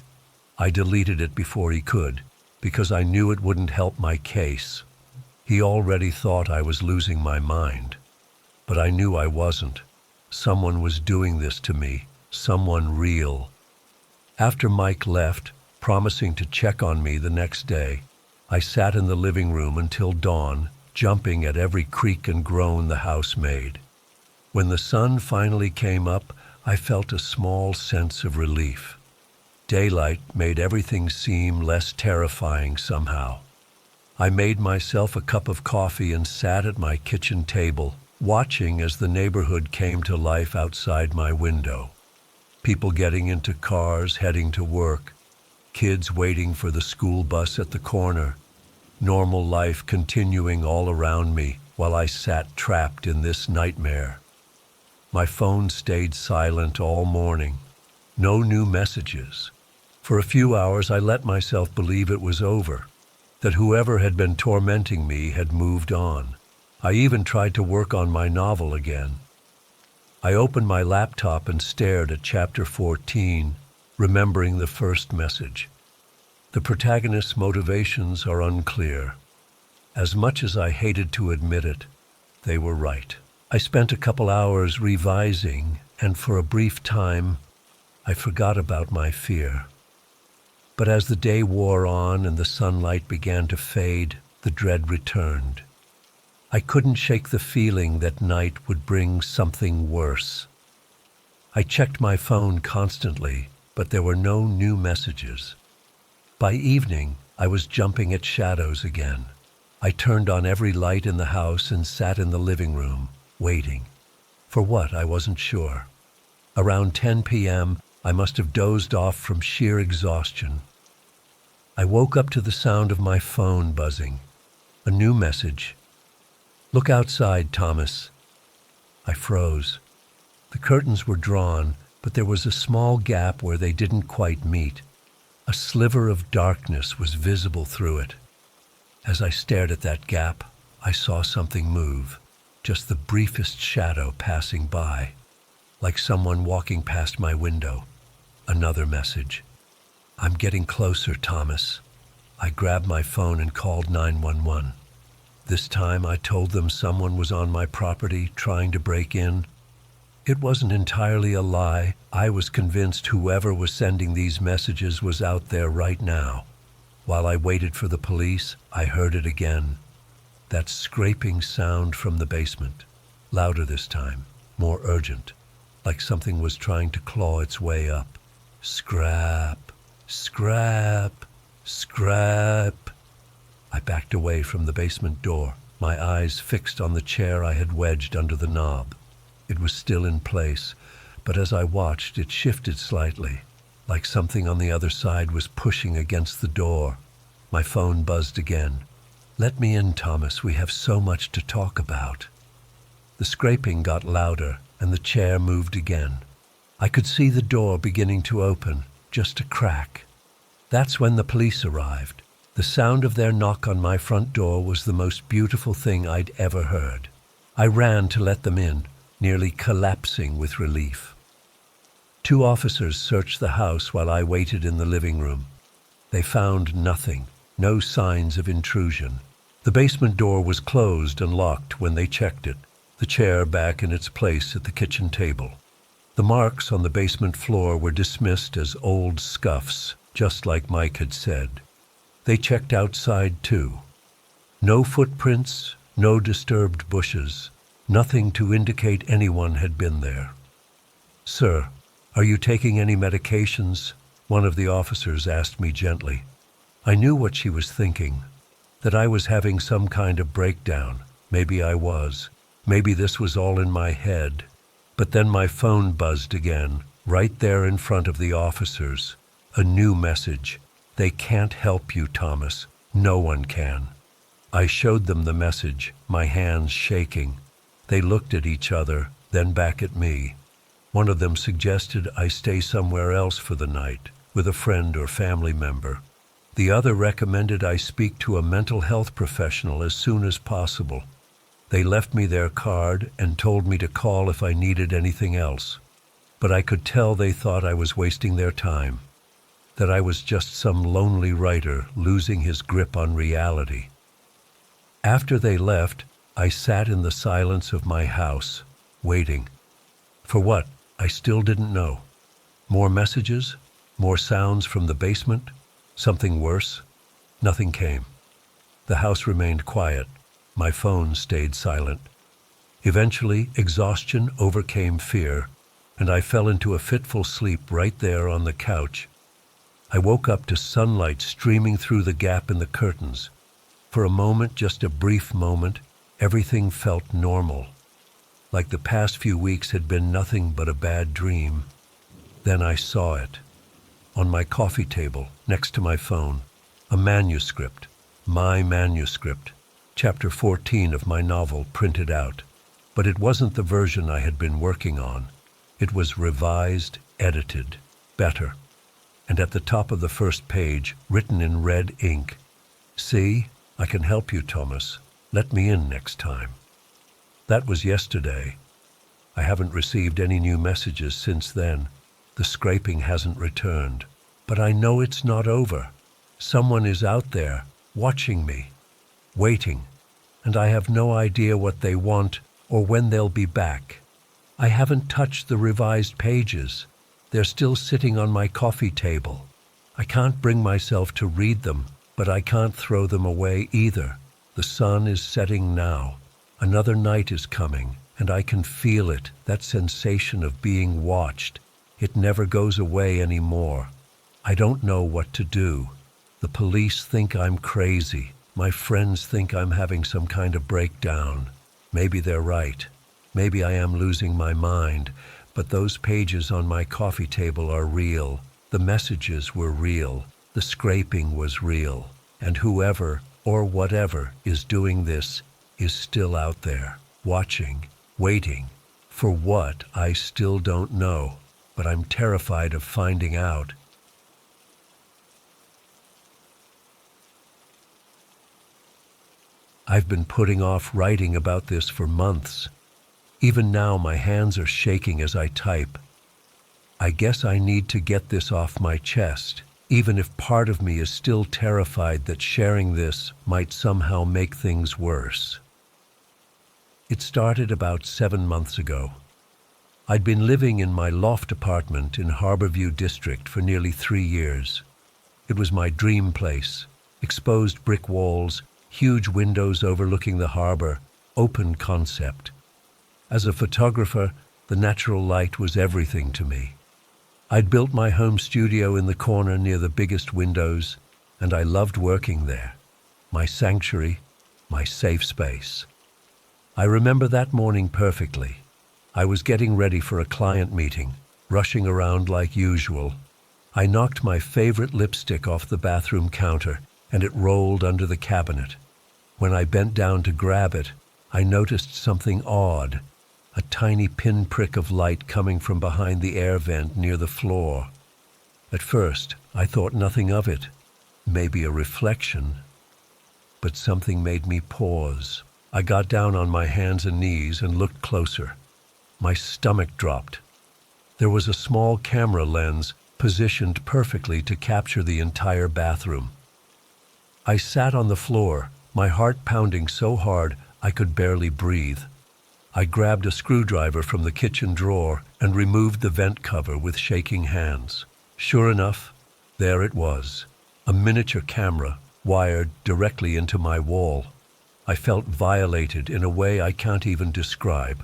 I deleted it before he could, because I knew it wouldn't help my case. He already thought I was losing my mind. But I knew I wasn't. Someone was doing this to me. Someone real. After Mike left, promising to check on me the next day, I sat in the living room until dawn, jumping at every creak and groan the house made. When the sun finally came up, I felt a small sense of relief. Daylight made everything seem less terrifying somehow. I made myself a cup of coffee and sat at my kitchen table, watching as the neighborhood came to life outside my window. People getting into cars, heading to work. Kids waiting for the school bus at the corner. Normal life continuing all around me while I sat trapped in this nightmare. My phone stayed silent all morning. No new messages. For a few hours I let myself believe it was over, that whoever had been tormenting me had moved on. I even tried to work on my novel again. I opened my laptop and stared at chapter 14, remembering the first message. The protagonist's motivations are unclear. As much as I hated to admit it, they were right. I spent a couple hours revising, and for a brief time, I forgot about my fear. But as the day wore on and the sunlight began to fade, the dread returned. I couldn't shake the feeling that night would bring something worse. I checked my phone constantly, but there were no new messages. By evening, I was jumping at shadows again. I turned on every light in the house and sat in the living room, waiting. For what, I wasn't sure. Around 10 p.m., I must have dozed off from sheer exhaustion. I woke up to the sound of my phone buzzing. A new message. "Look outside, Thomas." I froze. The curtains were drawn, but there was a small gap where they didn't quite meet. A sliver of darkness was visible through it. As I stared at that gap, I saw something move. just the briefest shadow passing by, like someone walking past my window. Another message. I'm getting closer, Thomas. I grabbed my phone and called 911. This time I told them someone was on my property trying to break in. It wasn't entirely a lie. I was convinced whoever was sending these messages was out there right now. While I waited for the police, I heard it again. That scraping sound from the basement. Louder this time, more urgent, like something was trying to claw its way up. Scrap, scrap, scrap. I backed away from the basement door, my eyes fixed on the chair I had wedged under the knob. It was still in place, but as I watched, it shifted slightly, like something on the other side was pushing against the door. My phone buzzed again. Let me in, Thomas. We have so much to talk about. The scraping got louder, and the chair moved again. I could see the door beginning to open, just a crack. That's when the police arrived. The sound of their knock on my front door was the most beautiful thing I'd ever heard. I ran to let them in, nearly collapsing with relief. 2 officers searched the house while I waited in the living room. They found nothing, no signs of intrusion. The basement door was closed and locked when they checked it, the chair back in its place at the kitchen table. The marks on the basement floor were dismissed as old scuffs, just like Mike had said. They checked outside too. No footprints, no disturbed bushes, nothing to indicate anyone had been there. Sir, are you taking any medications? One of the officers asked me gently. I knew what she was thinking, that I was having some kind of breakdown. Maybe I was. Maybe this was all in my head. But then my phone buzzed again, right there in front of the officers. A new message. They can't help you, Thomas. No one can. I showed them the message, my hands shaking. They looked at each other, then back at me. One of them suggested I stay somewhere else for the night, with a friend or family member. The other recommended I speak to a mental health professional as soon as possible. They left me their card and told me to call if I needed anything else. But I could tell they thought I was wasting their time, that I was just some lonely writer losing his grip on reality. After they left, I sat in the silence of my house, waiting. For what? I still didn't know. More messages? More sounds from the basement? Something worse? Nothing came. The house remained quiet. My phone stayed silent. Eventually, exhaustion overcame fear, and I fell into a fitful sleep right there on the couch. I woke up to sunlight streaming through the gap in the curtains. For a moment, just a brief moment, everything felt normal, like the past few weeks had been nothing but a bad dream. Then I saw it. On my coffee table, next to my phone, a manuscript, my manuscript, chapter 14 of my novel printed out. But it wasn't the version I had been working on. It was revised, edited, better. And at the top of the first page, written in red ink, "See, I can help you, Thomas. Let me in next time." That was yesterday. I haven't received any new messages since then. The scraping hasn't returned. But I know it's not over. Someone is out there, watching me, waiting, and I have no idea what they want or when they'll be back. I haven't touched the revised pages. They're still sitting on my coffee table. I can't bring myself to read them, but I can't throw them away either. The sun is setting now. Another night is coming, and I can feel it, that sensation of being watched. It never goes away anymore. I don't know what to do. The police think I'm crazy. My friends think I'm having some kind of breakdown. Maybe they're right. Maybe I am losing my mind. But those pages on my coffee table are real. The messages were real. The scraping was real. And whoever or whatever is doing this is still out there, watching, waiting. For what, I still don't know. But I'm terrified of finding out. I've been putting off writing about this for months. Even now my hands are shaking as I type. I guess I need to get this off my chest, even if part of me is still terrified that sharing this might somehow make things worse. It started about 7 months ago. I'd been living in my loft apartment in Harborview District for nearly 3 years. It was my dream place. Exposed brick walls, huge windows overlooking the harbor, open concept. As a photographer, the natural light was everything to me. I'd built my home studio in the corner near the biggest windows, and I loved working there. My sanctuary, my safe space. I remember that morning perfectly. I was getting ready for a client meeting, rushing around like usual. I knocked my favorite lipstick off the bathroom counter, and it rolled under the cabinet. When I bent down to grab it, I noticed something odd, a tiny pinprick of light coming from behind the air vent near the floor. At first, I thought nothing of it, maybe a reflection. But something made me pause. I got down on my hands and knees and looked closer. My stomach dropped. There was a small camera lens positioned perfectly to capture the entire bathroom. I sat on the floor, my heart pounding so hard I could barely breathe. I grabbed a screwdriver from the kitchen drawer and removed the vent cover with shaking hands. Sure enough, there it was, a miniature camera wired directly into my wall. I felt violated in a way I can't even describe.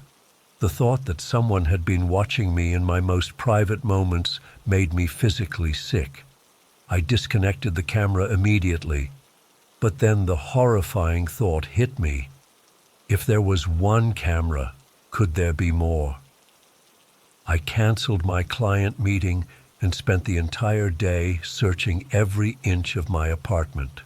The thought that someone had been watching me in my most private moments made me physically sick. I disconnected the camera immediately, but then the horrifying thought hit me. If there was one camera, could there be more? I canceled my client meeting and spent the entire day searching every inch of my apartment.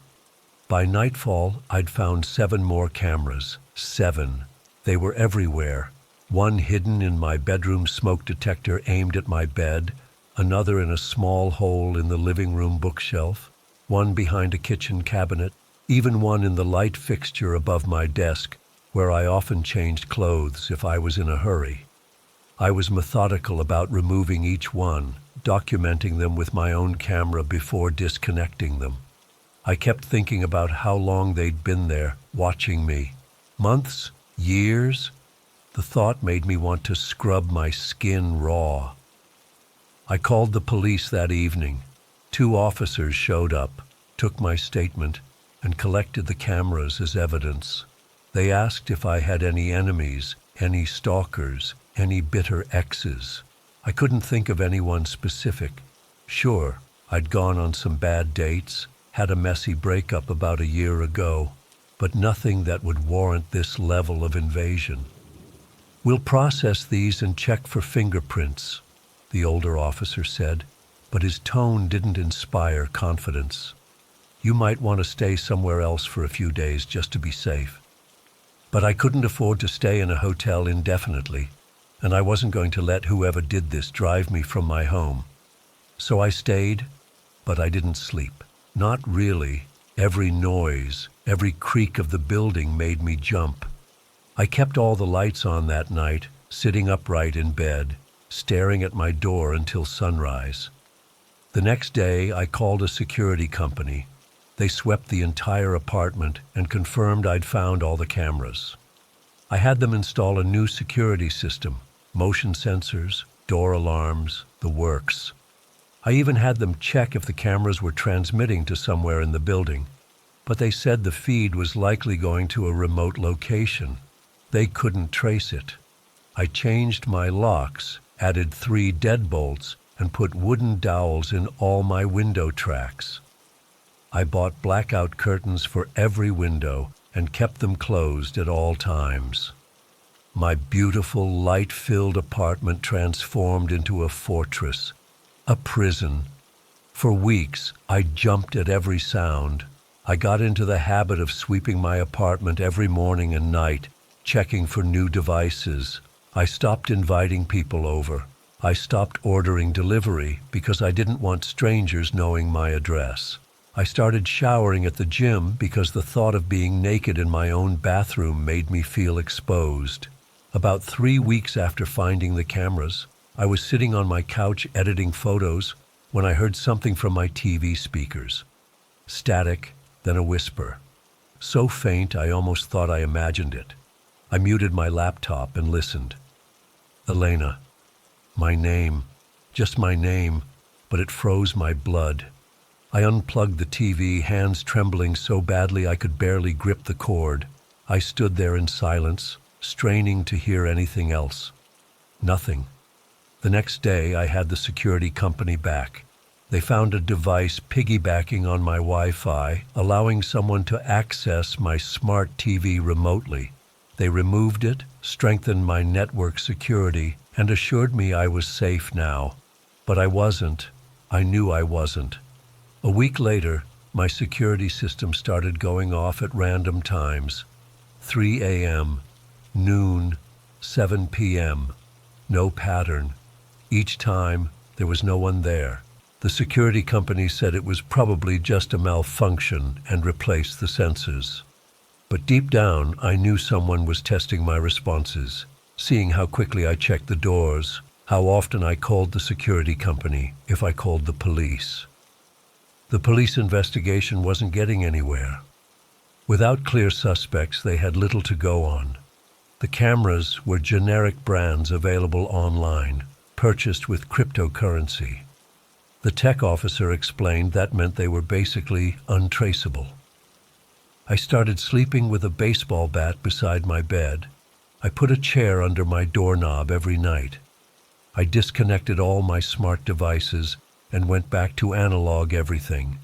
By nightfall, I'd found 7 more cameras. 7. They were everywhere. One hidden in my bedroom smoke detector aimed at my bed, another in a small hole in the living room bookshelf, one behind a kitchen cabinet, even one in the light fixture above my desk, where I often changed clothes if I was in a hurry. I was methodical about removing each one, documenting them with my own camera before disconnecting them. I kept thinking about how long they'd been there, watching me. Months? Years? The thought made me want to scrub my skin raw. I called the police that evening. 2 officers showed up, took my statement, and collected the cameras as evidence. They asked if I had any enemies, any stalkers, any bitter exes. I couldn't think of anyone specific. Sure, I'd gone on some bad dates, had a messy breakup about a year ago, but nothing that would warrant this level of invasion. "We'll process these and check for fingerprints," the older officer said, but his tone didn't inspire confidence. "You might want to stay somewhere else for a few days just to be safe." But I couldn't afford to stay in a hotel indefinitely, and I wasn't going to let whoever did this drive me from my home. So I stayed, but I didn't sleep. Not really. Every noise, every creak of the building made me jump. I kept all the lights on that night, sitting upright in bed, staring at my door until sunrise. The next day, I called a security company. They swept the entire apartment and confirmed I'd found all the cameras. I had them install a new security system, motion sensors, door alarms, the works. I even had them check if the cameras were transmitting to somewhere in the building, but they said the feed was likely going to a remote location. They couldn't trace it. I changed my locks, added 3 deadbolts, and put wooden dowels in all my window tracks. I bought blackout curtains for every window and kept them closed at all times. My beautiful, light-filled apartment transformed into a fortress, a prison. For weeks, I jumped at every sound. I got into the habit of sweeping my apartment every morning and night, checking for new devices. I stopped inviting people over. I stopped ordering delivery because I didn't want strangers knowing my address. I started showering at the gym because the thought of being naked in my own bathroom made me feel exposed. About 3 weeks after finding the cameras, I was sitting on my couch editing photos when I heard something from my TV speakers. Static, then a whisper. So faint I almost thought I imagined it. I muted my laptop and listened. Elena. My name. Just my name, but it froze my blood. I unplugged the TV, hands trembling so badly I could barely grip the cord. I stood there in silence, straining to hear anything else. Nothing. The next day, I had the security company back. They found a device piggybacking on my Wi-Fi, allowing someone to access my smart TV remotely. They removed it, strengthened my network security, and assured me I was safe now. But I wasn't. I knew I wasn't. A week later, my security system started going off at random times. 3 a.m., noon, 7 p.m. No pattern. Each time, there was no one there. The security company said it was probably just a malfunction and replaced the sensors. But deep down, I knew someone was testing my responses, seeing how quickly I checked the doors, how often I called the security company, if I called the police. The police investigation wasn't getting anywhere. Without clear suspects, they had little to go on. The cameras were generic brands available online, purchased with cryptocurrency. The tech officer explained that meant they were basically untraceable. I started sleeping with a baseball bat beside my bed. I put a chair under my doorknob every night. I disconnected all my smart devices and went back to analog everything.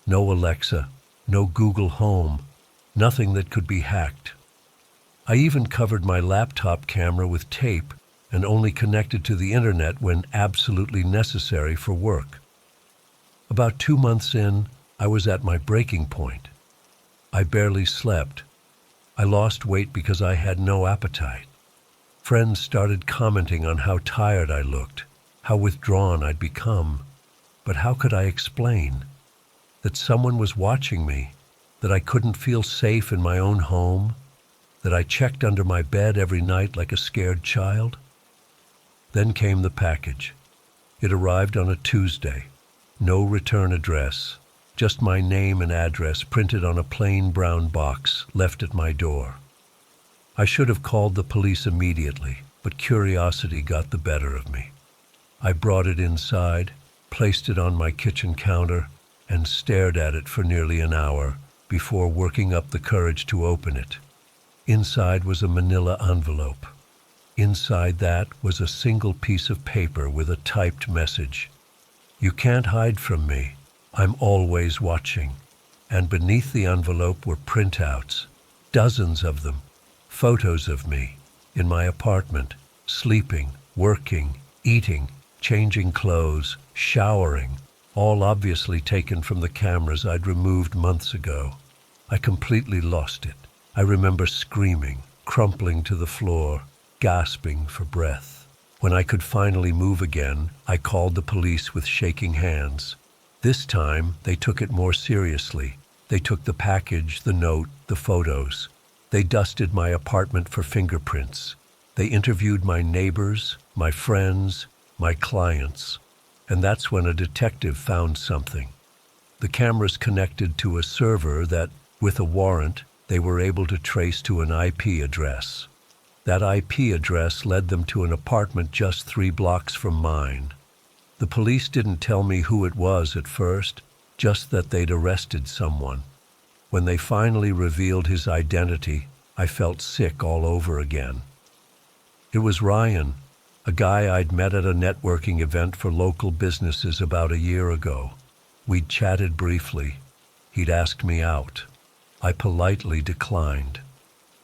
No Alexa, no Google Home, nothing that could be hacked. I even covered my laptop camera with tape and only connected to the internet when absolutely necessary for work. About 2 months in, I was at my breaking point. I barely slept. I lost weight because I had no appetite. Friends started commenting on how tired I looked, how withdrawn I'd become. But how could I explain? That someone was watching me, that I couldn't feel safe in my own home, that I checked under my bed every night like a scared child? Then came the package. It arrived on a Tuesday. No return address, just my name and address printed on a plain brown box left at my door. I should have called the police immediately, but curiosity got the better of me. I brought it inside, placed it on my kitchen counter, and stared at it for nearly an hour before working up the courage to open it. Inside was a manila envelope. Inside that was a single piece of paper with a typed message. "You can't hide from me. I'm always watching." And beneath the envelope were printouts, dozens of them, photos of me, in my apartment, sleeping, working, eating, changing clothes, showering, all obviously taken from the cameras I'd removed months ago. I completely lost it. I remember screaming, crumpling to the floor, gasping for breath. When I could finally move again, I called the police with shaking hands. This time, they took it more seriously. They took the package, the note, the photos. They dusted my apartment for fingerprints. They interviewed my neighbors, my friends, my clients. And that's when a detective found something. The cameras connected to a server that, with a warrant, they were able to trace to an IP address. That IP address led them to an apartment just 3 blocks from mine. The police didn't tell me who it was at first, just that they'd arrested someone. When they finally revealed his identity, I felt sick all over again. It was Ryan, a guy I'd met at a networking event for local businesses about a year ago. We'd chatted briefly. He'd asked me out. I politely declined.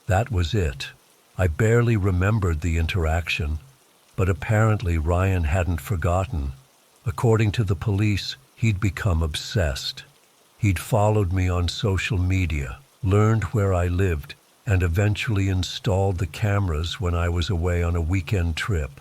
That was it. I barely remembered the interaction, but apparently Ryan hadn't forgotten. According to the police, he'd become obsessed. He'd followed me on social media, learned where I lived, and eventually installed the cameras when I was away on a weekend trip.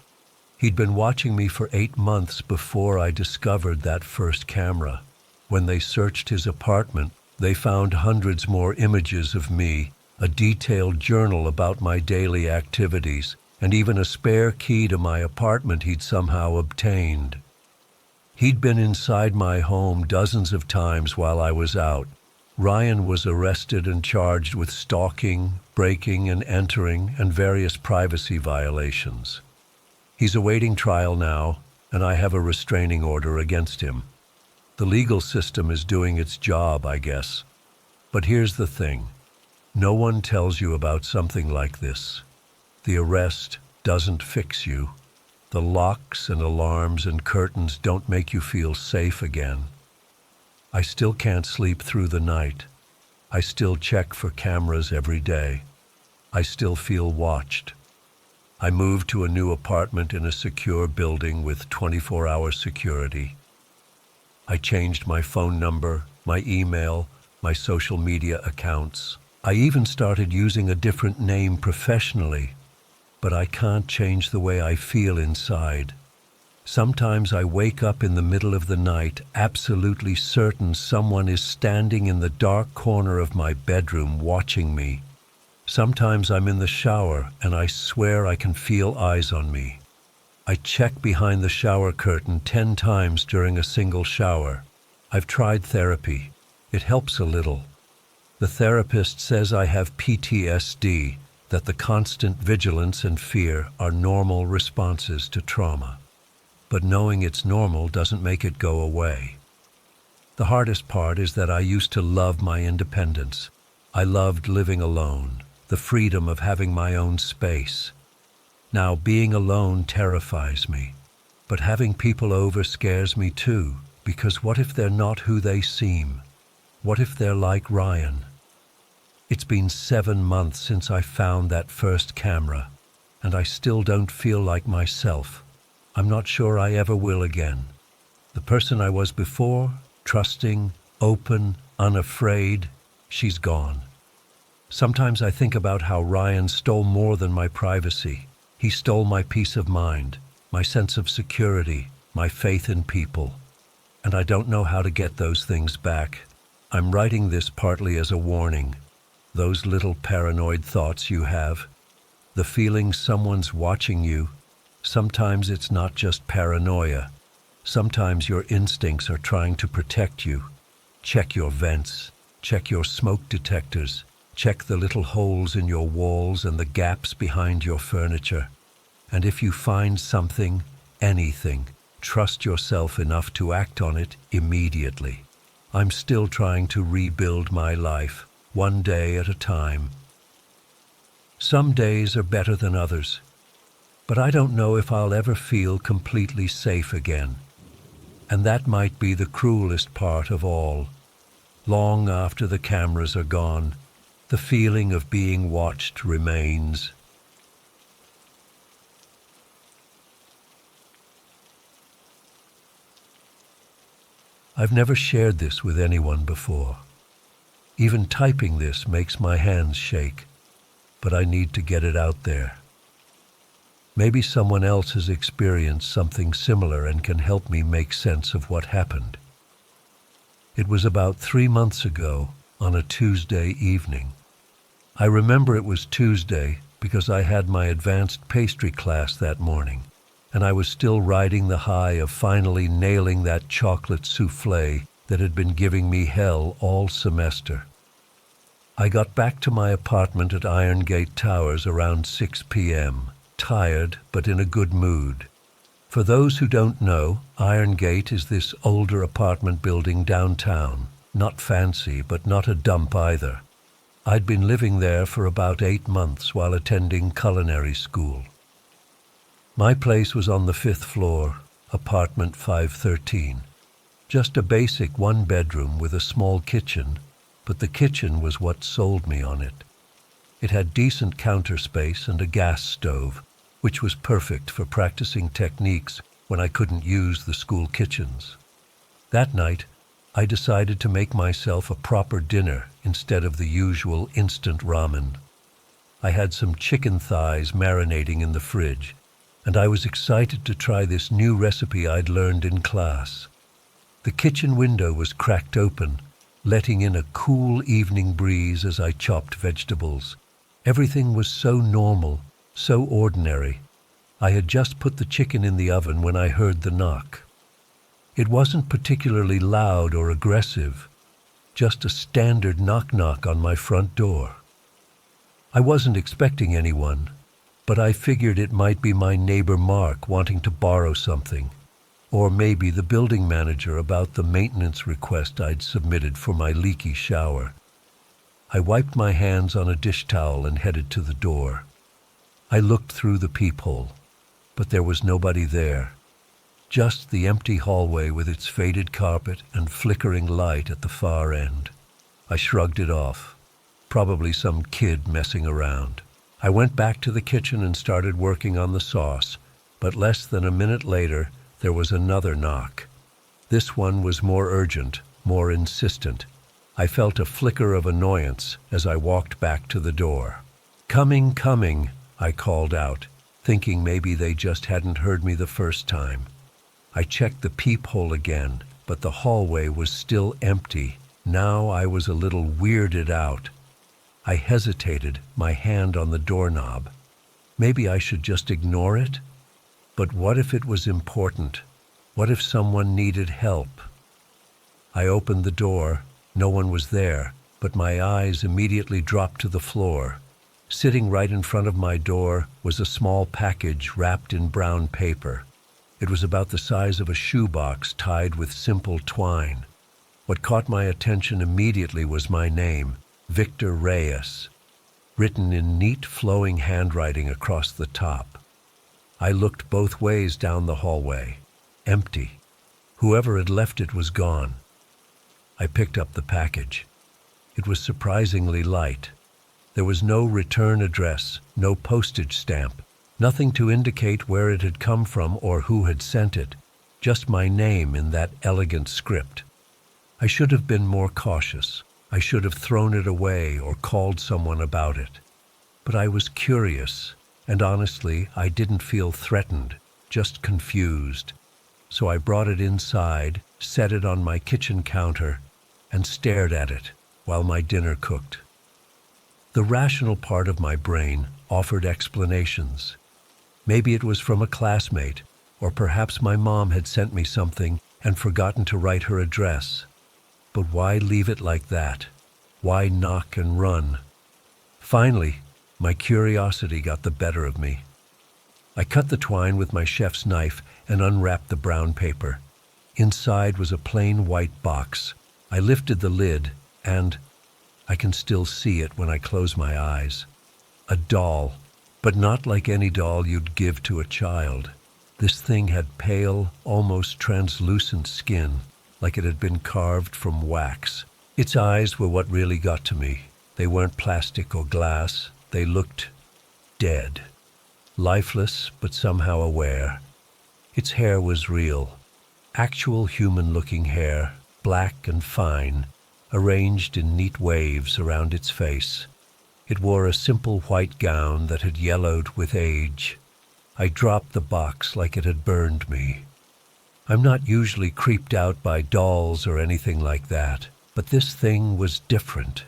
He'd been watching me for 8 months before I discovered that first camera. When they searched his apartment, they found hundreds more images of me, a detailed journal about my daily activities, and even a spare key to my apartment he'd somehow obtained. He'd been inside my home dozens of times while I was out. Ryan was arrested and charged with stalking, breaking and entering, and various privacy violations. He's awaiting trial now, and I have a restraining order against him. The legal system is doing its job, I guess. But here's the thing. No one tells you about something like this. The arrest doesn't fix you. The locks and alarms and curtains don't make you feel safe again. I still can't sleep through the night. I still check for cameras every day. I still feel watched. I moved to a new apartment in a secure building with 24-hour security. I changed my phone number, my email, my social media accounts. I even started using a different name professionally, but I can't change the way I feel inside. Sometimes I wake up in the middle of the night, absolutely certain someone is standing in the dark corner of my bedroom watching me. Sometimes I'm in the shower and I swear I can feel eyes on me. I check behind the shower curtain 10 times during a single shower. I've tried therapy. It helps a little. The therapist says I have PTSD, that the constant vigilance and fear are normal responses to trauma. But knowing it's normal doesn't make it go away. The hardest part is that I used to love my independence. I loved living alone, the freedom of having my own space. Now, being alone terrifies me, but having people over scares me too, because what if they're not who they seem? What if they're like Ryan? It's been 7 months since I found that first camera, and I still don't feel like myself. I'm not sure I ever will again. The person I was before, trusting, open, unafraid, she's gone. Sometimes I think about how Ryan stole more than my privacy. He stole my peace of mind, my sense of security, my faith in people. And I don't know how to get those things back. I'm writing this partly as a warning. Those little paranoid thoughts you have, the feeling someone's watching you, sometimes it's not just paranoia. Sometimes your instincts are trying to protect you. Check your vents, check your smoke detectors, check the little holes in your walls and the gaps behind your furniture. And if you find something, anything, trust yourself enough to act on it immediately. I'm still trying to rebuild my life, one day at a time. Some days are better than others, but I don't know if I'll ever feel completely safe again. And that might be the cruelest part of all. Long after the cameras are gone, the feeling of being watched remains. I've never shared this with anyone before. Even typing this makes my hands shake, but I need to get it out there. Maybe someone else has experienced something similar and can help me make sense of what happened. It was about 3 months ago, on a Tuesday evening. I remember it was Tuesday because I had my advanced pastry class that morning, and I was still riding the high of finally nailing that chocolate soufflé that had been giving me hell all semester. I got back to my apartment at Irongate Towers around 6 p.m., tired but in a good mood. For those who don't know, Irongate is this older apartment building downtown, not fancy but not a dump either. I'd been living there for about 8 months while attending culinary school. My place was on the 5th floor, apartment 513. Just a basic 1-bedroom with a small kitchen, but the kitchen was what sold me on it. It had decent counter space and a gas stove, which was perfect for practicing techniques when I couldn't use the school kitchens. That night, I decided to make myself a proper dinner instead of the usual instant ramen. I had some chicken thighs marinating in the fridge, and I was excited to try this new recipe I'd learned in class. The kitchen window was cracked open, letting in a cool evening breeze as I chopped vegetables. Everything was so normal, so ordinary. I had just put the chicken in the oven when I heard the knock. It wasn't particularly loud or aggressive, just a standard knock-knock on my front door. I wasn't expecting anyone, but I figured it might be my neighbor Mark wanting to borrow something, or maybe the building manager about the maintenance request I'd submitted for my leaky shower. I wiped my hands on a dish towel and headed to the door. I looked through the peephole, but there was nobody there. Just the empty hallway with its faded carpet and flickering light at the far end. I shrugged it off. Probably some kid messing around. I went back to the kitchen and started working on the sauce, but less than a minute later, there was another knock. This one was more urgent, more insistent. I felt a flicker of annoyance as I walked back to the door. "Coming, coming," I called out, thinking maybe they just hadn't heard me the first time. I checked the peephole again, but the hallway was still empty. Now I was a little weirded out. I hesitated, my hand on the doorknob. Maybe I should just ignore it? But what if it was important? What if someone needed help? I opened the door. No one was there, but my eyes immediately dropped to the floor. Sitting right in front of my door was a small package wrapped in brown paper. It was about the size of a shoebox tied with simple twine. What caught my attention immediately was my name, Victor Reyes, written in neat flowing handwriting across the top. I looked both ways down the hallway. Empty. Whoever had left it was gone. I picked up the package. It was surprisingly light. There was no return address, no postage stamp, nothing to indicate where it had come from or who had sent it, just my name in that elegant script. I should have been more cautious. I should have thrown it away or called someone about it. But I was curious, and honestly, I didn't feel threatened, just confused. So I brought it inside, set it on my kitchen counter, and stared at it while my dinner cooked. The rational part of my brain offered explanations. Maybe it was from a classmate, or perhaps my mom had sent me something and forgotten to write her address. But why leave it like that? Why knock and run? Finally, my curiosity got the better of me. I cut the twine with my chef's knife and unwrapped the brown paper. Inside was a plain white box. I lifted the lid and I can still see it when I close my eyes. A doll, but not like any doll you'd give to a child. This thing had pale, almost translucent skin, like it had been carved from wax. Its eyes were what really got to me. They weren't plastic or glass. They looked dead. Lifeless, but somehow aware. Its hair was real. Actual human-looking hair, black and fine, arranged in neat waves around its face. It wore a simple white gown that had yellowed with age. I dropped the box like it had burned me. I'm not usually creeped out by dolls or anything like that, but this thing was different.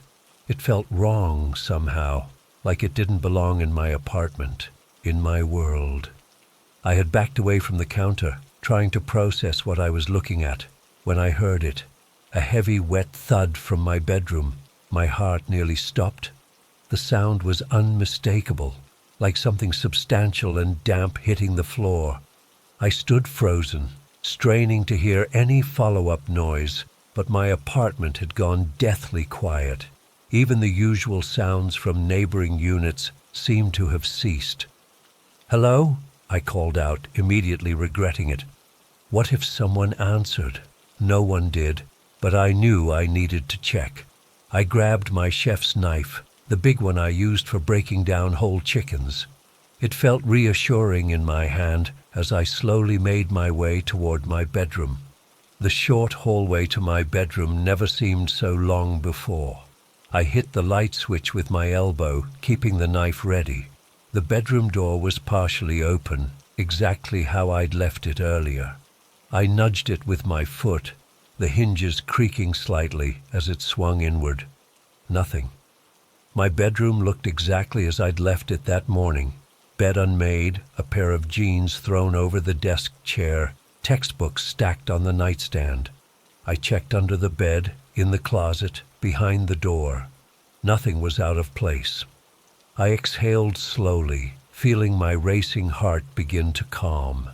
It felt wrong somehow, like it didn't belong in my apartment, in my world. I had backed away from the counter, trying to process what I was looking at, when I heard it. A heavy, wet thud from my bedroom. My heart nearly stopped. The sound was unmistakable, like something substantial and damp hitting the floor. I stood frozen, straining to hear any follow-up noise, but my apartment had gone deathly quiet. Even the usual sounds from neighboring units seemed to have ceased. "Hello?" I called out, immediately regretting it. What if someone answered? No one did, but I knew I needed to check. I grabbed my chef's knife, the big one I used for breaking down whole chickens. It felt reassuring in my hand as I slowly made my way toward my bedroom. The short hallway to my bedroom never seemed so long before. I hit the light switch with my elbow, keeping the knife ready. The bedroom door was partially open, exactly how I'd left it earlier. I nudged it with my foot, the hinges creaking slightly as it swung inward. Nothing. My bedroom looked exactly as I'd left it that morning. Bed unmade, a pair of jeans thrown over the desk chair, textbooks stacked on the nightstand. I checked under the bed, in the closet, behind the door. Nothing was out of place. I exhaled slowly, feeling my racing heart begin to calm.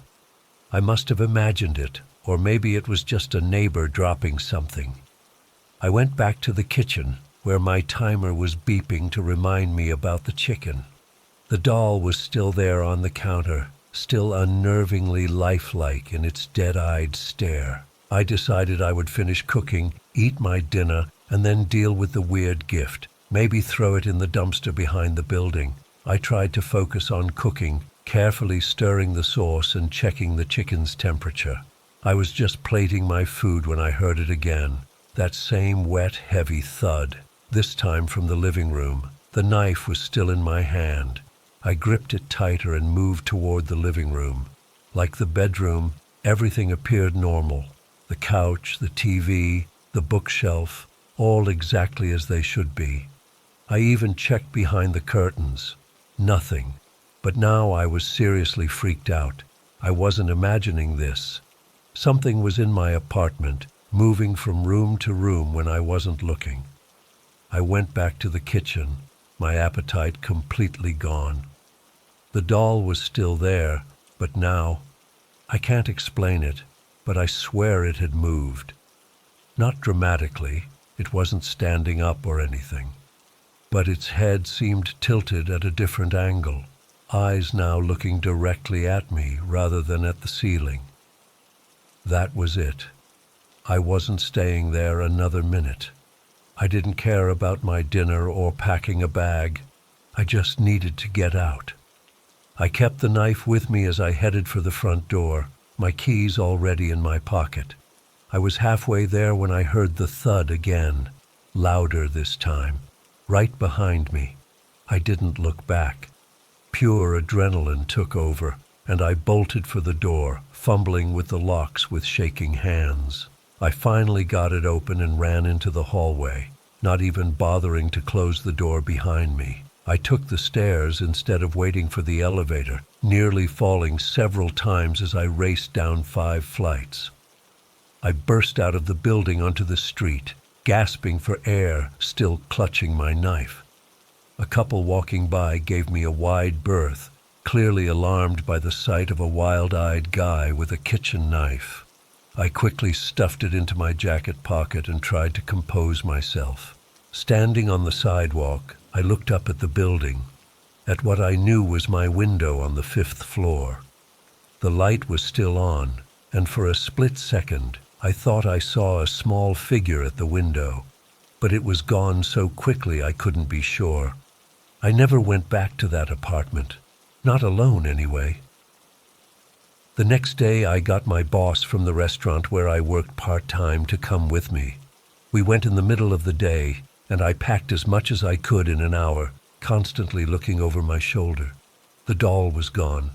I must have imagined it, or maybe it was just a neighbor dropping something. I went back to the kitchen, where my timer was beeping to remind me about the chicken. The doll was still there on the counter, still unnervingly lifelike in its dead-eyed stare. I decided I would finish cooking, eat my dinner, and then deal with the weird gift, maybe throw it in the dumpster behind the building. I tried to focus on cooking, carefully stirring the sauce and checking the chicken's temperature. I was just plating my food when I heard it again, that same wet, heavy thud, this time from the living room. The knife was still in my hand. I gripped it tighter and moved toward the living room. Like the bedroom, everything appeared normal. The couch, the TV, the bookshelf, all exactly as they should be. I even checked behind the curtains. Nothing. But now I was seriously freaked out. I wasn't imagining this. Something was in my apartment, moving from room to room when I wasn't looking. I went back to the kitchen, my appetite completely gone. The doll was still there, but now, I can't explain it, but I swear it had moved. Not dramatically, it wasn't standing up or anything, but its head seemed tilted at a different angle, eyes now looking directly at me rather than at the ceiling. That was it. I wasn't staying there another minute. I didn't care about my dinner or packing a bag. I just needed to get out. I kept the knife with me as I headed for the front door, my keys already in my pocket. I was halfway there when I heard the thud again, louder this time, right behind me. I didn't look back. Pure adrenaline took over, and I bolted for the door, fumbling with the locks with shaking hands. I finally got it open and ran into the hallway, not even bothering to close the door behind me. I took the stairs instead of waiting for the elevator, nearly falling several times as I raced down 5 flights. I burst out of the building onto the street, gasping for air, still clutching my knife. A couple walking by gave me a wide berth, clearly alarmed by the sight of a wild-eyed guy with a kitchen knife. I quickly stuffed it into my jacket pocket and tried to compose myself. Standing on the sidewalk, I looked up at the building, at what I knew was my window on the 5th floor. The light was still on, and for a split second, I thought I saw a small figure at the window, but it was gone so quickly I couldn't be sure. I never went back to that apartment, not alone anyway. The next day I got my boss from the restaurant where I worked part-time to come with me. We went in the middle of the day, and I packed as much as I could in an hour, constantly looking over my shoulder. The doll was gone.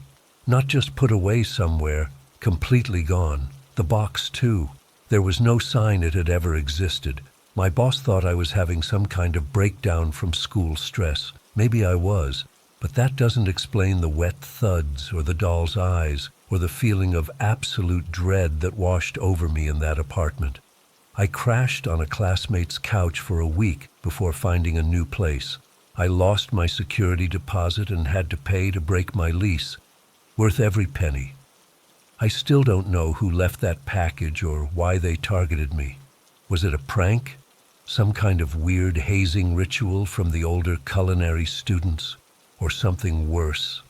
Not just put away somewhere, completely gone. The box too. There was no sign it had ever existed. My boss thought I was having some kind of breakdown from school stress. Maybe I was, but that doesn't explain the wet thuds or the doll's eyes or the feeling of absolute dread that washed over me in that apartment. I crashed on a classmate's couch for a week before finding a new place. I lost my security deposit and had to pay to break my lease, worth every penny. I still don't know who left that package or why they targeted me. Was it a prank? Some kind of weird hazing ritual from the older culinary students? Or something worse?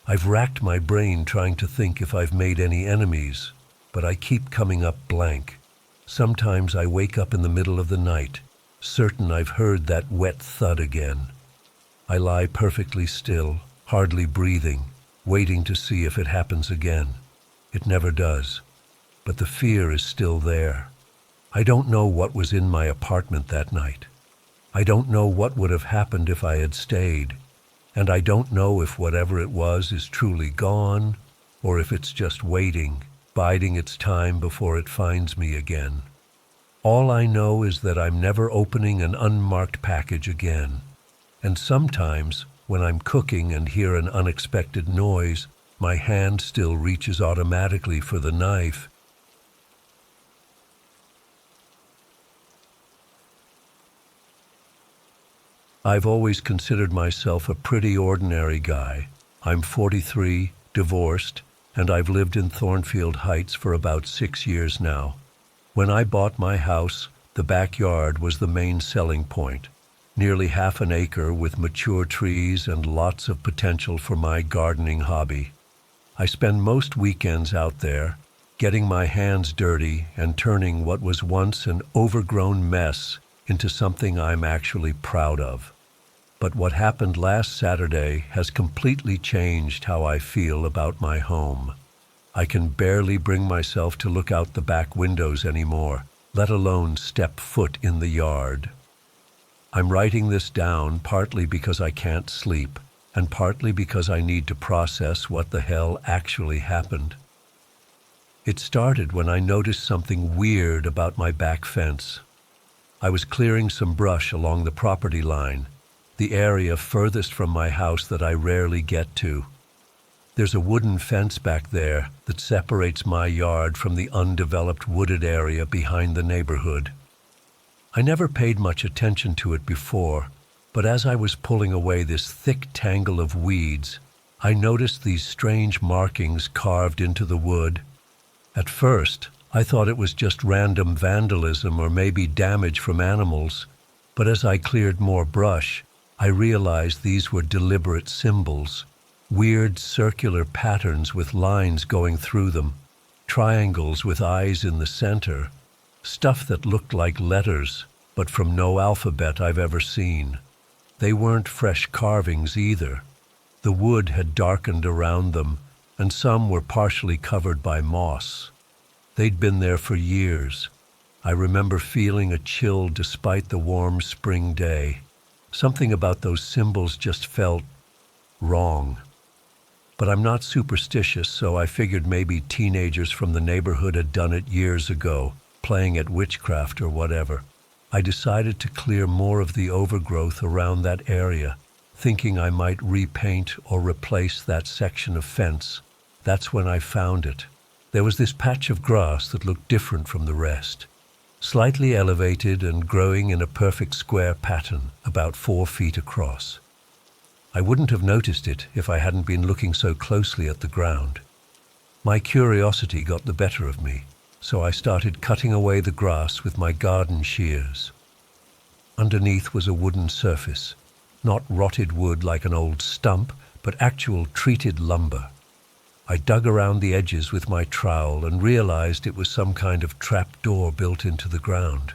I've racked my brain trying to think if I've made any enemies, but I keep coming up blank. Sometimes I wake up in the middle of the night, certain I've heard that wet thud again. I lie perfectly still, hardly breathing, waiting to see if it happens again. It never does, but the fear is still there. I don't know what was in my apartment that night. I don't know what would have happened if I had stayed, and I don't know if whatever it was is truly gone, or if it's just waiting, biding its time before it finds me again. All I know is that I'm never opening an unmarked package again. And sometimes, when I'm cooking and hear an unexpected noise, my hand still reaches automatically for the knife. I've always considered myself a pretty ordinary guy. I'm 43, divorced, and I've lived in Thornfield Heights for about 6 years now. When I bought my house, the backyard was the main selling point. Nearly half an acre with mature trees and lots of potential for my gardening hobby. I spend most weekends out there, getting my hands dirty and turning what was once an overgrown mess into something I'm actually proud of. But what happened last Saturday has completely changed how I feel about my home. I can barely bring myself to look out the back windows anymore, let alone step foot in the yard. I'm writing this down partly because I can't sleep, and partly because I need to process what the hell actually happened. It started when I noticed something weird about my back fence. I was clearing some brush along the property line, the area furthest from my house that I rarely get to. There's a wooden fence back there that separates my yard from the undeveloped wooded area behind the neighborhood. I never paid much attention to it before, but as I was pulling away this thick tangle of weeds, I noticed these strange markings carved into the wood. At first, I thought it was just random vandalism or maybe damage from animals, but as I cleared more brush, I realized these were deliberate symbols, weird circular patterns with lines going through them, triangles with eyes in the center, stuff that looked like letters, but from no alphabet I've ever seen. They weren't fresh carvings either. The wood had darkened around them, and some were partially covered by moss. They'd been there for years. I remember feeling a chill despite the warm spring day. Something about those symbols just felt wrong. But I'm not superstitious, so I figured maybe teenagers from the neighborhood had done it years ago, playing at witchcraft or whatever. I decided to clear more of the overgrowth around that area, thinking I might repaint or replace that section of fence. That's when I found it. There was this patch of grass that looked different from the rest, slightly elevated and growing in a perfect square pattern, about 4 feet across. I wouldn't have noticed it if I hadn't been looking so closely at the ground. My curiosity got the better of me, so I started cutting away the grass with my garden shears. Underneath was a wooden surface, not rotted wood like an old stump, but actual treated lumber. I dug around the edges with my trowel and realized it was some kind of trap door built into the ground.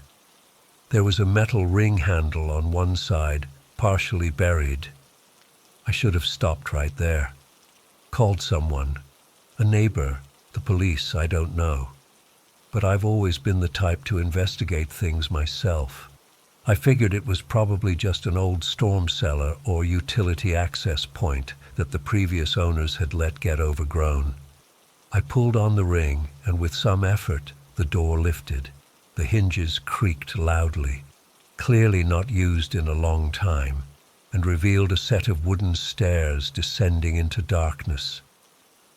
There was a metal ring handle on one side, partially buried. I should have stopped right there. Called someone, a neighbor, the police, I don't know. But I've always been the type to investigate things myself. I figured it was probably just an old storm cellar or utility access point that the previous owners had let get overgrown. I pulled on the ring, and with some effort, the door lifted. The hinges creaked loudly, clearly not used in a long time, and revealed a set of wooden stairs descending into darkness.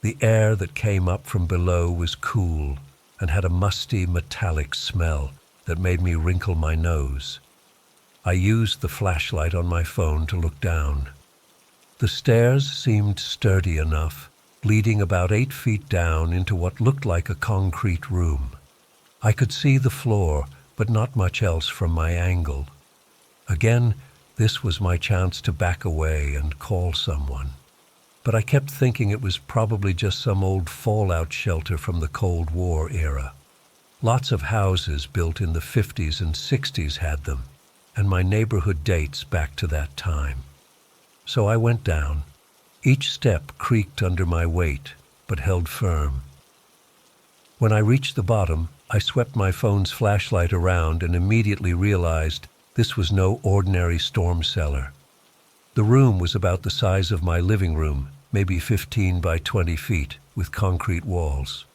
The air that came up from below was cool and had a musty, metallic smell that made me wrinkle my nose. I used the flashlight on my phone to look down. The stairs seemed sturdy enough, leading about 8 feet down into what looked like a concrete room. I could see the floor, but not much else from my angle. Again, this was my chance to back away and call someone. But I kept thinking it was probably just some old fallout shelter from the Cold War era. Lots of houses built in the 50s and 60s had them, and my neighborhood dates back to that time. So I went down. Each step creaked under my weight, but held firm. When I reached the bottom, I swept my phone's flashlight around and immediately realized this was no ordinary storm cellar. The room was about the size of my living room, maybe 15 by 20 feet, with concrete walls.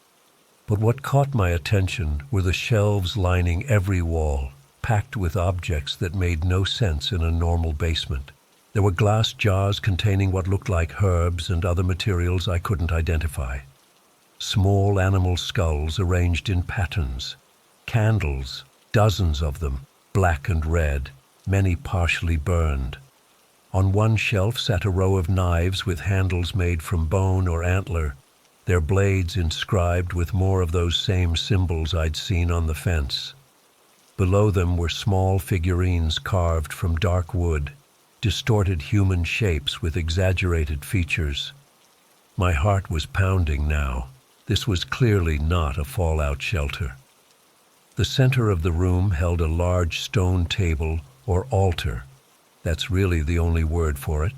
But what caught my attention were the shelves lining every wall, packed with objects that made no sense in a normal basement. There were glass jars containing what looked like herbs and other materials I couldn't identify. Small animal skulls arranged in patterns. Candles, dozens of them, black and red, many partially burned. On one shelf sat a row of knives with handles made from bone or antler, their blades inscribed with more of those same symbols I'd seen on the fence. Below them were small figurines carved from dark wood, distorted human shapes with exaggerated features. My heart was pounding now. This was clearly not a fallout shelter. The center of the room held a large stone table or altar. That's really the only word for it.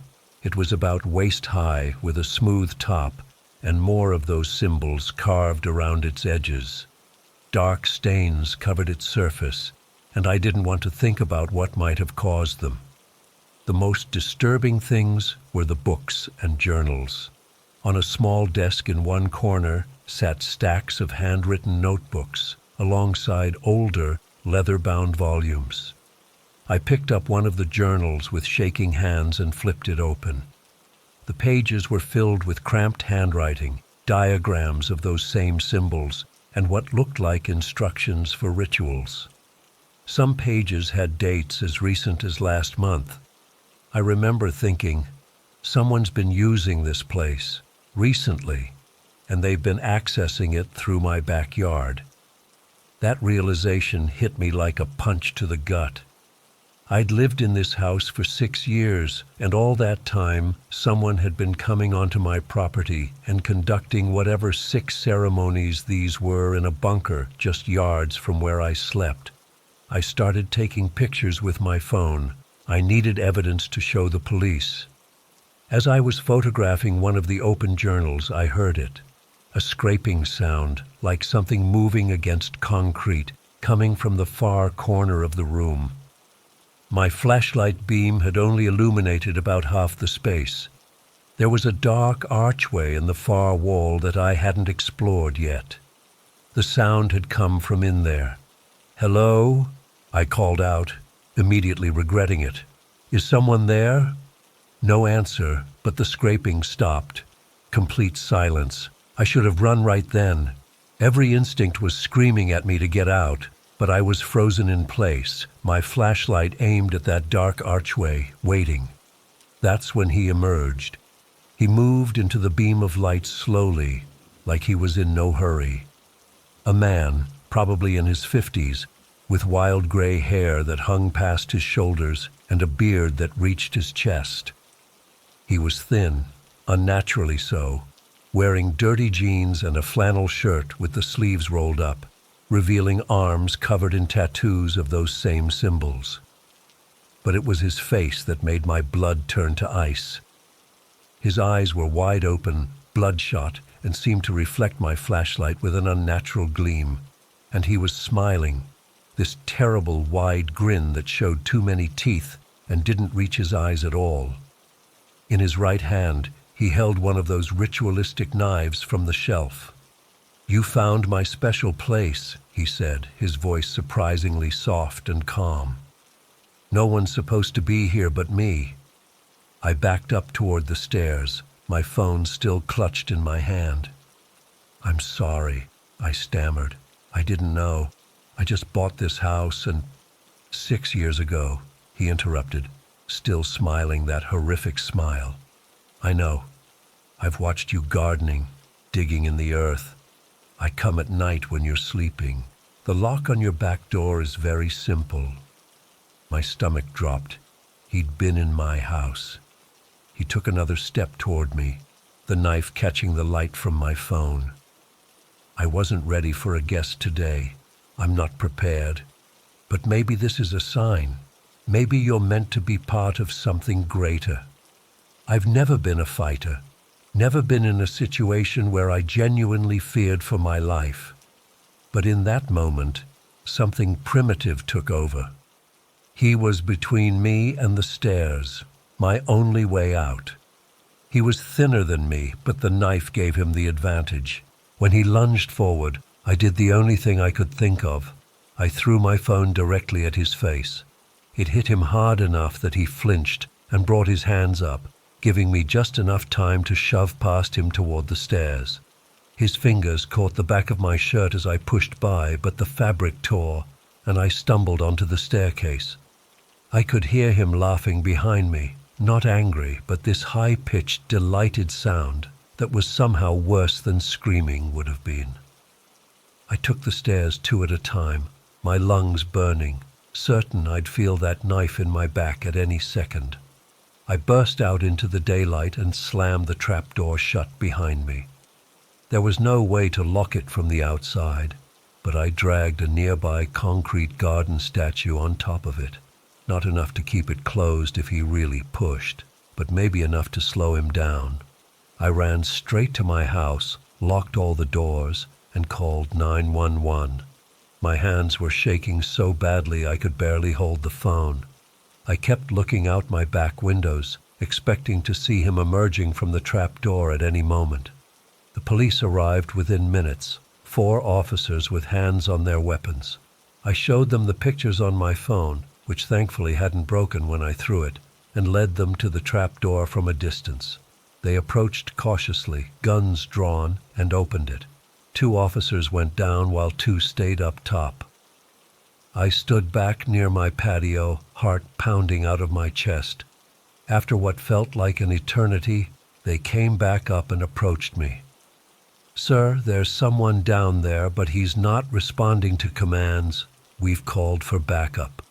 It was about waist high with a smooth top and more of those symbols carved around its edges. Dark stains covered its surface, and I didn't want to think about what might have caused them. The most disturbing things were the books and journals. On a small desk in one corner sat stacks of handwritten notebooks alongside older, leather-bound volumes. I picked up one of the journals with shaking hands and flipped it open. The pages were filled with cramped handwriting, diagrams of those same symbols, and what looked like instructions for rituals. Some pages had dates as recent as last month. I remember thinking, someone's been using this place recently, and they've been accessing it through my backyard. That realization hit me like a punch to the gut. I'd lived in this house for 6 years, and all that time, someone had been coming onto my property and conducting whatever sick ceremonies these were in a bunker just yards from where I slept. I started taking pictures with my phone. I needed evidence to show the police. As I was photographing one of the open journals, I heard it. A scraping sound, like something moving against concrete, coming from the far corner of the room. My flashlight beam had only illuminated about half the space. There was a dark archway in the far wall that I hadn't explored yet. The sound had come from in there. "Hello?" I called out, immediately regretting it. "Is someone there?" No answer, but the scraping stopped. Complete silence. I should have run right then. Every instinct was screaming at me to get out, but I was frozen in place, my flashlight aimed at that dark archway, waiting. That's when he emerged. He moved into the beam of light slowly, like he was in no hurry. A man, probably in his 50s, with wild gray hair that hung past his shoulders and a beard that reached his chest. He was thin, unnaturally so, wearing dirty jeans and a flannel shirt with the sleeves rolled up, revealing arms covered in tattoos of those same symbols. But it was his face that made my blood turn to ice. His eyes were wide open, bloodshot, and seemed to reflect my flashlight with an unnatural gleam. And he was smiling, this terrible wide grin that showed too many teeth and didn't reach his eyes at all. In his right hand, he held one of those ritualistic knives from the shelf. "You found my special place," he said, his voice surprisingly soft and calm. "No one's supposed to be here but me." I backed up toward the stairs, my phone still clutched in my hand. "I'm sorry," I stammered. "I didn't know. I just bought this house and—" "6 years ago," he interrupted, still smiling that horrific smile. "I know. I've watched you gardening, digging in the earth. I come at night when you're sleeping. The lock on your back door is very simple." My stomach dropped. He'd been in my house. He took another step toward me, the knife catching the light from my phone. "I wasn't ready for a guest today. I'm not prepared. But maybe this is a sign. Maybe you're meant to be part of something greater. I've never been a fighter. Never been in a situation where I genuinely feared for my life. But in that moment, something primitive took over. He was between me and the stairs, my only way out. He was thinner than me, but the knife gave him the advantage. When he lunged forward, I did the only thing I could think of. I threw my phone directly at his face. It hit him hard enough that he flinched and brought his hands up, giving me just enough time to shove past him toward the stairs. His fingers caught the back of my shirt as I pushed by, but the fabric tore, and I stumbled onto the staircase. I could hear him laughing behind me, not angry, but this high-pitched, delighted sound that was somehow worse than screaming would have been. I took the stairs 2 at a time, my lungs burning, certain I'd feel that knife in my back at any second. I burst out into the daylight and slammed the trapdoor shut behind me. There was no way to lock it from the outside, but I dragged a nearby concrete garden statue on top of it. Not enough to keep it closed if he really pushed, but maybe enough to slow him down. I ran straight to my house, locked all the doors, and called 911. My hands were shaking so badly I could barely hold the phone. I kept looking out my back windows, expecting to see him emerging from the trap door at any moment. The police arrived within minutes, 4 officers with hands on their weapons. I showed them the pictures on my phone, which thankfully hadn't broken when I threw it, and led them to the trap door from a distance. They approached cautiously, guns drawn, and opened it. 2 officers went down while 2 stayed up top. I stood back near my patio, heart pounding out of my chest. After what felt like an eternity, they came back up and approached me. "Sir, there's someone down there, but he's not responding to commands. We've called for backup."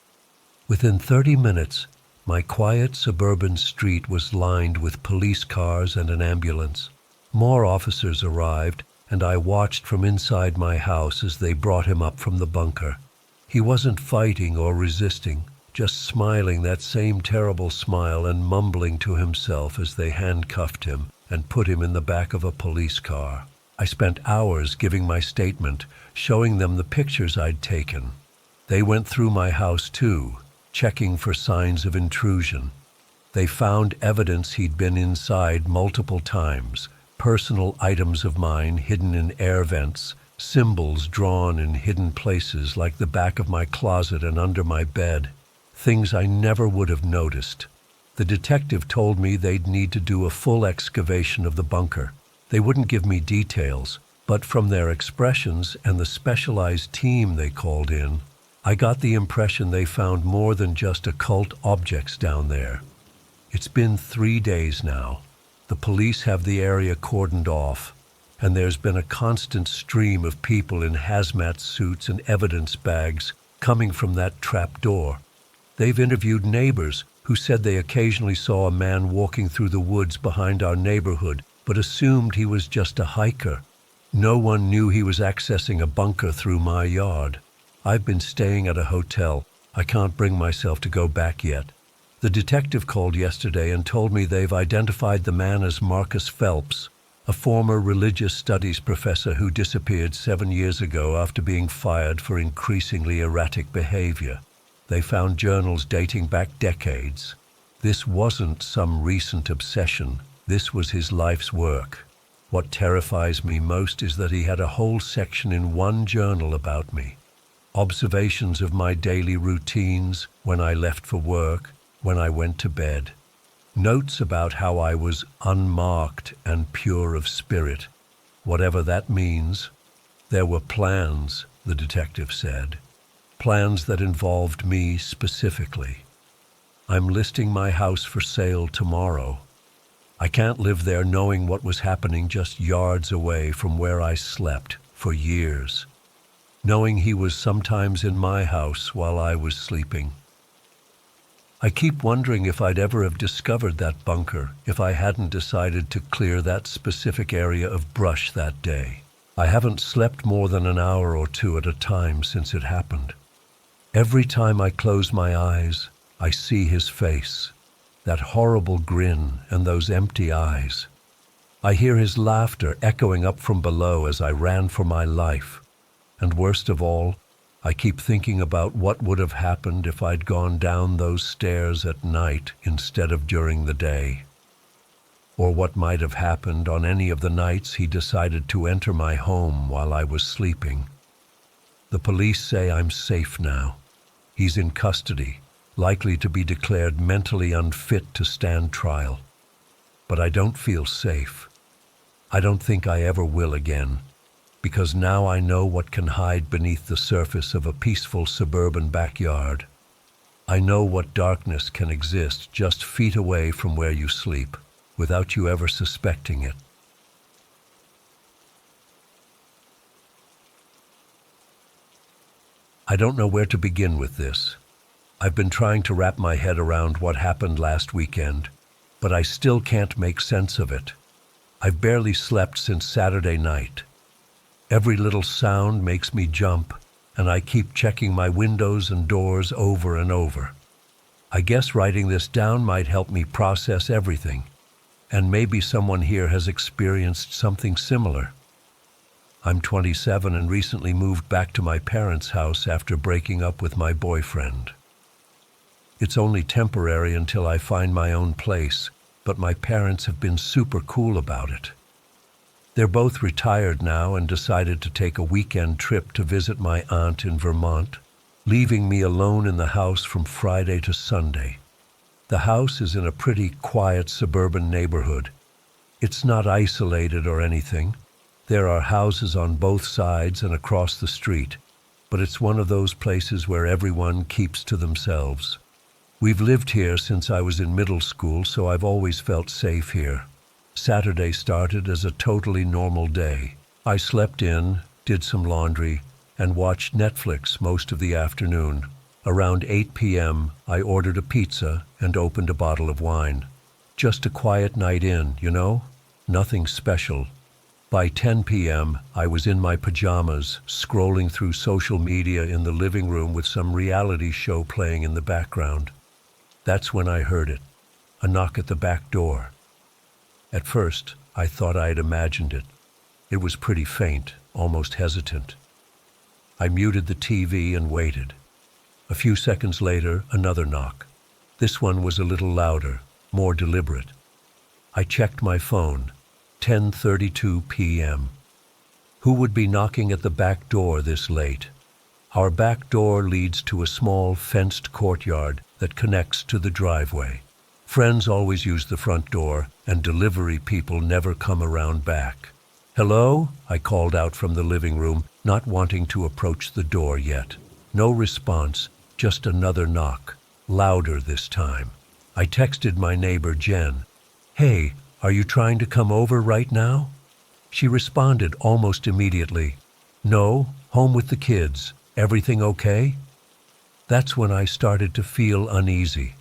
Within 30 minutes, my quiet suburban street was lined with police cars and an ambulance. More officers arrived, and I watched from inside my house as they brought him up from the bunker. He wasn't fighting or resisting, just smiling that same terrible smile and mumbling to himself as they handcuffed him and put him in the back of a police car. I spent hours giving my statement, showing them the pictures I'd taken. They went through my house too, checking for signs of intrusion. They found evidence he'd been inside multiple times, personal items of mine hidden in air vents, symbols drawn in hidden places like the back of my closet and under my bed, things I never would have noticed. The detective told me they'd need to do a full excavation of the bunker. They wouldn't give me details, but from their expressions and the specialized team they called in, I got the impression they found more than just occult objects down there. It's been 3 days now. The police have the area cordoned off, and there's been a constant stream of people in hazmat suits and evidence bags coming from that trap door. They've interviewed neighbors who said they occasionally saw a man walking through the woods behind our neighborhood, but assumed he was just a hiker. No one knew he was accessing a bunker through my yard. I've been staying at a hotel. I can't bring myself to go back yet. The detective called yesterday and told me they've identified the man as Marcus Phelps, a former religious studies professor who disappeared 7 years ago after being fired for increasingly erratic behavior. They found journals dating back decades. This wasn't some recent obsession. This was his life's work. What terrifies me most is that he had a whole section in one journal about me. Observations of my daily routines, when I left for work, when I went to bed. Notes about how I was unmarked and pure of spirit, whatever that means. There were plans, the detective said. Plans that involved me specifically. I'm listing my house for sale tomorrow. I can't live there knowing what was happening just yards away from where I slept for years. Knowing he was sometimes in my house while I was sleeping. I keep wondering if I'd ever have discovered that bunker if I hadn't decided to clear that specific area of brush that day. I haven't slept more than an hour or 2 at a time since it happened. Every time I close my eyes, I see his face, that horrible grin and those empty eyes. I hear his laughter echoing up from below as I ran for my life. And worst of all, I keep thinking about what would have happened if I'd gone down those stairs at night instead of during the day. or what might have happened on any of the nights he decided to enter my home while I was sleeping. The police say I'm safe now. He's in custody, likely to be declared mentally unfit to stand trial. But I don't feel safe. I don't think I ever will again, because now I know what can hide beneath the surface of a peaceful suburban backyard. I know what darkness can exist just feet away from where you sleep, without you ever suspecting it. I don't know where to begin with this. I've been trying to wrap my head around what happened last weekend, but I still can't make sense of it. I've barely slept since Saturday night. Every little sound makes me jump, and I keep checking my windows and doors over and over. I guess writing this down might help me process everything, and maybe someone here has experienced something similar. I'm 27 and recently moved back to my parents' house after breaking up with my boyfriend. It's only temporary until I find my own place, but my parents have been super cool about it. They're both retired now and decided to take a weekend trip to visit my aunt in Vermont, leaving me alone in the house from Friday to Sunday. The house is in a pretty quiet suburban neighborhood. It's not isolated or anything. There are houses on both sides and across the street, but it's one of those places where everyone keeps to themselves. We've lived here since I was in middle school, so I've always felt safe here. Saturday started as a totally normal day. I slept in, did some laundry, and watched Netflix most of the afternoon. Around 8 p.m., I ordered a pizza and opened a bottle of wine. Just a quiet night in, you know? Nothing special. By 10 p.m., I was in my pajamas, scrolling through social media in the living room with some reality show playing in the background. That's when I heard it, a knock at the back door. At first, I thought I had imagined it. It was pretty faint, almost hesitant. I muted the TV and waited. A few seconds later, another knock. This one was a little louder, more deliberate. I checked my phone. 10:32 p.m. Who would be knocking at the back door this late? Our back door leads to a small fenced courtyard that connects to the driveway. Friends always use the front door, and delivery people never come around back. "Hello?" I called out from the living room, not wanting to approach the door yet. No response, just another knock, louder this time. I texted my neighbor Jen. "Hey, are you trying to come over right now?" She responded almost immediately. "No, home with the kids. Everything okay?" That's when I started to feel uneasy.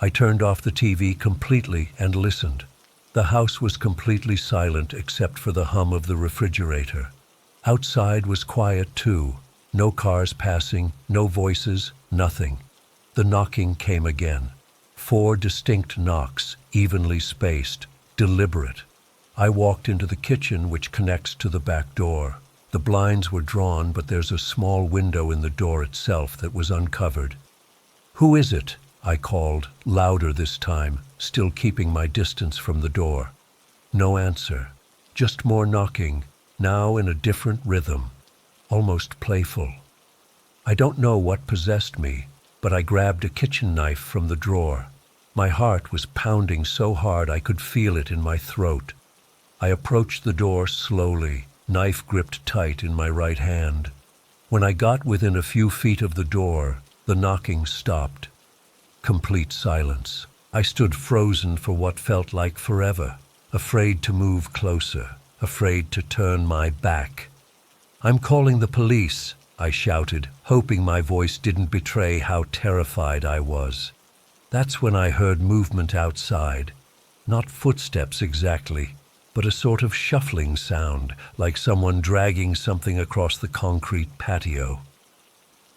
I turned off the TV completely and listened. The house was completely silent except for the hum of the refrigerator. Outside was quiet too. No cars passing, no voices, nothing. The knocking came again. 4 distinct knocks, evenly spaced, deliberate. I walked into the kitchen, which connects to the back door. The blinds were drawn, but there's a small window in the door itself that was uncovered. "Who is it?" I called, louder this time, still keeping my distance from the door. No answer. Just more knocking, now in a different rhythm, almost playful. I don't know what possessed me, but I grabbed a kitchen knife from the drawer. My heart was pounding so hard I could feel it in my throat. I approached the door slowly, knife gripped tight in my right hand. When I got within a few feet of the door, the knocking stopped. Complete silence. I stood frozen for what felt like forever, afraid to move closer, afraid to turn my back. "I'm calling the police," I shouted, hoping my voice didn't betray how terrified I was. That's when I heard movement outside. Not footsteps exactly, but a sort of shuffling sound, like someone dragging something across the concrete patio.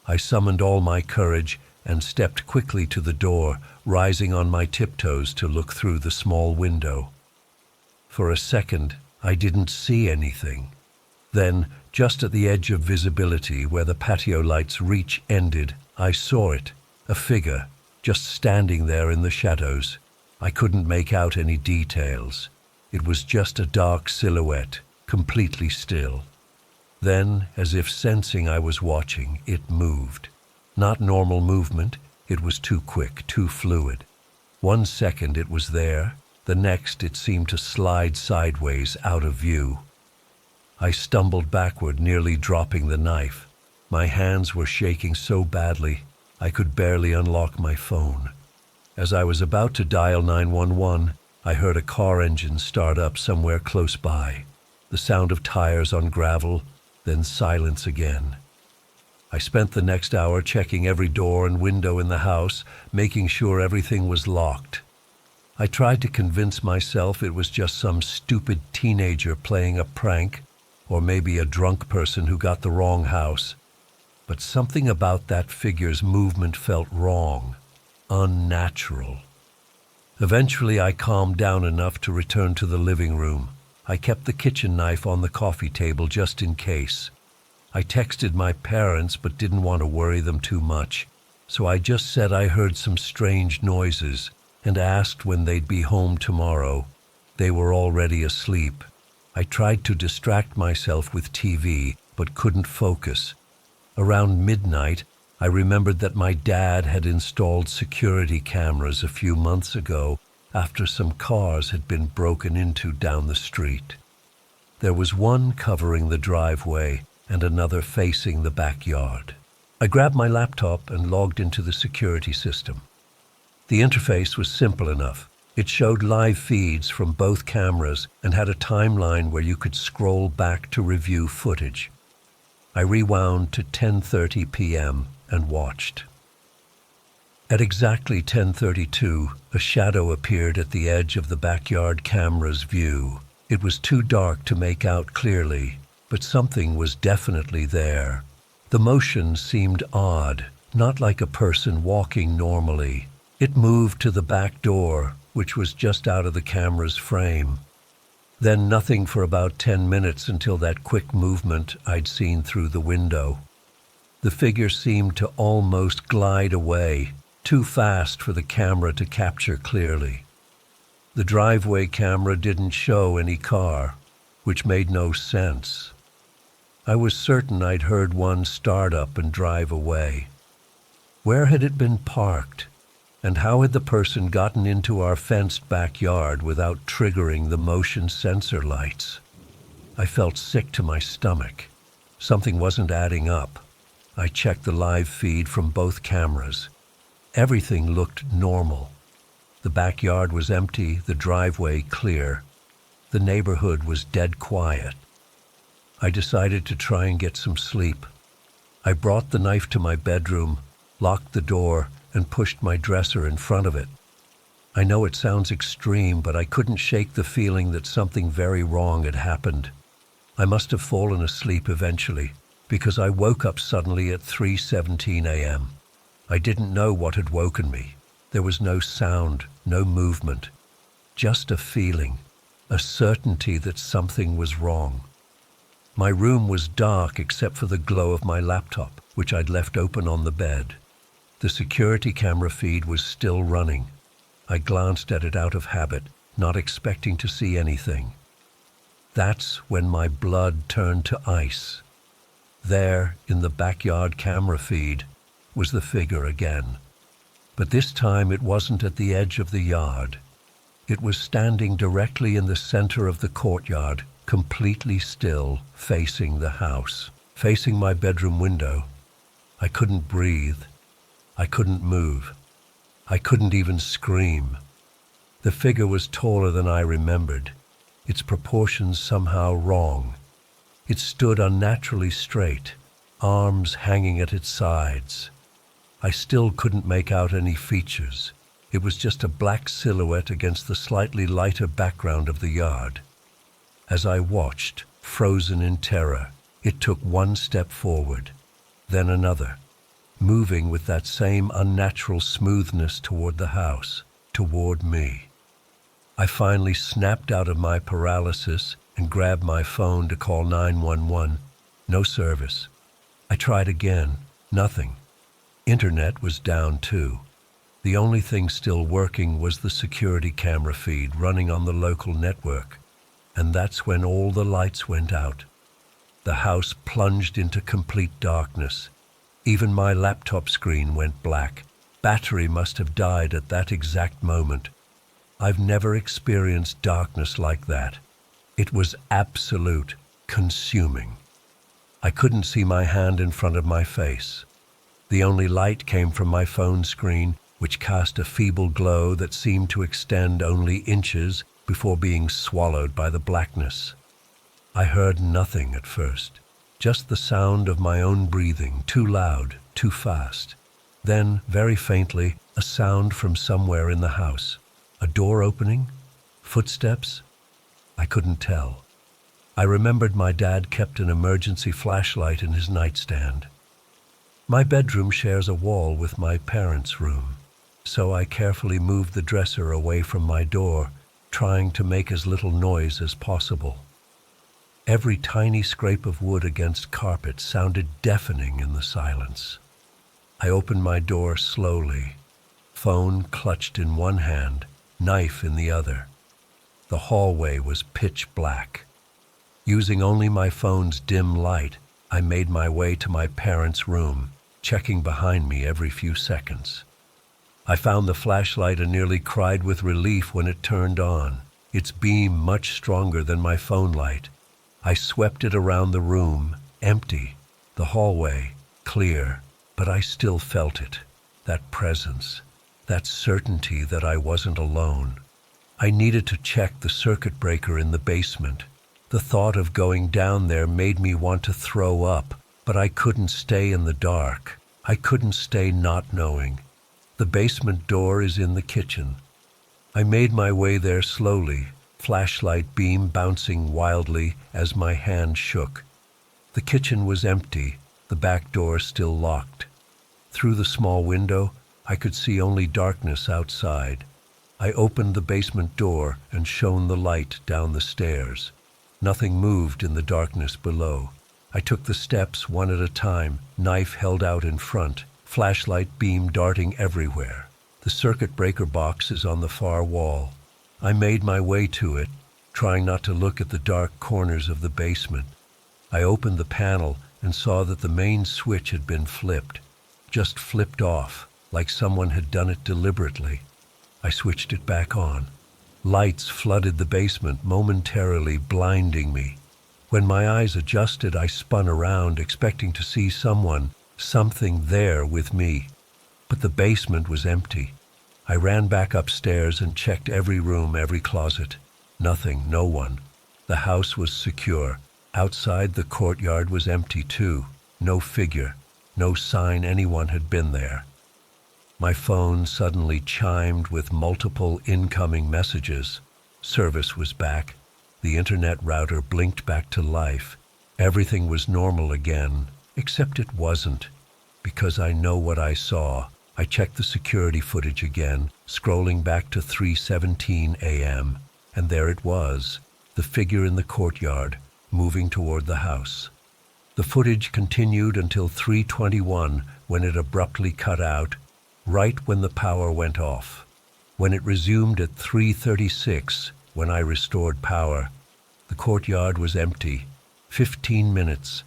I summoned all my courage and stepped quickly to the door, rising on my tiptoes to look through the small window. For a second, I didn't see anything. Then, just at the edge of visibility where the patio light's reach ended, I saw it, a figure, just standing there in the shadows. I couldn't make out any details. It was just a dark silhouette, completely still. Then, as if sensing I was watching, it moved. Not normal movement, it was too quick, too fluid. 1 second it was there, the next it seemed to slide sideways out of view. I stumbled backward, nearly dropping the knife. My hands were shaking so badly, I could barely unlock my phone. As I was about to dial 911, I heard a car engine start up somewhere close by. The sound of tires on gravel, then silence again. I spent the next hour checking every door and window in the house, making sure everything was locked. I tried to convince myself it was just some stupid teenager playing a prank, or maybe a drunk person who got the wrong house. But something about that figure's movement felt wrong, unnatural. Eventually, I calmed down enough to return to the living room. I kept the kitchen knife on the coffee table just in case. I texted my parents but didn't want to worry them too much, so I just said I heard some strange noises and asked when they'd be home tomorrow. They were already asleep. I tried to distract myself with TV but couldn't focus. Around midnight, I remembered that my dad had installed security cameras a few months ago after some cars had been broken into down the street. There was one covering the driveway and another facing the backyard. I grabbed my laptop and logged into the security system. The interface was simple enough. It showed live feeds from both cameras and had a timeline where you could scroll back to review footage. I rewound to 10:30 p.m. and watched. At exactly 10:32, a shadow appeared at the edge of the backyard camera's view. It was too dark to make out clearly, but something was definitely there. The motion seemed odd, not like a person walking normally. It moved to the back door, which was just out of the camera's frame. Then nothing for about 10 minutes until that quick movement I'd seen through the window. The figure seemed to almost glide away, too fast for the camera to capture clearly. The driveway camera didn't show any car, which made no sense. I was certain I'd heard one start up and drive away. Where had it been parked? And how had the person gotten into our fenced backyard without triggering the motion sensor lights? I felt sick to my stomach. Something wasn't adding up. I checked the live feed from both cameras. Everything looked normal. The backyard was empty, the driveway clear. The neighborhood was dead quiet. I decided to try and get some sleep. I brought the knife to my bedroom, locked the door, and pushed my dresser in front of it. I know it sounds extreme, but I couldn't shake the feeling that something very wrong had happened. I must have fallen asleep eventually, because I woke up suddenly at 3:17 a.m. I didn't know what had woken me. There was no sound, no movement, just a feeling, a certainty that something was wrong. My room was dark except for the glow of my laptop, which I'd left open on the bed. The security camera feed was still running. I glanced at it out of habit, not expecting to see anything. That's when my blood turned to ice. There, in the backyard camera feed, was the figure again. But this time it wasn't at the edge of the yard. It was standing directly in the center of the courtyard, completely still, facing the house, facing my bedroom window. I couldn't breathe. I couldn't move. I couldn't even scream. The figure was taller than I remembered, its proportions somehow wrong. It stood unnaturally straight, arms hanging at its sides. I still couldn't make out any features. It was just a black silhouette against the slightly lighter background of the yard. As I watched, frozen in terror, it took one step forward, then another, moving with that same unnatural smoothness toward the house, toward me. I finally snapped out of my paralysis and grabbed my phone to call 911. No service. I tried again. Nothing. Internet was down too. The only thing still working was the security camera feed running on the local network. And that's when all the lights went out. The house plunged into complete darkness. Even my laptop screen went black. Battery must have died at that exact moment. I've never experienced darkness like that. It was absolute, consuming. I couldn't see my hand in front of my face. The only light came from my phone screen, which cast a feeble glow that seemed to extend only inches before being swallowed by the blackness. I heard nothing at first, just the sound of my own breathing, too loud, too fast. Then, very faintly, a sound from somewhere in the house. A door opening? Footsteps? I couldn't tell. I remembered my dad kept an emergency flashlight in his nightstand. My bedroom shares a wall with my parents' room, so I carefully moved the dresser away from my door, trying to make as little noise as possible. Every tiny scrape of wood against carpet sounded deafening in the silence. I opened my door slowly, phone clutched in one hand, knife in the other. The hallway was pitch black. Using only my phone's dim light, I made my way to my parents' room, checking behind me every few seconds. I found the flashlight and nearly cried with relief when it turned on, its beam much stronger than my phone light. I swept it around the room, empty, the hallway, clear, but I still felt it, that presence, that certainty that I wasn't alone. I needed to check the circuit breaker in the basement. The thought of going down there made me want to throw up, but I couldn't stay in the dark. I couldn't stay not knowing. The basement door is in the kitchen. I made my way there slowly, flashlight beam bouncing wildly as my hand shook. The kitchen was empty, the back door still locked. Through the small window, I could see only darkness outside. I opened the basement door and shone the light down the stairs. Nothing moved in the darkness below. I took the steps one at a time, knife held out in front, flashlight beam darting everywhere. The circuit breaker box is on the far wall. I made my way to it, trying not to look at the dark corners of the basement. I opened the panel and saw that the main switch had been flipped, just flipped off, like someone had done it deliberately. I switched it back on. Lights flooded the basement, momentarily blinding me. When my eyes adjusted, I spun around, expecting to see someone, something there with me. But the basement was empty. I ran back upstairs and checked every room, every closet. Nothing, no one. The house was secure. Outside, the courtyard was empty too. No figure, no sign anyone had been there. My phone suddenly chimed with multiple incoming messages. Service was back. The internet router blinked back to life. Everything was normal again, except it wasn't. Because I know what I saw, I checked the security footage again, scrolling back to 3:17 a.m., and there it was, the figure in the courtyard, moving toward the house. The footage continued until 3:21, when it abruptly cut out, right when the power went off. When it resumed at 3:36, when I restored power, the courtyard was empty. 15 minutes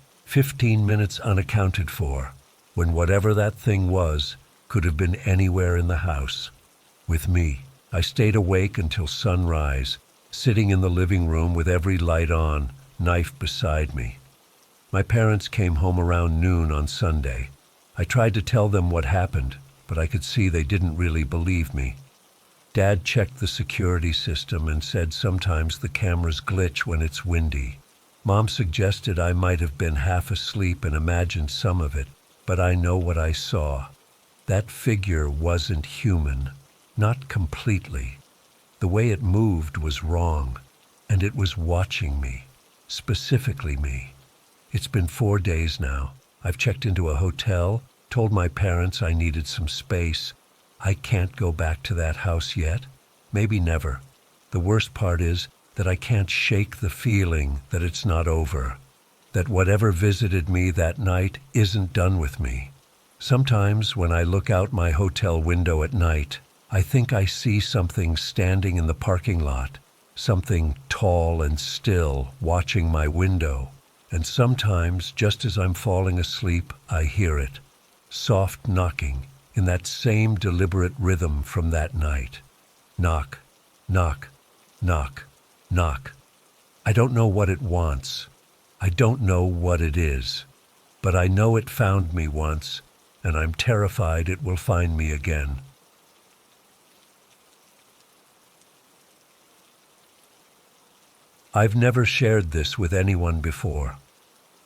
unaccounted for, when whatever that thing was could have been anywhere in the house. With me, I stayed awake until sunrise, sitting in the living room with every light on, knife beside me. My parents came home around noon on Sunday. I tried to tell them what happened, but I could see they didn't really believe me. Dad checked the security system and said sometimes the cameras glitch when it's windy. Mom suggested I might have been half asleep and imagined some of it, but I know what I saw. That figure wasn't human, not completely. The way it moved was wrong, and it was watching me, specifically me. It's been 4 days now. I've checked into a hotel, told my parents I needed some space. I can't go back to that house yet. Maybe never. The worst part is that I can't shake the feeling that it's not over, that whatever visited me that night isn't done with me. Sometimes when I look out my hotel window at night, I think I see something standing in the parking lot, something tall and still watching my window, and sometimes, just as I'm falling asleep, I hear it, soft knocking in that same deliberate rhythm from that night. Knock, knock, knock, knock. I don't know what it wants. I don't know what it is, but I know it found me once, and I'm terrified it will find me again. I've never shared this with anyone before.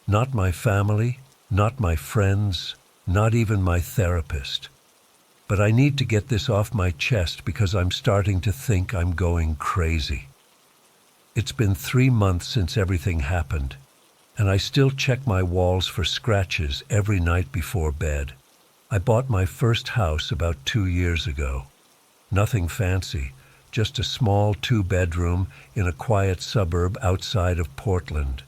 Not my family, not my friends, not even my therapist. But I need to get this off my chest because I'm starting to think I'm going crazy. It's been 3 months since everything happened, and I still check my walls for scratches every night before bed. I bought my first house about 2 years ago. Nothing fancy, just a small 2-bedroom in a quiet suburb outside of Portland.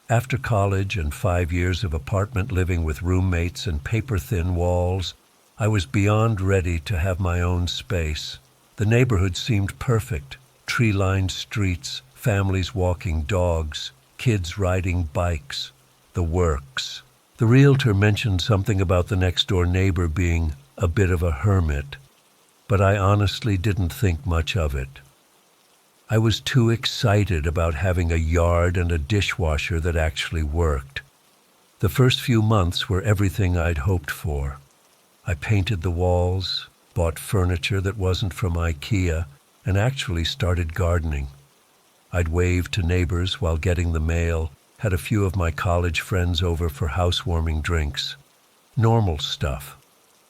After college and 5 years of apartment living with roommates and paper-thin walls, I was beyond ready to have my own space. The neighborhood seemed perfect. Tree-lined streets, families walking dogs, kids riding bikes, the works. The realtor mentioned something about the next-door neighbor being a bit of a hermit, but I honestly didn't think much of it. I was too excited about having a yard and a dishwasher that actually worked. The first few months were everything I'd hoped for. I painted the walls, bought furniture that wasn't from IKEA, and actually started gardening. I'd wave to neighbors while getting the mail, had a few of my college friends over for housewarming drinks. Normal stuff.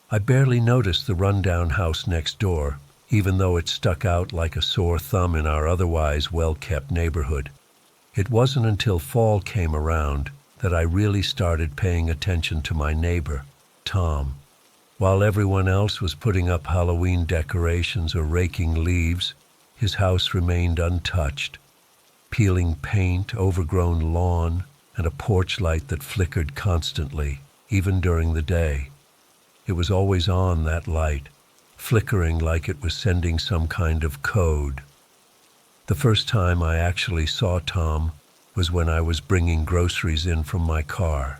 I barely noticed the rundown house next door, even though it stuck out like a sore thumb in our otherwise well-kept neighborhood. It wasn't until fall came around that I really started paying attention to my neighbor, Tom. While everyone else was putting up Halloween decorations or raking leaves, his house remained untouched. Peeling paint, overgrown lawn, and a porch light that flickered constantly, even during the day. It was always on, that light, flickering like it was sending some kind of code. The first time I actually saw Tom was when I was bringing groceries in from my car.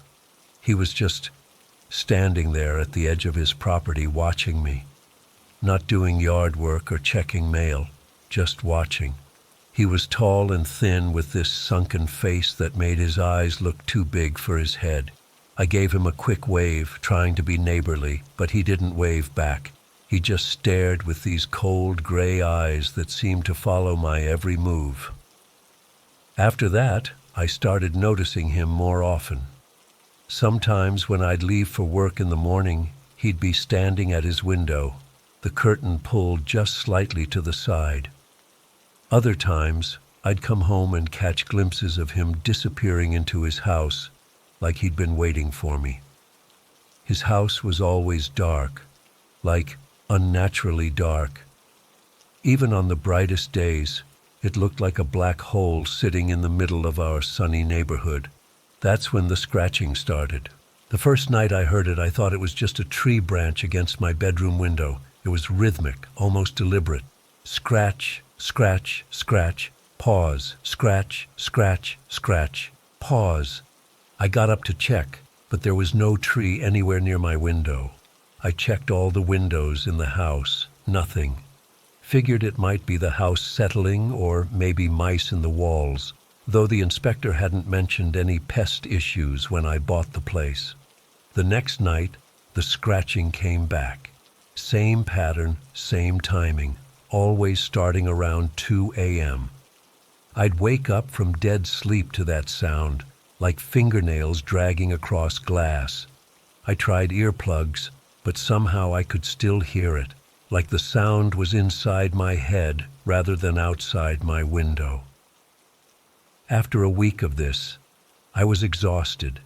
He was just standing there at the edge of his property watching me, not doing yard work or checking mail, just watching. He was tall and thin with this sunken face that made his eyes look too big for his head. I gave him a quick wave, trying to be neighborly, but he didn't wave back. He just stared with these cold gray eyes that seemed to follow my every move. After that, I started noticing him more often. Sometimes when I'd leave for work in the morning, he'd be standing at his window, the curtain pulled just slightly to the side. Other times, I'd come home and catch glimpses of him disappearing into his house, like he'd been waiting for me. His house was always dark, like unnaturally dark. Even on the brightest days, it looked like a black hole sitting in the middle of our sunny neighborhood. That's when the scratching started. The first night I heard it, I thought it was just a tree branch against my bedroom window. It was rhythmic, almost deliberate. Scratch, scratch, scratch, pause, scratch, scratch, scratch, pause. I got up to check, but there was no tree anywhere near my window. I checked all the windows in the house, nothing. Figured it might be the house settling or maybe mice in the walls, though the inspector hadn't mentioned any pest issues when I bought the place. The next night, the scratching came back. Same pattern, same timing, always starting around 2 a.m. I'd wake up from dead sleep to that sound, like fingernails dragging across glass. I tried earplugs, but somehow I could still hear it, like the sound was inside my head rather than outside my window. After a week of this, I was exhausted.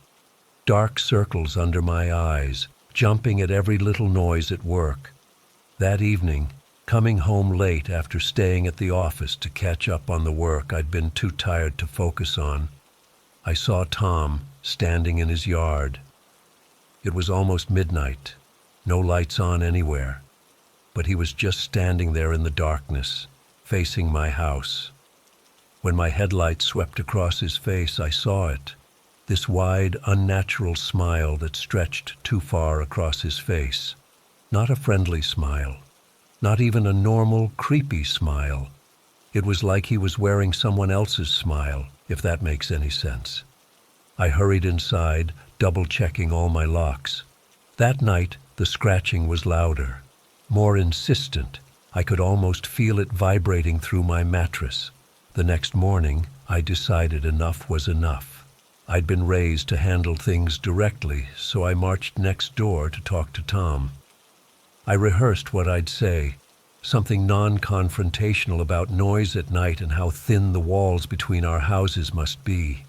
Dark circles under my eyes, jumping at every little noise at work. That evening, coming home late after staying at the office to catch up on the work I'd been too tired to focus on, I saw Tom standing in his yard. It was almost midnight, no lights on anywhere, but he was just standing there in the darkness, facing my house. When my headlight swept across his face, I saw it. This wide, unnatural smile that stretched too far across his face. Not a friendly smile. Not even a normal, creepy smile. It was like he was wearing someone else's smile, if that makes any sense. I hurried inside, double-checking all my locks. That night, the scratching was louder, more insistent. I could almost feel it vibrating through my mattress. The next morning, I decided enough was enough. I'd been raised to handle things directly, so I marched next door to talk to Tom. I rehearsed what I'd say, something non-confrontational about noise at night and how thin the walls between our houses must be.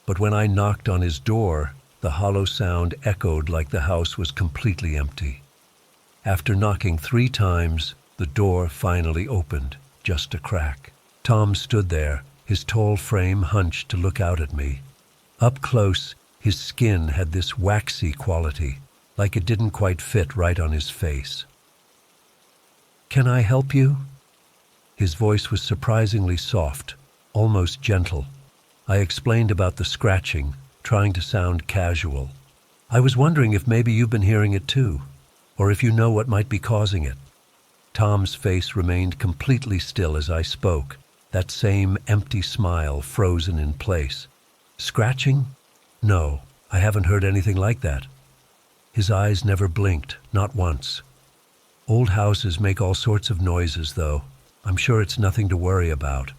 But when I knocked on his door, the hollow sound echoed like the house was completely empty. After knocking 3 times, the door finally opened, just a crack. Tom stood there, his tall frame hunched to look out at me. Up close, his skin had this waxy quality, like it didn't quite fit right on his face. "Can I help you?" His voice was surprisingly soft, almost gentle. I explained about the scratching, trying to sound casual. "I was wondering if maybe you've been hearing it too, or if you know what might be causing it." Tom's face remained completely still as I spoke, that same empty smile frozen in place. "Scratching? No, I haven't heard anything like that." His eyes never blinked, not once. "Old houses make all sorts of noises, though. I'm sure it's nothing to worry about."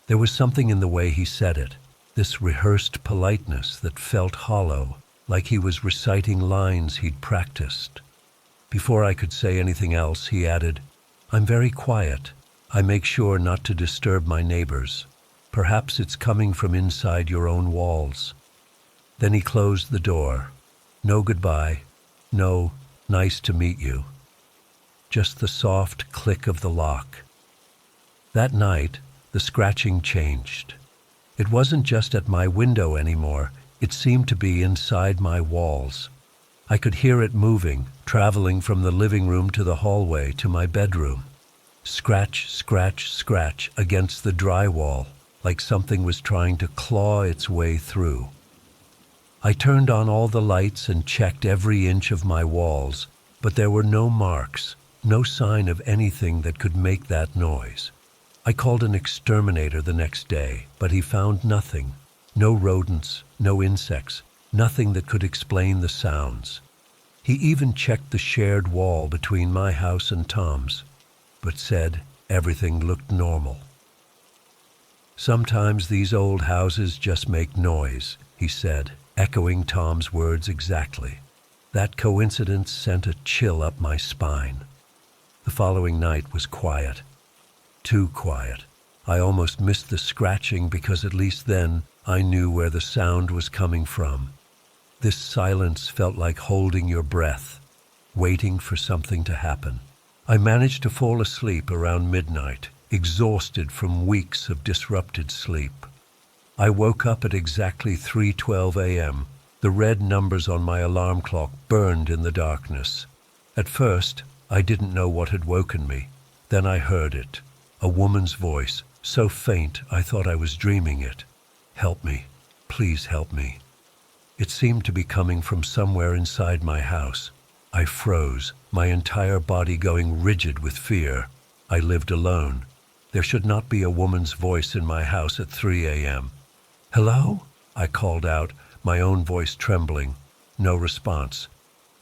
There was something in the way he said it, this rehearsed politeness that felt hollow, like he was reciting lines he'd practiced. Before I could say anything else, he added, "I'm very quiet. I make sure not to disturb my neighbors. Perhaps it's coming from inside your own walls." Then he closed the door. No goodbye, no "nice to meet you." Just the soft click of the lock. That night, the scratching changed. It wasn't just at my window anymore, it seemed to be inside my walls. I could hear it moving, traveling from the living room to the hallway to my bedroom. Scratch, scratch, scratch against the drywall, like something was trying to claw its way through. I turned on all the lights and checked every inch of my walls, but there were no marks, no sign of anything that could make that noise. I called an exterminator the next day, but he found nothing. No rodents, no insects, nothing that could explain the sounds. He even checked the shared wall between my house and Tom's, but said everything looked normal. "Sometimes these old houses just make noise," he said, echoing Tom's words exactly. That coincidence sent a chill up my spine. The following night was quiet. Too quiet. I almost missed the scratching because at least then I knew where the sound was coming from. This silence felt like holding your breath, waiting for something to happen. I managed to fall asleep around midnight, exhausted from weeks of disrupted sleep. I woke up at exactly 3:12 a.m. The red numbers on my alarm clock burned in the darkness. At first, I didn't know what had woken me. Then I heard it, a woman's voice, so faint I thought I was dreaming it. "Help me, please help me." It seemed to be coming from somewhere inside my house. I froze, my entire body going rigid with fear. I lived alone. There should not be a woman's voice in my house at 3 a.m. "Hello?" I called out, my own voice trembling. No response.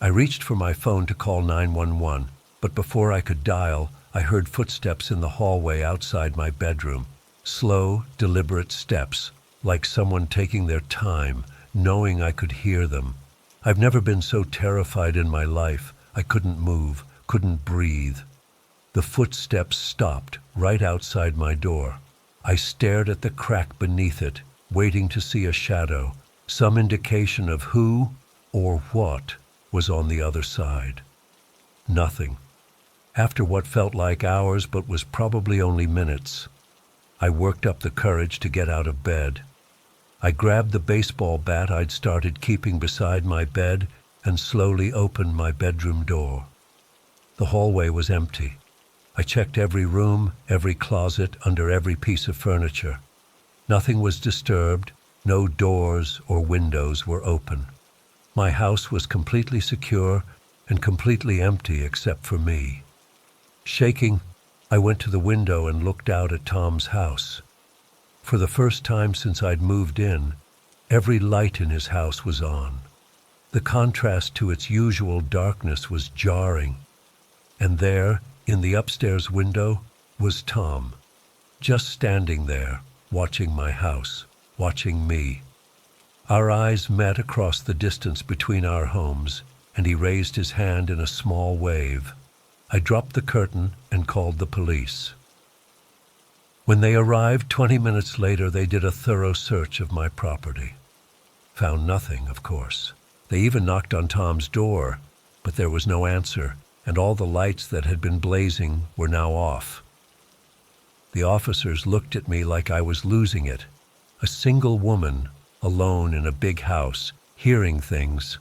I reached for my phone to call 911, but before I could dial, I heard footsteps in the hallway outside my bedroom. Slow, deliberate steps, like someone taking their time, knowing I could hear them. I've never been so terrified in my life. I couldn't move, couldn't breathe. The footsteps stopped right outside my door. I stared at the crack beneath it, waiting to see a shadow, some indication of who or what was on the other side. Nothing. After what felt like hours but was probably only minutes, I worked up the courage to get out of bed. I grabbed the baseball bat I'd started keeping beside my bed and slowly opened my bedroom door. The hallway was empty. I checked every room, every closet, under every piece of furniture. Nothing was disturbed, no doors or windows were open. My house was completely secure and completely empty except for me. Shaking, I went to the window and looked out at Tom's house. For the first time since I'd moved in, every light in his house was on. The contrast to its usual darkness was jarring. And there, in the upstairs window, was Tom, just standing there, watching my house, watching me. Our eyes met across the distance between our homes, and he raised his hand in a small wave. I dropped the curtain and called the police. When they arrived 20 minutes later, they did a thorough search of my property. Found nothing, of course. They even knocked on Tom's door, but there was no answer, and all the lights that had been blazing were now off. The officers looked at me like I was losing it. A single woman, alone in a big house, hearing things.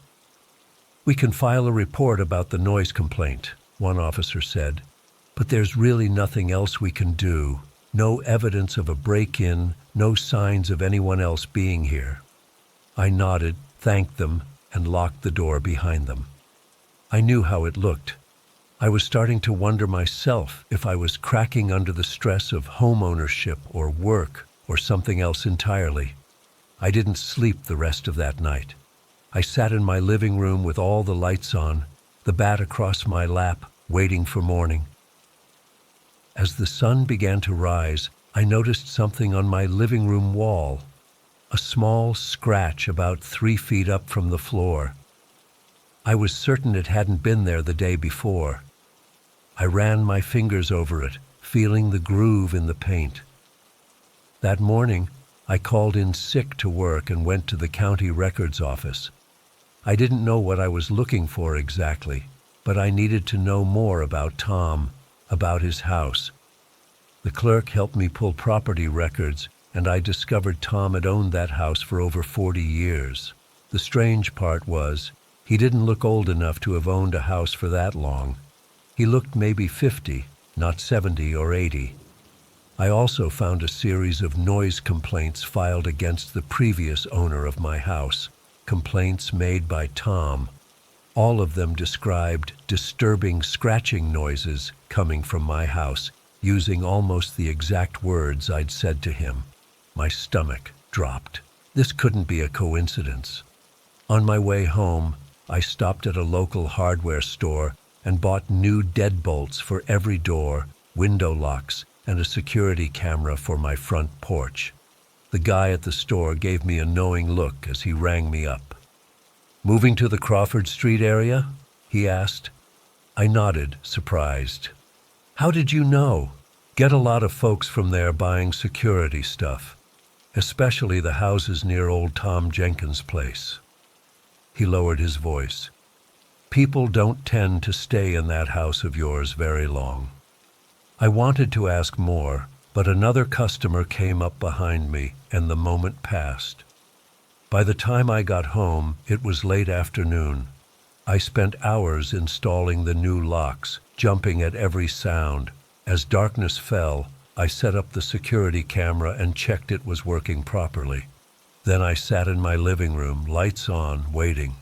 "We can file a report about the noise complaint," one officer said, "but there's really nothing else we can do. No evidence of a break-in, no signs of anyone else being here." I nodded, thanked them, and locked the door behind them. I knew how it looked. I was starting to wonder myself if I was cracking under the stress of home ownership or work or something else entirely. I didn't sleep the rest of that night. I sat in my living room with all the lights on, the bat across my lap, waiting for morning. As the sun began to rise, I noticed something on my living room wall, a small scratch about 3 feet up from the floor. I was certain it hadn't been there the day before. I ran my fingers over it, feeling the groove in the paint. That morning, I called in sick to work and went to the county records office. I didn't know what I was looking for exactly, but I needed to know more about Tom, about his house. The clerk helped me pull property records, and I discovered Tom had owned that house for over 40 years. The strange part was, he didn't look old enough to have owned a house for that long. He looked maybe 50, not 70 or 80. I also found a series of noise complaints filed against the previous owner of my house, complaints made by Tom. All of them described disturbing scratching noises coming from my house, using almost the exact words I'd said to him. My stomach dropped. This couldn't be a coincidence. On my way home, I stopped at a local hardware store and bought new deadbolts for every door, window locks, and a security camera for my front porch. The guy at the store gave me a knowing look as he rang me up. "Moving to the Crawford Street area?" he asked. I nodded, surprised. "How did you know?" "Get a lot of folks from there buying security stuff, especially the houses near old Tom Jenkins' place." He lowered his voice. "People don't tend to stay in that house of yours very long." I wanted to ask more, but another customer came up behind me, and the moment passed. By the time I got home, it was late afternoon. I spent hours installing the new locks, jumping at every sound. As darkness fell, I set up the security camera and checked it was working properly. Then I sat in my living room, lights on, waiting.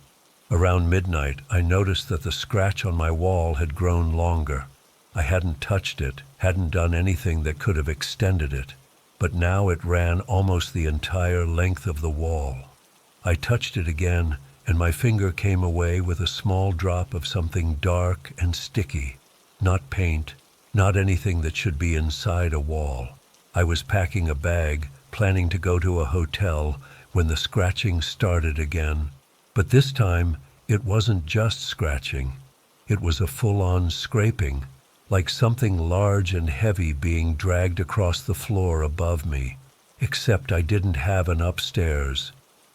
Around midnight, I noticed that the scratch on my wall had grown longer. I hadn't touched it, hadn't done anything that could have extended it, but now it ran almost the entire length of the wall. I touched it again, and my finger came away with a small drop of something dark and sticky. Not paint, not anything that should be inside a wall. I was packing a bag, planning to go to a hotel, when the scratching started again. But this time, it wasn't just scratching. It was a full-on scraping, like something large and heavy being dragged across the floor above me, except I didn't have an upstairs.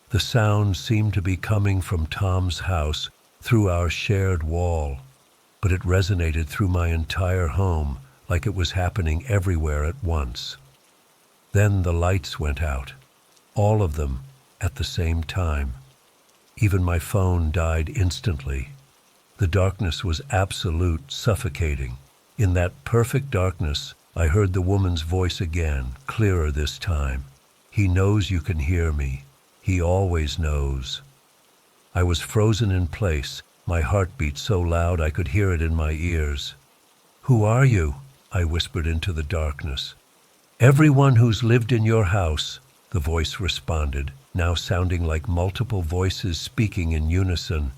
The sound seemed to be coming from Tom's house through our shared wall, but it resonated through my entire home like it was happening everywhere at once. Then the lights went out, all of them at the same time. Even my phone died instantly. The darkness was absolute, suffocating. In that perfect darkness, I heard the woman's voice again, clearer this time. He knows you can hear me. He always knows. I was frozen in place, my heart beat so loud I could hear it in my ears. Who are you? I whispered into the darkness. Everyone who's lived in your house, the voice responded, now sounding like multiple voices speaking in unison.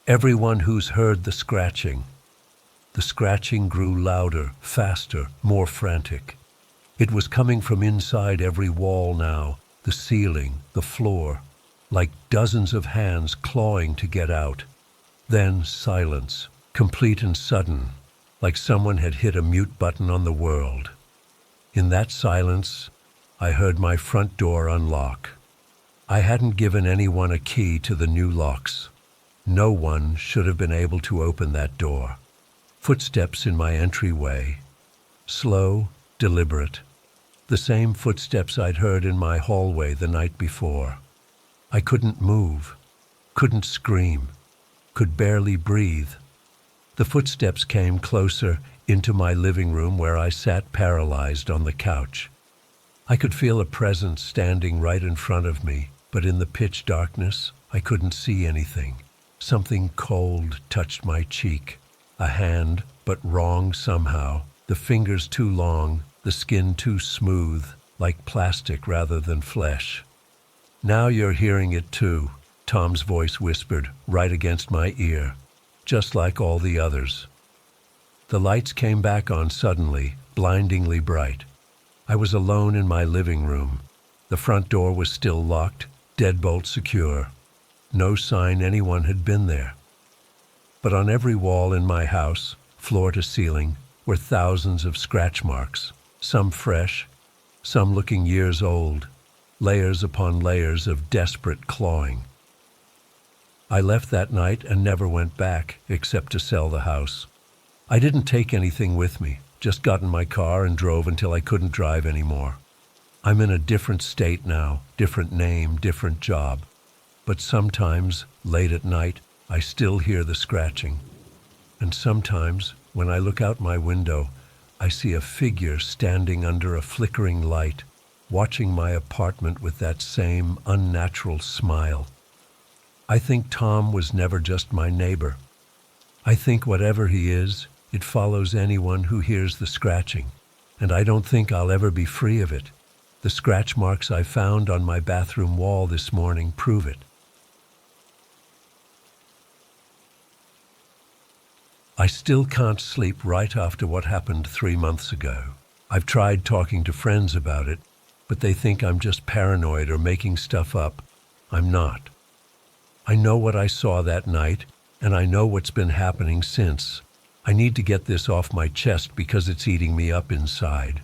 Everyone who's heard the scratching. The scratching grew louder, faster, more frantic. It was coming from inside every wall now, the ceiling, the floor, like dozens of hands clawing to get out. Then silence, complete and sudden, like someone had hit a mute button on the world. In that silence, I heard my front door unlock. I hadn't given anyone a key to the new locks. No one should have been able to open that door. Footsteps in my entryway. Slow, deliberate. The same footsteps I'd heard in my hallway the night before. I couldn't move, couldn't scream, could barely breathe. The footsteps came closer into my living room where I sat paralyzed on the couch. I could feel a presence standing right in front of me, but in the pitch darkness, I couldn't see anything. Something cold touched my cheek. A hand, but wrong somehow. The fingers too long, the skin too smooth, like plastic rather than flesh. Now you're hearing it too, Tom's voice whispered, right against my ear, just like all the others. The lights came back on suddenly, blindingly bright. I was alone in my living room. The front door was still locked, deadbolt secure. No sign anyone had been there. But on every wall in my house, floor to ceiling, were thousands of scratch marks, some fresh, some looking years old, layers upon layers of desperate clawing. I left that night and never went back, except to sell the house. I didn't take anything with me, just got in my car and drove until I couldn't drive anymore. I'm in a different state now, different name, different job. But sometimes, late at night, I still hear the scratching. And sometimes, when I look out my window, I see a figure standing under a flickering light, watching my apartment with that same unnatural smile. I think Tom was never just my neighbor. I think whatever he is, it follows anyone who hears the scratching, and I don't think I'll ever be free of it. The scratch marks I found on my bathroom wall this morning prove it. I still can't sleep right after what happened 3 months ago. I've tried talking to friends about it, but they think I'm just paranoid or making stuff up. I'm not. I know what I saw that night, and I know what's been happening since. I need to get this off my chest because it's eating me up inside.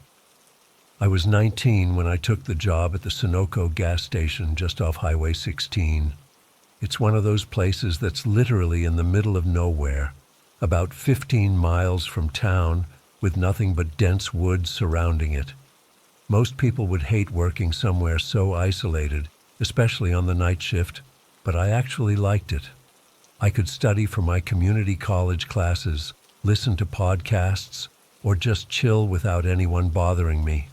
I was 19 when I took the job at the Sunoco gas station just off Highway 16. It's one of those places that's literally in the middle of nowhere, about 15 miles from town, with nothing but dense woods surrounding it. Most people would hate working somewhere so isolated, especially on the night shift, but I actually liked it. I could study for my community college classes, listen to podcasts, or just chill without anyone bothering me.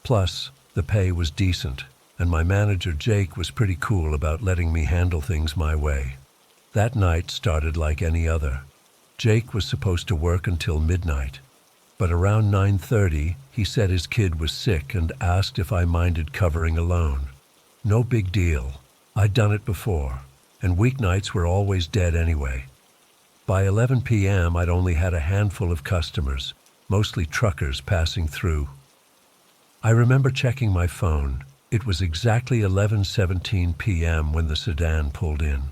Plus, the pay was decent, and my manager Jake was pretty cool about letting me handle things my way. That night started like any other. Jake was supposed to work until midnight, but around 9:30, he said his kid was sick and asked if I minded covering alone. No big deal. I'd done it before, and weeknights were always dead anyway. By 11 p.m., I'd only had a handful of customers, mostly truckers passing through. I remember checking my phone. It was exactly 11:17 p.m. when the sedan pulled in.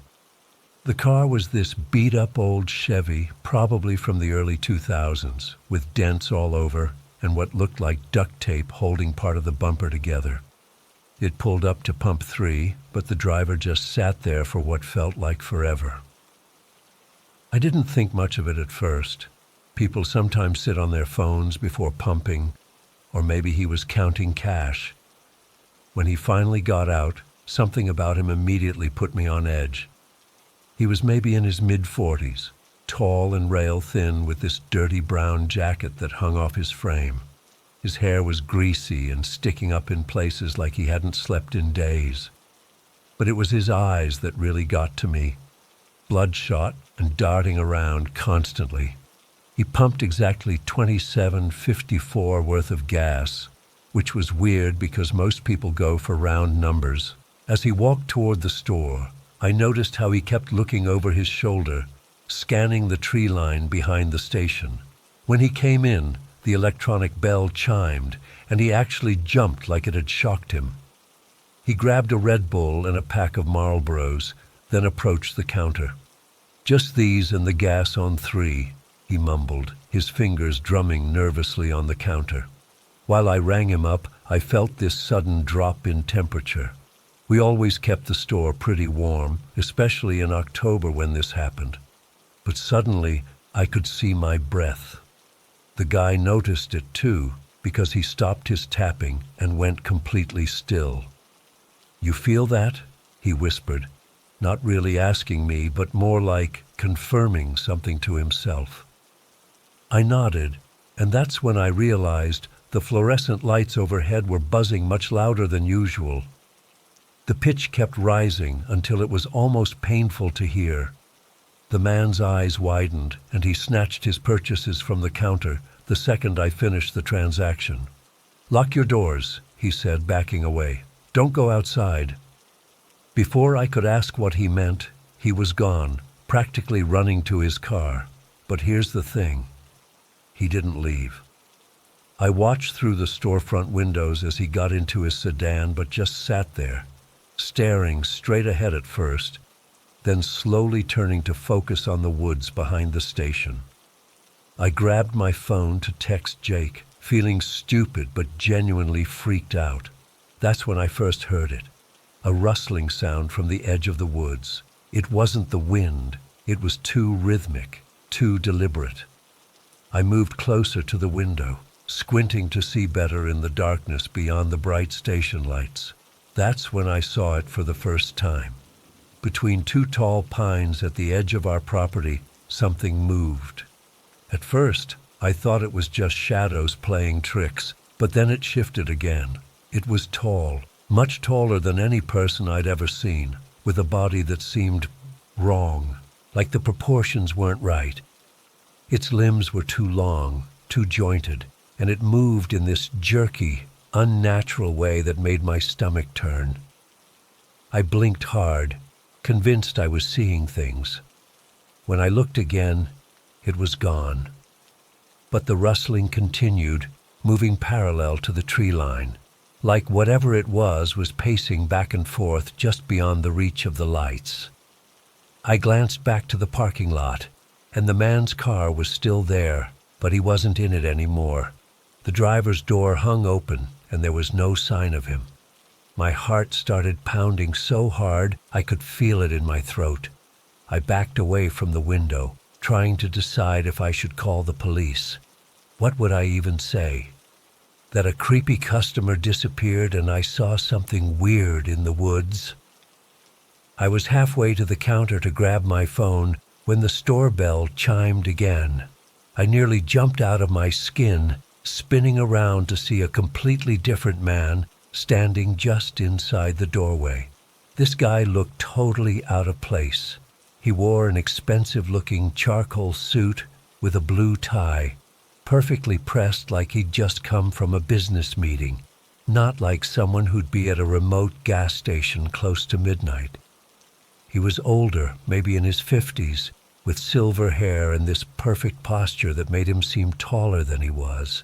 The car was this beat-up old Chevy, probably from the early 2000s, with dents all over and what looked like duct tape holding part of the bumper together. It pulled up to pump 3, but the driver just sat there for what felt like forever. I didn't think much of it at first. People sometimes sit on their phones before pumping, or maybe he was counting cash. When he finally got out, something about him immediately put me on edge. He was maybe in his mid-40s, tall and rail-thin with this dirty brown jacket that hung off his frame. His hair was greasy and sticking up in places like he hadn't slept in days. But it was his eyes that really got to me, bloodshot and darting around constantly. He pumped exactly 27.54 worth of gas, which was weird because most people go for round numbers. As he walked toward the store, I noticed how he kept looking over his shoulder, scanning the tree line behind the station. When he came in, the electronic bell chimed, and he actually jumped like it had shocked him. He grabbed a Red Bull and a pack of Marlboros, then approached the counter. "Just these and the gas on 3, he mumbled, his fingers drumming nervously on the counter. While I rang him up, I felt this sudden drop in temperature. We always kept the store pretty warm, especially in October when this happened. But suddenly, I could see my breath. The guy noticed it too, because he stopped his tapping and went completely still. "You feel that?" he whispered, not really asking me, but more like confirming something to himself. I nodded, and that's when I realized the fluorescent lights overhead were buzzing much louder than usual. The pitch kept rising until it was almost painful to hear. The man's eyes widened, and he snatched his purchases from the counter the second I finished the transaction. "Lock your doors," he said, backing away. "Don't go outside." Before I could ask what he meant, he was gone, practically running to his car. But here's the thing. He didn't leave. I watched through the storefront windows as he got into his sedan, but just sat there, staring straight ahead at first, then slowly turning to focus on the woods behind the station. I grabbed my phone to text Jake, feeling stupid but genuinely freaked out. That's when I first heard it, a rustling sound from the edge of the woods. It wasn't the wind, it was too rhythmic, too deliberate. I moved closer to the window, squinting to see better in the darkness beyond the bright station lights. That's when I saw it for the first time. Between two tall pines at the edge of our property, something moved. At first, I thought it was just shadows playing tricks, but then it shifted again. It was tall, much taller than any person I'd ever seen, with a body that seemed wrong, like the proportions weren't right. Its limbs were too long, too jointed, and it moved in this jerky, unnatural way that made my stomach turn. I blinked hard, convinced I was seeing things. When I looked again, it was gone. But the rustling continued, moving parallel to the tree line, like whatever it was pacing back and forth just beyond the reach of the lights. I glanced back to the parking lot, and the man's car was still there, but he wasn't in it anymore. The driver's door hung open, and there was no sign of him. My heart started pounding so hard I could feel it in my throat. I backed away from the window, trying to decide if I should call the police. What would I even say? That a creepy customer disappeared and I saw something weird in the woods? I was halfway to the counter to grab my phone when the store bell chimed again. I nearly jumped out of my skin, spinning around to see a completely different man standing just inside the doorway. This guy looked totally out of place. He wore an expensive-looking charcoal suit with a blue tie, perfectly pressed like he'd just come from a business meeting, not like someone who'd be at a remote gas station close to midnight. He was older, maybe in his 50s, with silver hair and this perfect posture that made him seem taller than he was.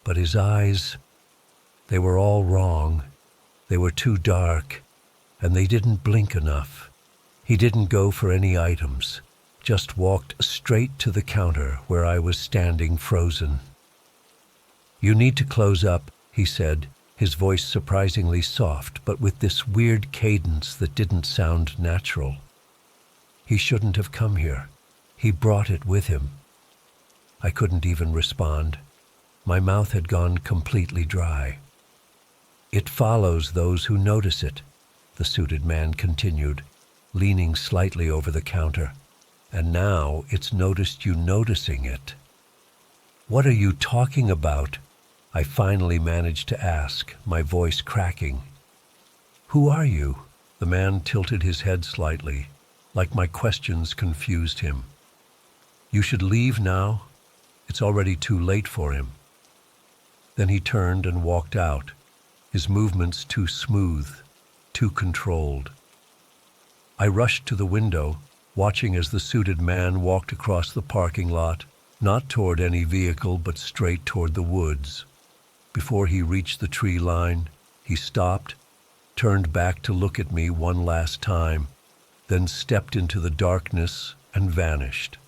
But his eyes, they were all wrong. They were too dark, and they didn't blink enough. He didn't go for any items, just walked straight to the counter where I was standing frozen. "You need to close up," he said, his voice surprisingly soft, but with this weird cadence that didn't sound natural. He shouldn't have come here. He brought it with him. I couldn't even respond. My mouth had gone completely dry. "It follows those who notice it," the suited man continued, leaning slightly over the counter. and now it's noticed you noticing it. What are you talking about? I finally managed to ask, my voice cracking. Who are you? The man tilted his head slightly, like my questions confused him. You should leave now. It's already too late for him. Then he turned and walked out, his movements too smooth, too controlled. I rushed to the window, watching as the suited man walked across the parking lot, not toward any vehicle but straight toward the woods. Before he reached the tree line, he stopped, turned back to look at me one last time, then stepped into the darkness and vanished.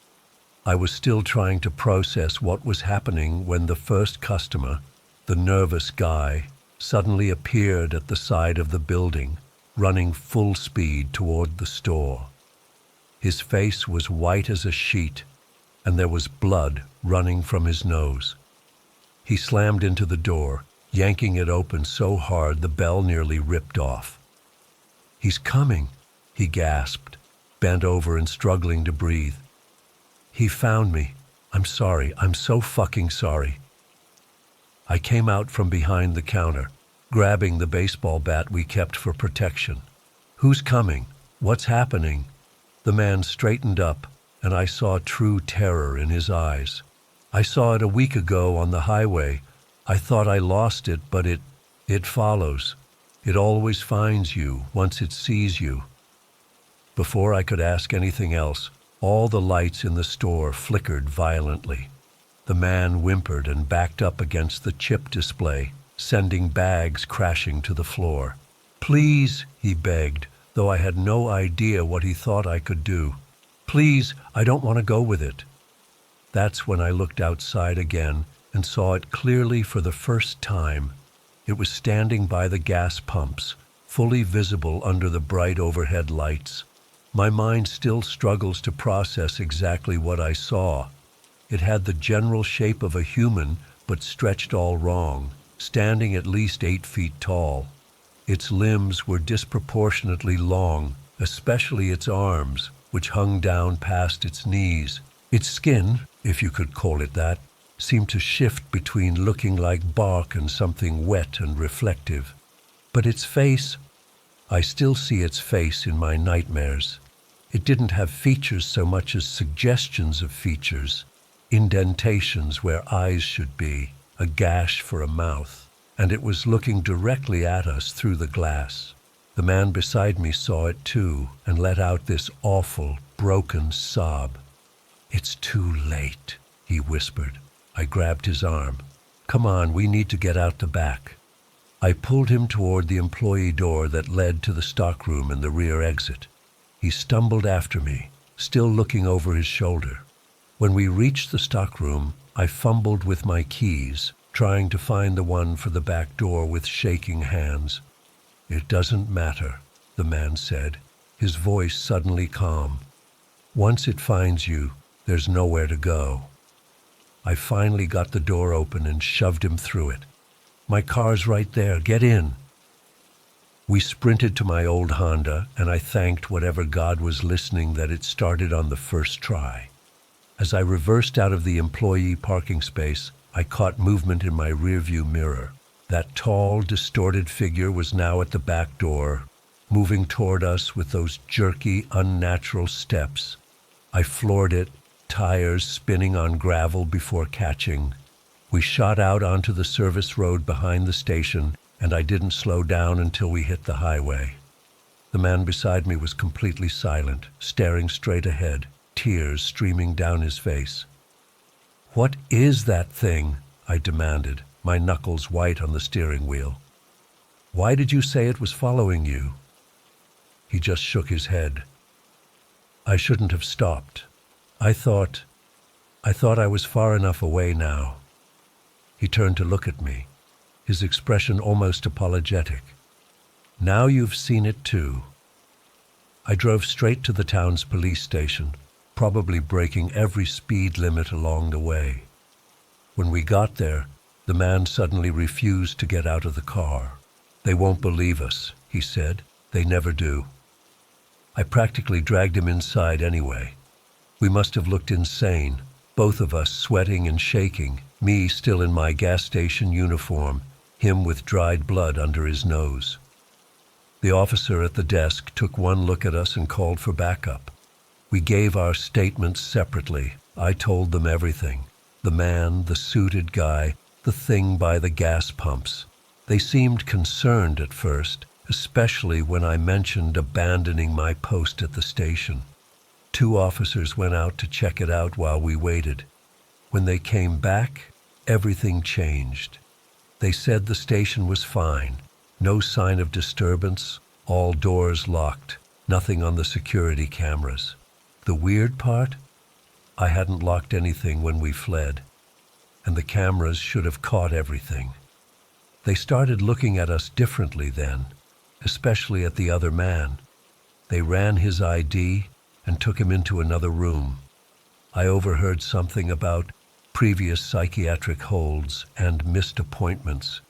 I was still trying to process what was happening when the first customer, the nervous guy, suddenly appeared at the side of the building, running full speed toward the store. His face was white as a sheet, and there was blood running from his nose. He slammed into the door, yanking it open so hard the bell nearly ripped off. "He's coming," he gasped, bent over and struggling to breathe. "He found me. I'm sorry. I'm so fucking sorry." I came out from behind the counter, grabbing the baseball bat we kept for protection. "Who's coming? What's happening?" The man straightened up, and I saw true terror in his eyes. "I saw it a week ago on the highway. I thought I lost it, but it follows. It always finds you once it sees you." Before I could ask anything else, all the lights in the store flickered violently. The man whimpered and backed up against the chip display, sending bags crashing to the floor. "Please," he begged, though I had no idea what he thought I could do. "Please, I don't want to go with it." That's when I looked outside again and saw it clearly for the first time. It was standing by the gas pumps, fully visible under the bright overhead lights. My mind still struggles to process exactly what I saw. It had the general shape of a human, but stretched all wrong, standing at least 8 feet tall. Its limbs were disproportionately long, especially its arms, which hung down past its knees. Its skin, if you could call it that, seemed to shift between looking like bark and something wet and reflective. But its face, I still see its face in my nightmares. It didn't have features so much as suggestions of features, indentations where eyes should be, a gash for a mouth, and it was looking directly at us through the glass. The man beside me saw it too and let out this awful, broken sob. "It's too late," he whispered. I grabbed his arm. "Come on, we need to get out the back." I pulled him toward the employee door that led to the stockroom and the rear exit. He stumbled after me, still looking over his shoulder. When we reached the stockroom, I fumbled with my keys, trying to find the one for the back door with shaking hands. "It doesn't matter," the man said, his voice suddenly calm. "Once it finds you, there's nowhere to go." I finally got the door open and shoved him through it. "My car's right there, get in." We sprinted to my old Honda, and I thanked whatever God was listening that it started on the first try. As I reversed out of the employee parking space, I caught movement in my rearview mirror. That tall, distorted figure was now at the back door, moving toward us with those jerky, unnatural steps. I floored it, tires spinning on gravel before catching. We shot out onto the service road behind the station, and I didn't slow down until we hit the highway. The man beside me was completely silent, staring straight ahead, tears streaming down his face. "What is that thing?" I demanded, my knuckles white on the steering wheel. "Why did you say it was following you?" He just shook his head. "I shouldn't have stopped. I thought I was far enough away now." He turned to look at me, his expression almost apologetic. "Now you've seen it too." I drove straight to the town's police station, probably breaking every speed limit along the way. When we got there, the man suddenly refused to get out of the car. "They won't believe us," he said. "They never do." I practically dragged him inside anyway. We must have looked insane, both of us sweating and shaking, me still in my gas station uniform, him with dried blood under his nose. The officer at the desk took one look at us and called for backup. We gave our statements separately. I told them everything. The man, the suited guy, the thing by the gas pumps. They seemed concerned at first, especially when I mentioned abandoning my post at the station. 2 officers went out to check it out while we waited. When they came back, everything changed. They said the station was fine, no sign of disturbance, all doors locked, nothing on the security cameras. The weird part? I hadn't locked anything when we fled, and the cameras should have caught everything. They started looking at us differently then, especially at the other man. They ran his ID and took him into another room. I overheard something about previous psychiatric holds and missed appointments.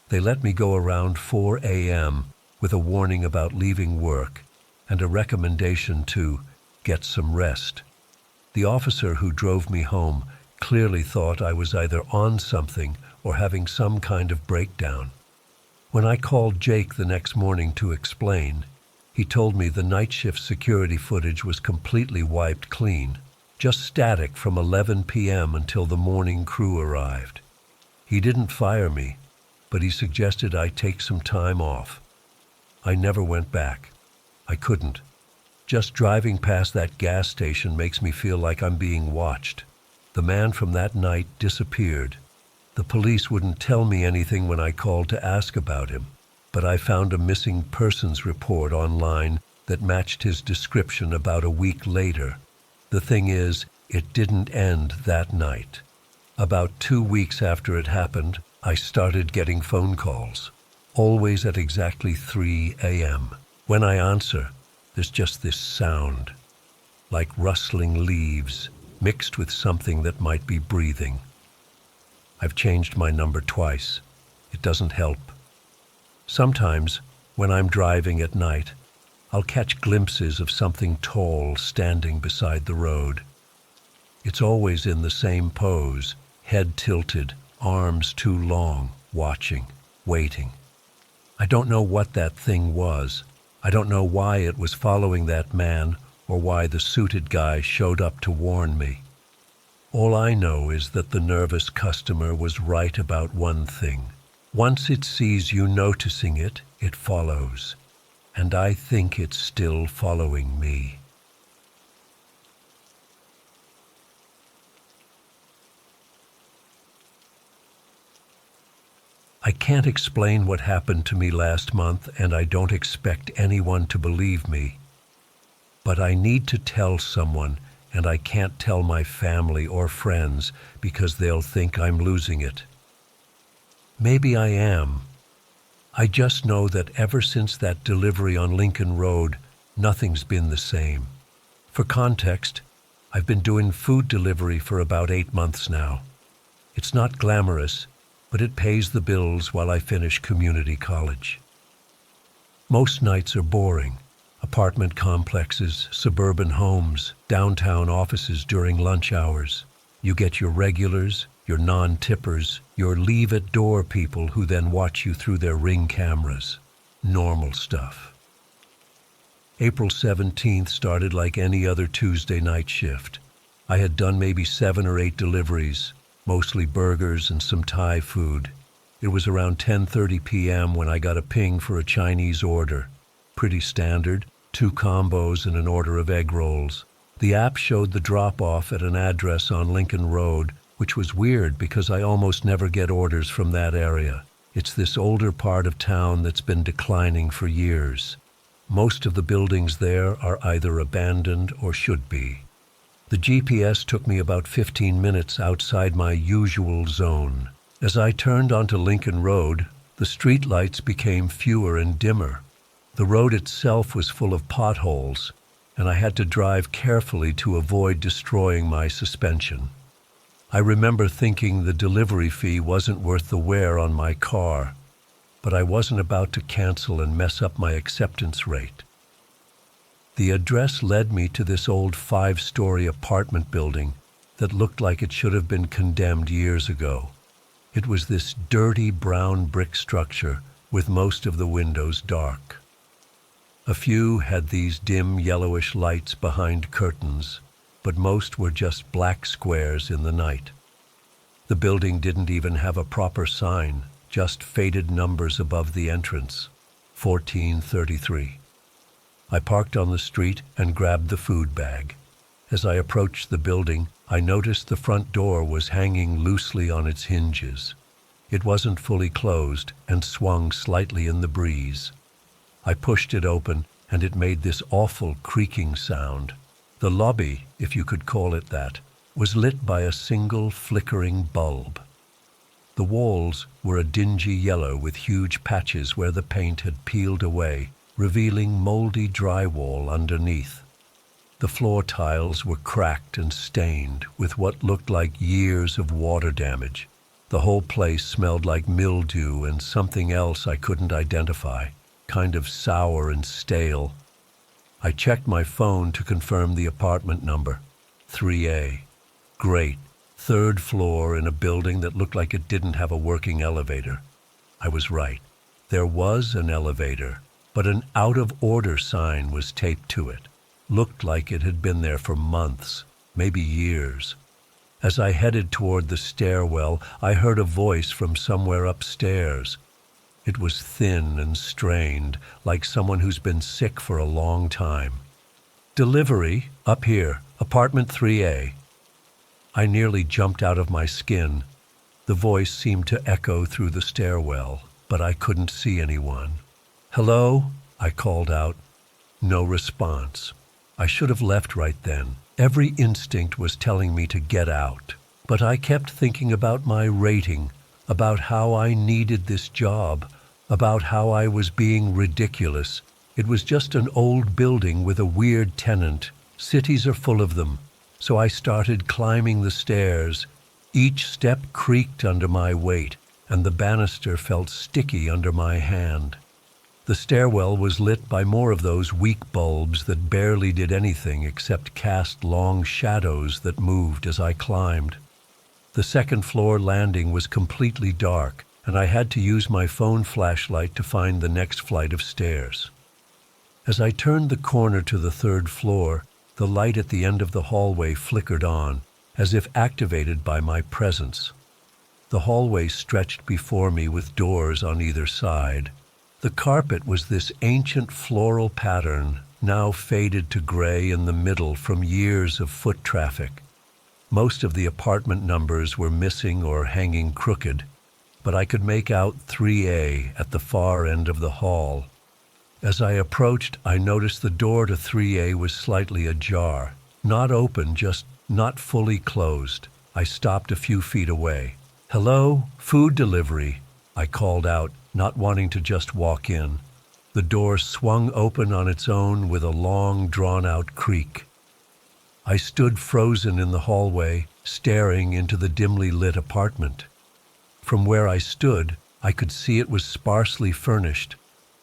They let me go around 4 a.m. with a warning about leaving work and a recommendation to get some rest. The officer who drove me home clearly thought I was either on something or having some kind of breakdown. When I called Jake the next morning to explain, he told me the night shift security footage was completely wiped clean, just static from 11 p.m. until the morning crew arrived. He didn't fire me, but he suggested I take some time off. I never went back. I couldn't. Just driving past that gas station makes me feel like I'm being watched. The man from that night disappeared. The police wouldn't tell me anything when I called to ask about him, but I found a missing persons report online that matched his description about a week later. The thing is, it didn't end that night. About 2 weeks after it happened, I started getting phone calls, always at exactly 3 a.m. When I answer, there's just this sound, like rustling leaves mixed with something that might be breathing. I've changed my number twice. It doesn't help. Sometimes, when I'm driving at night, I'll catch glimpses of something tall standing beside the road. It's always in the same pose, head tilted, arms too long, watching, waiting. I don't know what that thing was. I don't know why it was following that man or why the suited guy showed up to warn me. All I know is that the nervous customer was right about one thing. Once it sees you noticing it, it follows. And I think it's still following me. I can't explain what happened to me last month, and I don't expect anyone to believe me. But I need to tell someone, and I can't tell my family or friends because they'll think I'm losing it. Maybe I am. I just know that ever since that delivery on Lincoln Road, nothing's been the same. For context, I've been doing food delivery for about 8 months now. It's not glamorous, but it pays the bills while I finish community college. Most nights are boring. Apartment complexes, suburban homes, downtown offices during lunch hours. You get your regulars, your non-tippers, your leave-at-door people who then watch you through their Ring cameras. Normal stuff. April 17th started like any other Tuesday night shift. I had done maybe 7 or 8 deliveries, mostly burgers and some Thai food. It was around 10:30 p.m. when I got a ping for a Chinese order. Pretty standard, 2 combos and an order of egg rolls. The app showed the drop-off at an address on Lincoln Road, which was weird because I almost never get orders from that area. It's this older part of town that's been declining for years. Most of the buildings there are either abandoned or should be. The GPS took me about 15 minutes outside my usual zone. As I turned onto Lincoln Road, the streetlights became fewer and dimmer. The road itself was full of potholes, and I had to drive carefully to avoid destroying my suspension. I remember thinking the delivery fee wasn't worth the wear on my car, but I wasn't about to cancel and mess up my acceptance rate. The address led me to this old 5-story apartment building that looked like it should have been condemned years ago. It was this dirty brown brick structure with most of the windows dark. A few had these dim yellowish lights behind curtains, but most were just black squares in the night. The building didn't even have a proper sign, just faded numbers above the entrance, 1433. I parked on the street and grabbed the food bag. As I approached the building, I noticed the front door was hanging loosely on its hinges. It wasn't fully closed and swung slightly in the breeze. I pushed it open, and it made this awful creaking sound. The lobby, if you could call it that, was lit by a single flickering bulb. The walls were a dingy yellow with huge patches where the paint had peeled away, revealing moldy drywall underneath. The floor tiles were cracked and stained with what looked like years of water damage. The whole place smelled like mildew and something else I couldn't identify, kind of sour and stale. I checked my phone to confirm the apartment number, 3A. Great. 3rd floor in a building that looked like it didn't have a working elevator. I was right. There was an elevator, but an out-of-order sign was taped to it. Looked like it had been there for months, maybe years. As I headed toward the stairwell, I heard a voice from somewhere upstairs. It was thin and strained, like someone who's been sick for a long time. "Delivery, up here, apartment 3A. I nearly jumped out of my skin. The voice seemed to echo through the stairwell, but I couldn't see anyone. "Hello?" I called out. No response. I should have left right then. Every instinct was telling me to get out. But I kept thinking about my rating, about how I needed this job, about how I was being ridiculous. It was just an old building with a weird tenant. Cities are full of them. So I started climbing the stairs. Each step creaked under my weight, and the banister felt sticky under my hand. The stairwell was lit by more of those weak bulbs that barely did anything except cast long shadows that moved as I climbed. The 2nd floor landing was completely dark, and I had to use my phone flashlight to find the next flight of stairs. As I turned the corner to the 3rd floor, the light at the end of the hallway flickered on, as if activated by my presence. The hallway stretched before me with doors on either side. The carpet was this ancient floral pattern, now faded to gray in the middle from years of foot traffic. Most of the apartment numbers were missing or hanging crooked, but I could make out 3A at the far end of the hall. As I approached, I noticed the door to 3A was slightly ajar. Not open, just not fully closed. I stopped a few feet away. "Hello? Food delivery," I called out, not wanting to just walk in. The door swung open on its own with a long, drawn-out creak. I stood frozen in the hallway, staring into the dimly lit apartment. From where I stood, I could see it was sparsely furnished.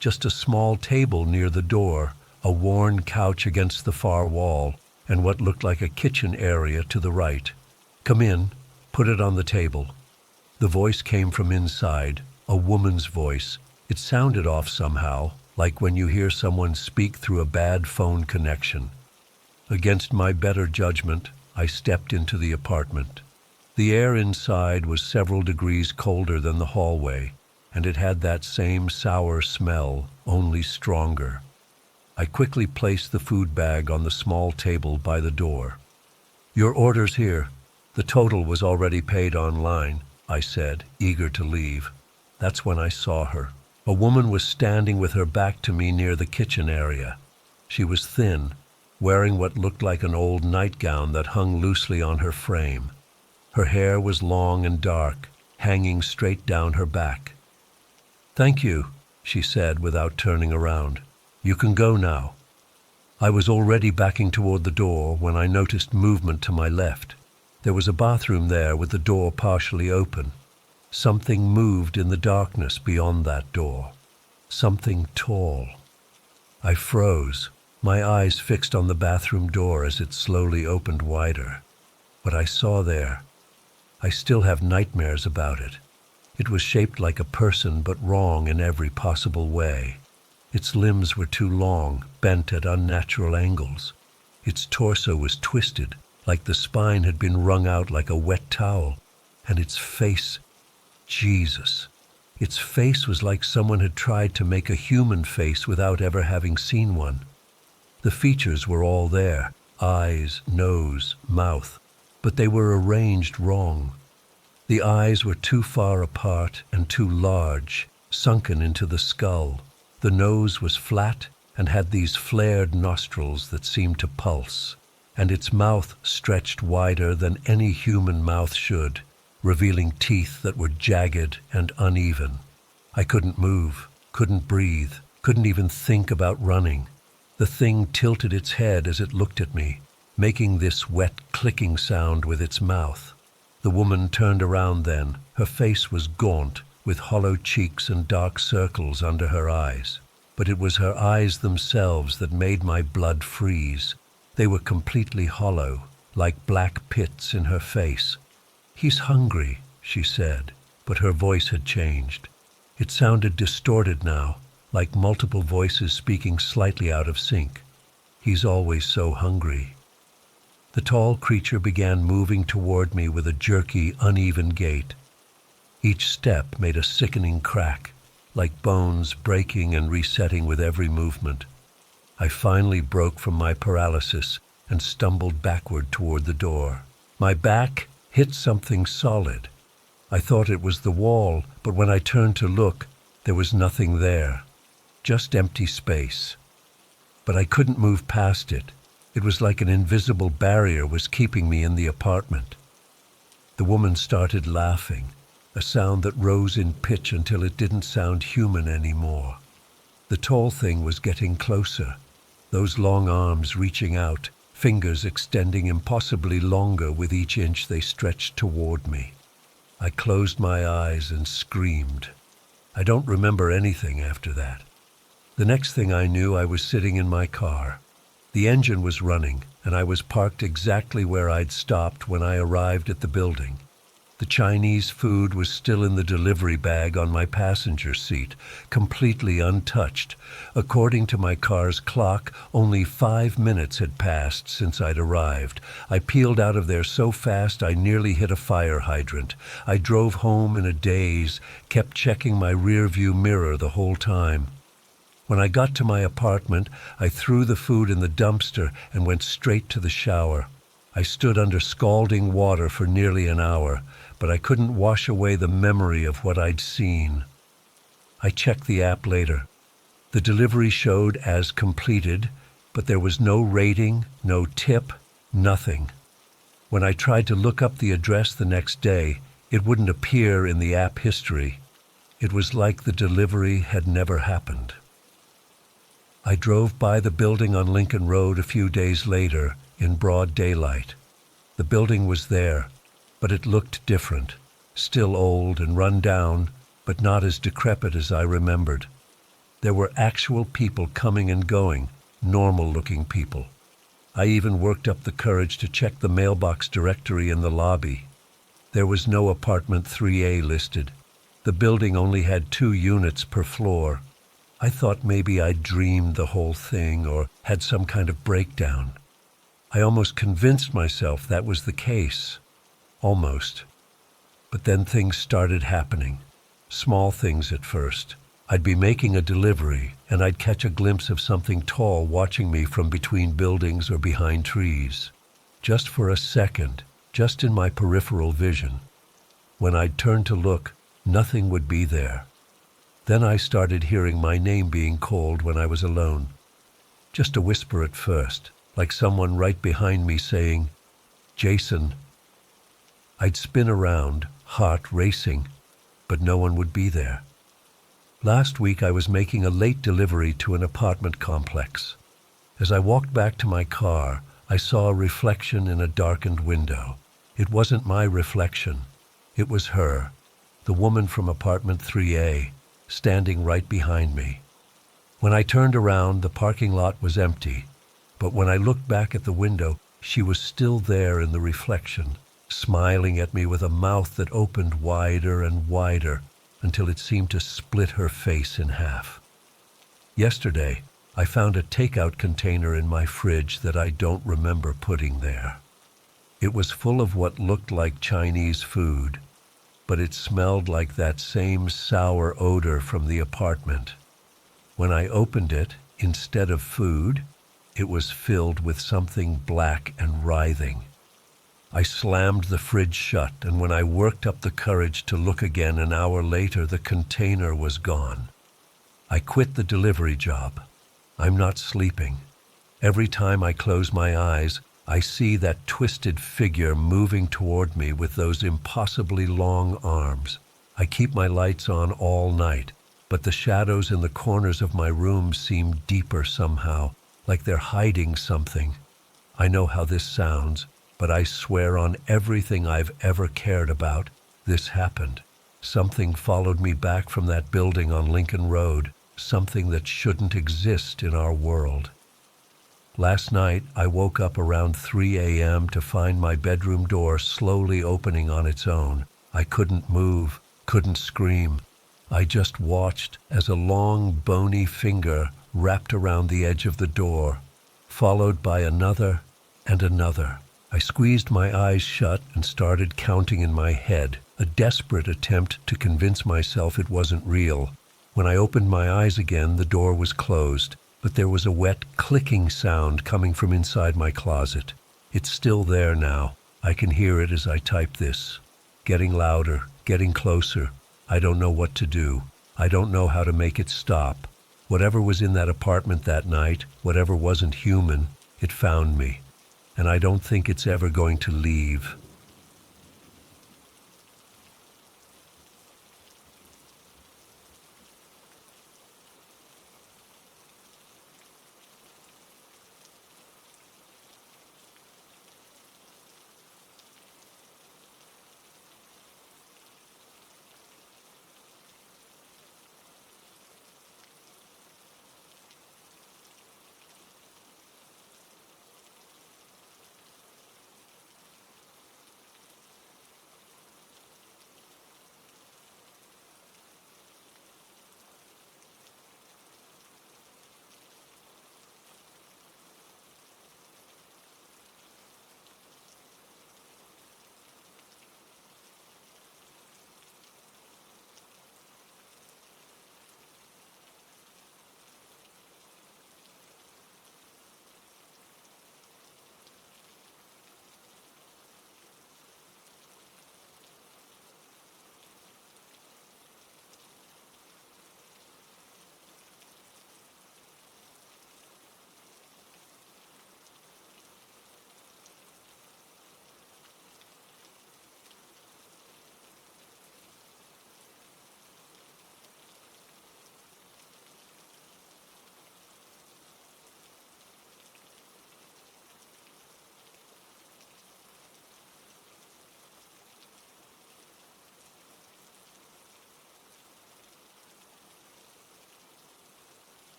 Just a small table near the door, a worn couch against the far wall, and what looked like a kitchen area to the right. "Come in, put it on the table." The voice came from inside, a woman's voice. It sounded off somehow, like when you hear someone speak through a bad phone connection. Against my better judgment, I stepped into the apartment. The air inside was several degrees colder than the hallway, and it had that same sour smell, only stronger. I quickly placed the food bag on the small table by the door. "Your order's here. The total was already paid online," I said, eager to leave. That's when I saw her. A woman was standing with her back to me near the kitchen area. She was thin, wearing what looked like an old nightgown that hung loosely on her frame. Her hair was long and dark, hanging straight down her back. "Thank you," she said without turning around. "You can go now." I was already backing toward the door when I noticed movement to my left. There was a bathroom there with the door partially open. Something moved in the darkness beyond that door. Something tall. I froze. my eyes fixed on the bathroom door as it slowly opened wider. What I saw there, I still have nightmares about it. It was shaped like a person, but wrong in every possible way. Its limbs were too long, bent at unnatural angles. Its torso was twisted, like the spine had been wrung out like a wet towel. And its face, Jesus. Its face was like someone had tried to make a human face without ever having seen one. The features were all there, eyes, nose, mouth, but they were arranged wrong. The eyes were too far apart and too large, sunken into the skull. The nose was flat and had these flared nostrils that seemed to pulse, and its mouth stretched wider than any human mouth should, revealing teeth that were jagged and uneven. I couldn't move, couldn't breathe, couldn't even think about running. The thing tilted its head as it looked at me, making this wet clicking sound with its mouth. The woman turned around then. Her face was gaunt, with hollow cheeks and dark circles under her eyes. But it was her eyes themselves that made my blood freeze. They were completely hollow, like black pits in her face. "He's hungry," she said, but her voice had changed. It sounded distorted now, like multiple voices speaking slightly out of sync. "He's always so hungry." The tall creature began moving toward me with a jerky, uneven gait. Each step made a sickening crack, like bones breaking and resetting with every movement. I finally broke from my paralysis and stumbled backward toward the door. My back hit something solid. I thought it was the wall, but when I turned to look, there was nothing there, just empty space. But I couldn't move past it. It was like an invisible barrier was keeping me in the apartment. The woman started laughing, a sound that rose in pitch until it didn't sound human anymore. The tall thing was getting closer, those long arms reaching out, fingers extending impossibly longer with each inch they stretched toward me. I closed my eyes and screamed. I don't remember anything after that. The next thing I knew, I was sitting in my car. The engine was running, and I was parked exactly where I'd stopped when I arrived at the building. The Chinese food was still in the delivery bag on my passenger seat, completely untouched. According to my car's clock, only 5 minutes had passed since I'd arrived. I peeled out of there so fast I nearly hit a fire hydrant. I drove home in a daze, kept checking my rearview mirror the whole time. When I got to my apartment, I threw the food in the dumpster and went straight to the shower. I stood under scalding water for nearly an hour, but I couldn't wash away the memory of what I'd seen. I checked the app later. The delivery showed as completed, but there was no rating, no tip, nothing. When I tried to look up the address the next day, it wouldn't appear in the app history. It was like the delivery had never happened. I drove by the building on Lincoln Road a few days later in broad daylight. The building was there, but it looked different, still old and run down, but not as decrepit as I remembered. There were actual people coming and going, normal-looking people. I even worked up the courage to check the mailbox directory in the lobby. There was no apartment 3A listed. The building only had 2 units per floor. I thought maybe I'd dreamed the whole thing or had some kind of breakdown. I almost convinced myself that was the case. Almost. But then things started happening. Small things at first. I'd be making a delivery, and I'd catch a glimpse of something tall watching me from between buildings or behind trees. Just for a second, just in my peripheral vision. When I'd turn to look, nothing would be there. Then I started hearing my name being called when I was alone. Just a whisper at first, like someone right behind me saying, "Jason." I'd spin around, heart racing, but no one would be there. Last week I was making a late delivery to an apartment complex. As I walked back to my car, I saw a reflection in a darkened window. It wasn't my reflection. It was her, the woman from apartment 3A, standing right behind me. When I turned around, the parking lot was empty. But when I looked back at the window, she was still there in the reflection, smiling at me with a mouth that opened wider and wider until it seemed to split her face in half. Yesterday, I found a takeout container in my fridge that I don't remember putting there. It was full of what looked like Chinese food, but it smelled like that same sour odor from the apartment. When I opened it, instead of food, it was filled with something black and writhing. I slammed the fridge shut, and when I worked up the courage to look again an hour later, the container was gone. I quit the delivery job. I'm not sleeping. Every time I close my eyes, I see that twisted figure moving toward me with those impossibly long arms. I keep my lights on all night, but the shadows in the corners of my room seem deeper somehow, like they're hiding something. I know how this sounds, but I swear on everything I've ever cared about, this happened. Something followed me back from that building on Lincoln Road, something that shouldn't exist in our world. Last night, I woke up around 3 a.m. to find my bedroom door slowly opening on its own. I couldn't move, couldn't scream. I just watched as a long, bony finger wrapped around the edge of the door, followed by another and another. I squeezed my eyes shut and started counting in my head, a desperate attempt to convince myself it wasn't real. When I opened my eyes again, the door was closed, but there was a wet clicking sound coming from inside my closet. It's still there now. I can hear it as I type this. Getting louder, getting closer. I don't know what to do. I don't know how to make it stop. Whatever was in that apartment that night, whatever wasn't human, it found me. And I don't think it's ever going to leave.